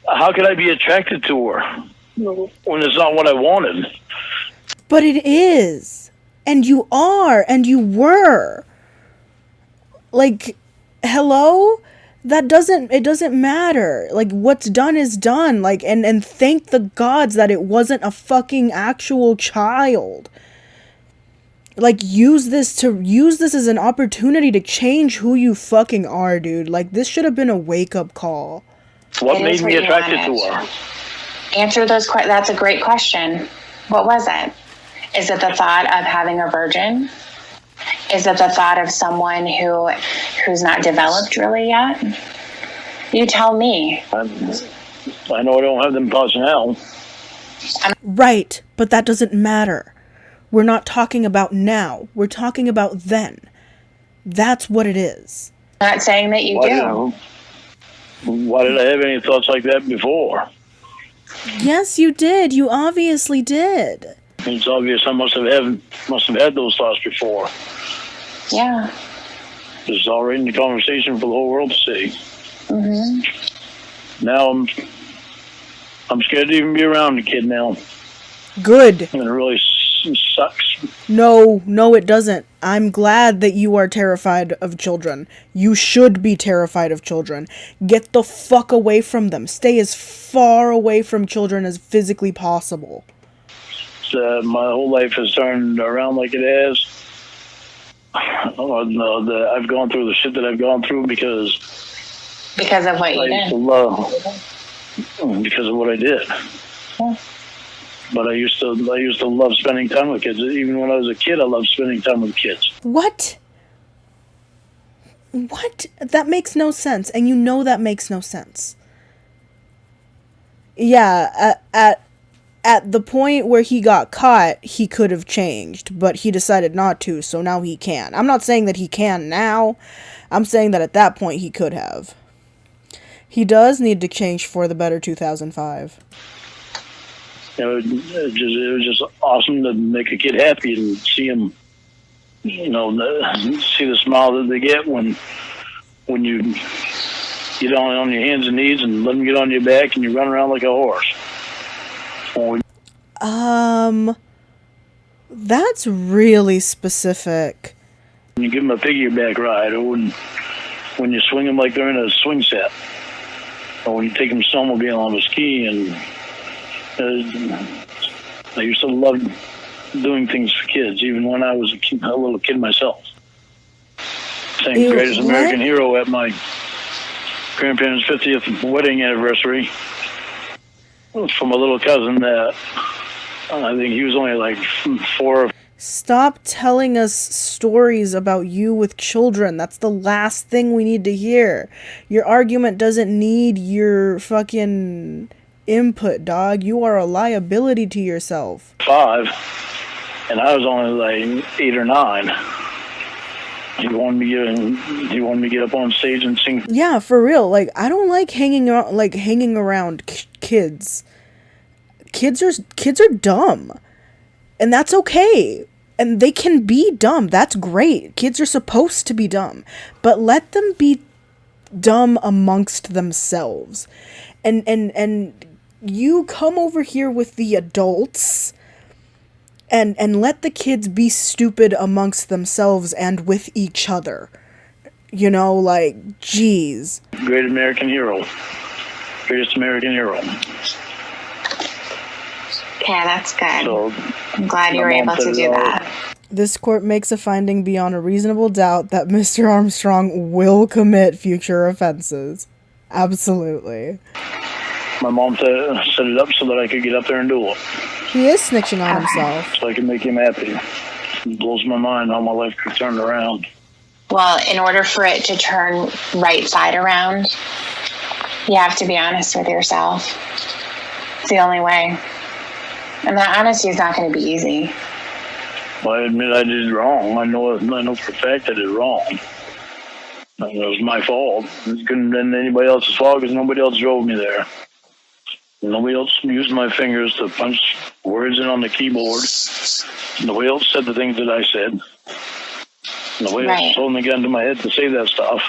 how could I be attracted to her when it's not what I wanted? But it is. And you are. And you were. Like, hello? It doesn't matter. Like, what's done is done. Like, and thank the gods that it wasn't a fucking actual child. Like, use this as an opportunity to change who you fucking are, dude. Like, this should have been a wake-up call. What made me attracted to her? Answer those questions. That's a great question. What was it? Is it the thought of having a virgin? Is it the thought of someone who's not developed really yet? You tell me. I know I don't have them thoughts now. Right, but that doesn't matter. We're not talking about now. We're talking about then. That's what it is. I'm not saying that you do. Why did I have any thoughts like that before? Yes, you did. You obviously did. It's obvious I must have had those thoughts before. Yeah. It's already in the conversation for the whole world to see. Mm-hmm. Now I'm scared to even be around the kid now. Good. And it really sucks. No, it doesn't. I'm glad that you are terrified of children. You should be terrified of children. Get the fuck away from them. Stay as far away from children as physically possible. My whole life has turned around like it has. I've gone through the shit that I've gone through because of what you used did. to love, because of what I did. Yeah. But I used to love spending time with kids. Even when I was a kid, I loved spending time with kids. What? That makes no sense, and you know that makes no sense. Yeah, at the point where he got caught, he could have changed, but he decided not to, so now he can. I'm not saying that he can now. I'm saying that at that point he could have. He does need to change for the better 2005. It was just awesome to make a kid happy and see him, see the smile that they get when you get on your hands and knees and let them get on your back and you run around like a horse. That's really specific. When you give them a piggyback ride, or when you swing them like they're in a swing set, or when you take them snowmobiling on a ski, and I used to love doing things for kids, even when I was a little kid myself. Sang Greatest American Hero at my grandparents' 50th wedding anniversary from a little cousin that I think he was only like 4. Stop telling us stories about you with children. That's the last thing we need to hear. Your argument doesn't need your fucking input, dog. You are a liability to yourself. 5, and I was only like 8 or 9. He wanted me to get up on stage and sing. Yeah, for real. Like, I don't like hanging around kids. Kids are dumb, and that's okay. And they can be dumb. That's great. Kids are supposed to be dumb, but let them be dumb amongst themselves. And you come over here with the adults and let the kids be stupid amongst themselves and with each other. You know, like, geez. Great American hero. Greatest American hero. Okay, that's good. So, I'm glad you were able to do that. This court makes a finding beyond a reasonable doubt that Mr. Armstrong will commit future offenses. Absolutely. My mom set it up so that I could get up there and do it. He is snitching on himself. So I can make him happy. It blows my mind how my life could turn around. Well, in order for it to turn right side around, you have to be honest with yourself. It's the only way. And that honesty is not going to be easy. Well, I admit I did wrong. I know for a fact I did wrong. It was my fault. It couldn't have been anybody else's fault because nobody else drove me there. Nobody else used my fingers to punch words in on the keyboard. Nobody else said the things that I said. Nobody else told me to get into my head to say that stuff.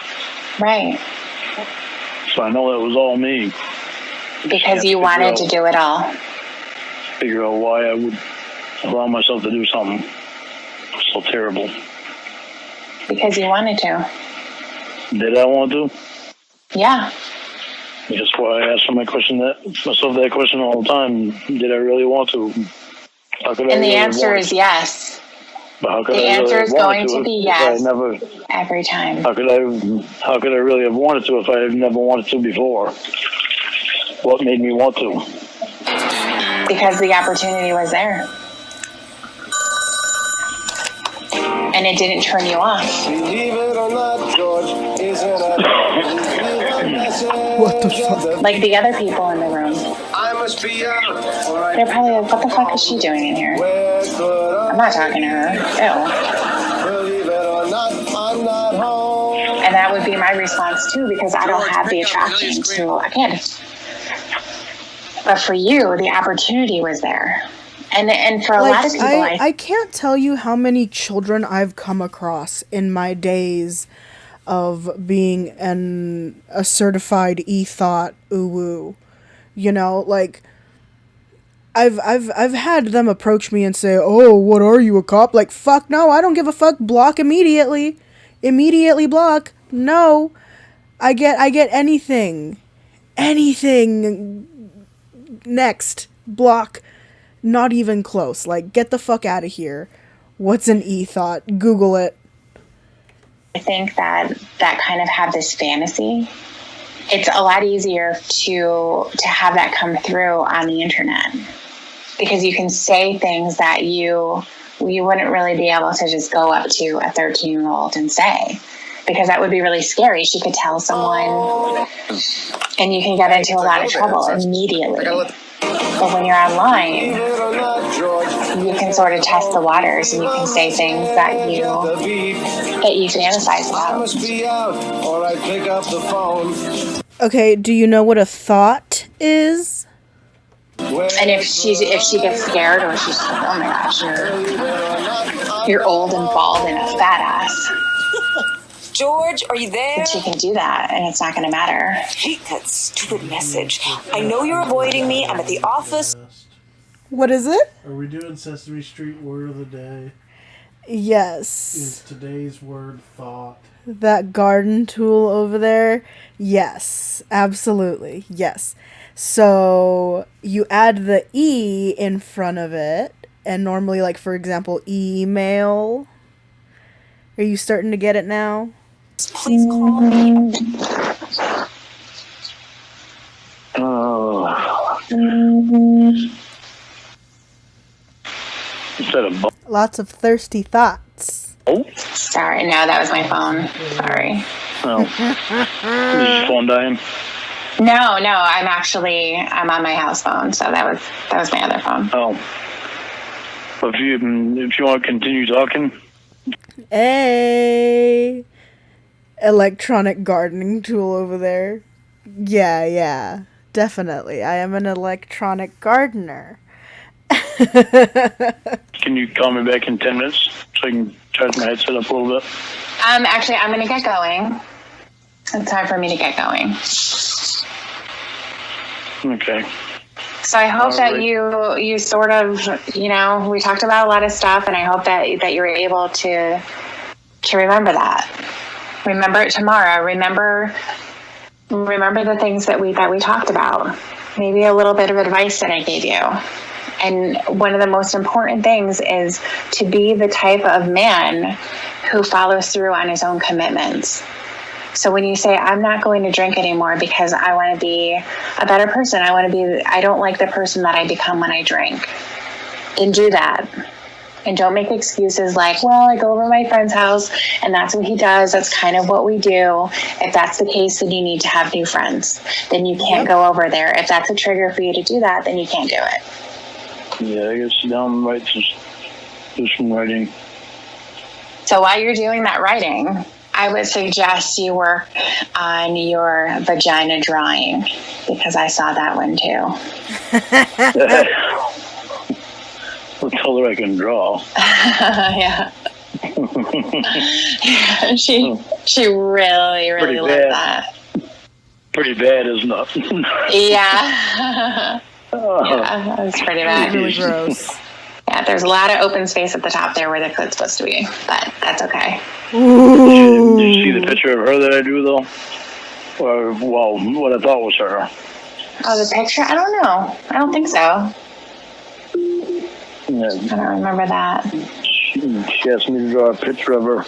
Right. So I know that was all me. Because you wanted to do it all. Figure out why I would allow myself to do something so terrible. Because you wanted to. Did I want to? Yeah. That's why I ask myself that question all the time. Did I really want to? And the answer is yes. But how could the I really answer is going to be yes. Never, every time. How could I really have wanted to if I had never wanted to before? What made me want to? Because the opportunity was there. And it didn't turn you off. Believe it or not, George, what the fuck? Like the other people in the room. I must be out. They're probably like, what the fuck is she doing in here? I'm not talking to her. Ew. Believe it or not, I'm not home. And that would be my response too, because I don't have the attraction to a kid. But for you, the opportunity was there. And for a lot of people, I can't tell you how many children I've come across in my days of being a certified e-thought uwu. You know, like I've had them approach me and say, "Oh, what are you, a cop?" Like, fuck no, I don't give a fuck. Block immediately. Immediately block. No. I get anything. Anything. Next. Block. Not even close. Like, get the fuck out of here. What's an e-thought? Google it. I think that kind of have this fantasy. It's a lot easier to have that come through on the internet because you can say things that you wouldn't really be able to just go up to a 13-year-old and say, because that would be really scary. She could tell someone and you can get into a lot of trouble immediately. But when you're online, you can sort of test the waters and you can say things that you fantasize about. Okay, do you know what a thought is? And if she gets scared or she's like, oh my gosh, you're old and bald and a fat ass. George, are you there? And she can do that, and it's not going to matter. I hate that stupid message. I know you're avoiding me. I'm at the office. What is it? Are we doing Sesame Street word of the day? Yes. Is today's word thought? That garden tool over there? Yes. Absolutely. Yes. So you add the E in front of it, and normally, like, for example, email. Are you starting to get it now? Please call me. Lots of thirsty thoughts. Oh. Sorry, no, that was my phone. Sorry. Oh. Is your phone dying? No, I'm on my house phone, so that was my other phone. Oh. If you want to continue talking. Hey, electronic gardening tool over there. Yeah, definitely. I am an electronic gardener. Can you call me back in 10 minutes so I can charge my headset up a little bit? Actually, I'm going to get going. It's time for me to get going. Okay. So I hope that Alright. you sort of, we talked about a lot of stuff, and I hope that you were able to remember that. Remember it tomorrow. Remember the things that we talked about. Maybe a little bit of advice that I gave you. And one of the most important things is to be the type of man who follows through on his own commitments. So when you say, I'm not going to drink anymore because I want to be a better person, I don't like the person that I become when I drink, then do that. And don't make excuses like, well, I go over to my friend's house and that's what he does. That's kind of what we do. If that's the case, then you need to have new friends. Then you can't go over there. If that's a trigger for you to do that, then you can't do it. Yeah, I guess sit down and write do some writing. So while you're doing that writing, I would suggest you work on your vagina drawing, because I saw that one too. What color I can draw? Yeah. She really Pretty loved bad. that. Pretty bad, isn't it? Yeah. Yeah, that was pretty bad. Really gross. Yeah, there's a lot of open space at the top there where the coat's supposed to be, but that's okay. Did you see the picture of her that I drew, though? Or, well, what I thought was her. Oh, the picture? I don't know. I don't think so. Yeah. I don't remember that. She asked me to draw a picture of her,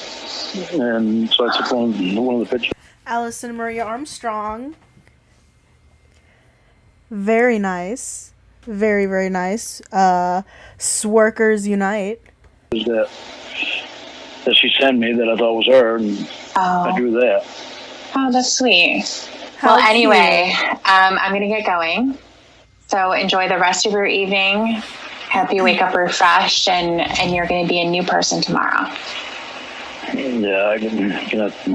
and so I took one of the pictures. Allison Maria Armstrong. Very nice. Very, very nice. Swerkers Unite. That she sent me that I thought was her, and I drew that. Oh, that's sweet. How well, anyway, cute. I'm going to get going. So enjoy the rest of your evening. Hope you wake up refreshed, and you're going to be a new person tomorrow. Yeah, I can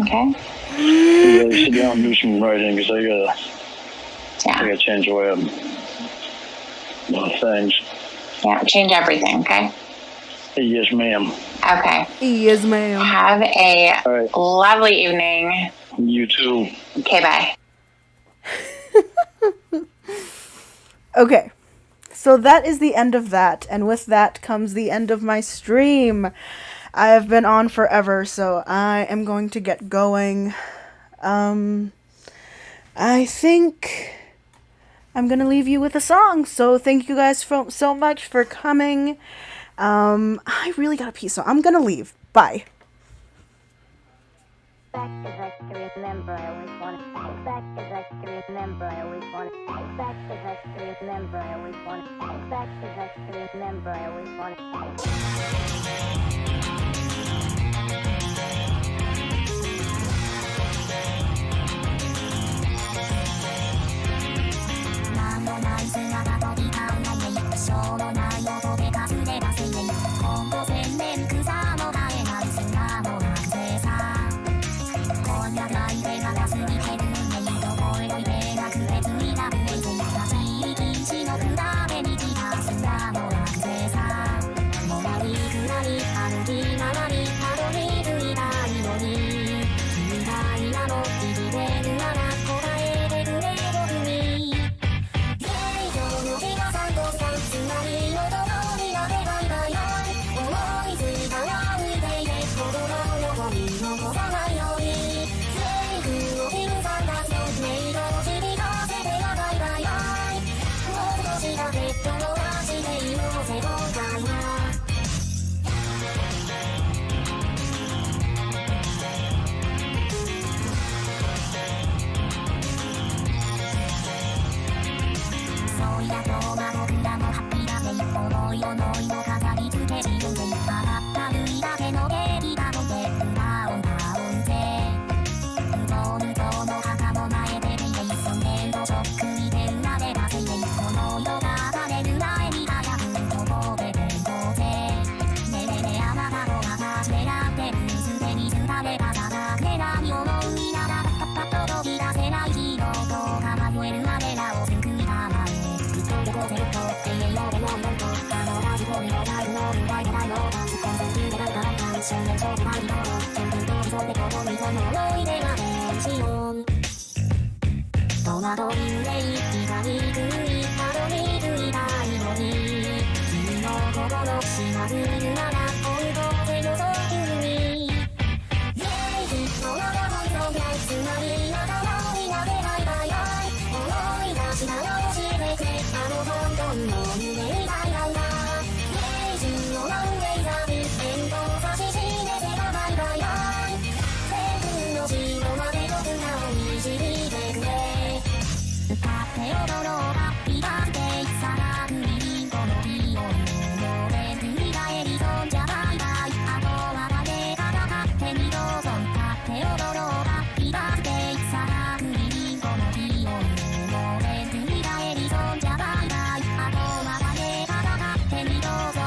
Okay? really sit down and do some writing, because I gotta change the way I'm doing things. Yeah, change everything, okay? Yes, ma'am. Okay. Yes, ma'am. Have a All right. lovely evening. You too. Okay, bye. Okay. So that is the end of that, and with that comes the end of my stream. I have been on forever, so I am going to get going. I think I'm gonna leave you with a song, so thank you guys so much for coming. I really gotta pee, so I'm gonna leave. Bye. Back as I can remember, I always wanted. Back as I can remember, I always wanted. Back as I can remember, I always wanted. Back as I can remember, I always wanted. Show me 戸惑い憂い気が憎い窓についたいのに君の心しなぐるなら本当でのそういうにイエーイのまま本当でつまりまたもみなでバイバイバイ思い出したら教えてくれあの本当の夢みたいなんだイエーイ中のマンデーザビ弁当差し示せばバイバイバイ全部の白まで僕らを導いてくれ歌って踊ろうハッピーバースデーさらぐりんこのピオンので振り返りそうじゃバイバイあとは誰かが勝手にどうぞ歌って踊ろうハッピーバースデーさらぐりんこのピオンので振り返りそうじゃバイバイあとは誰かが勝手にどうぞ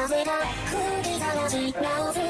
風が吹きざまし直す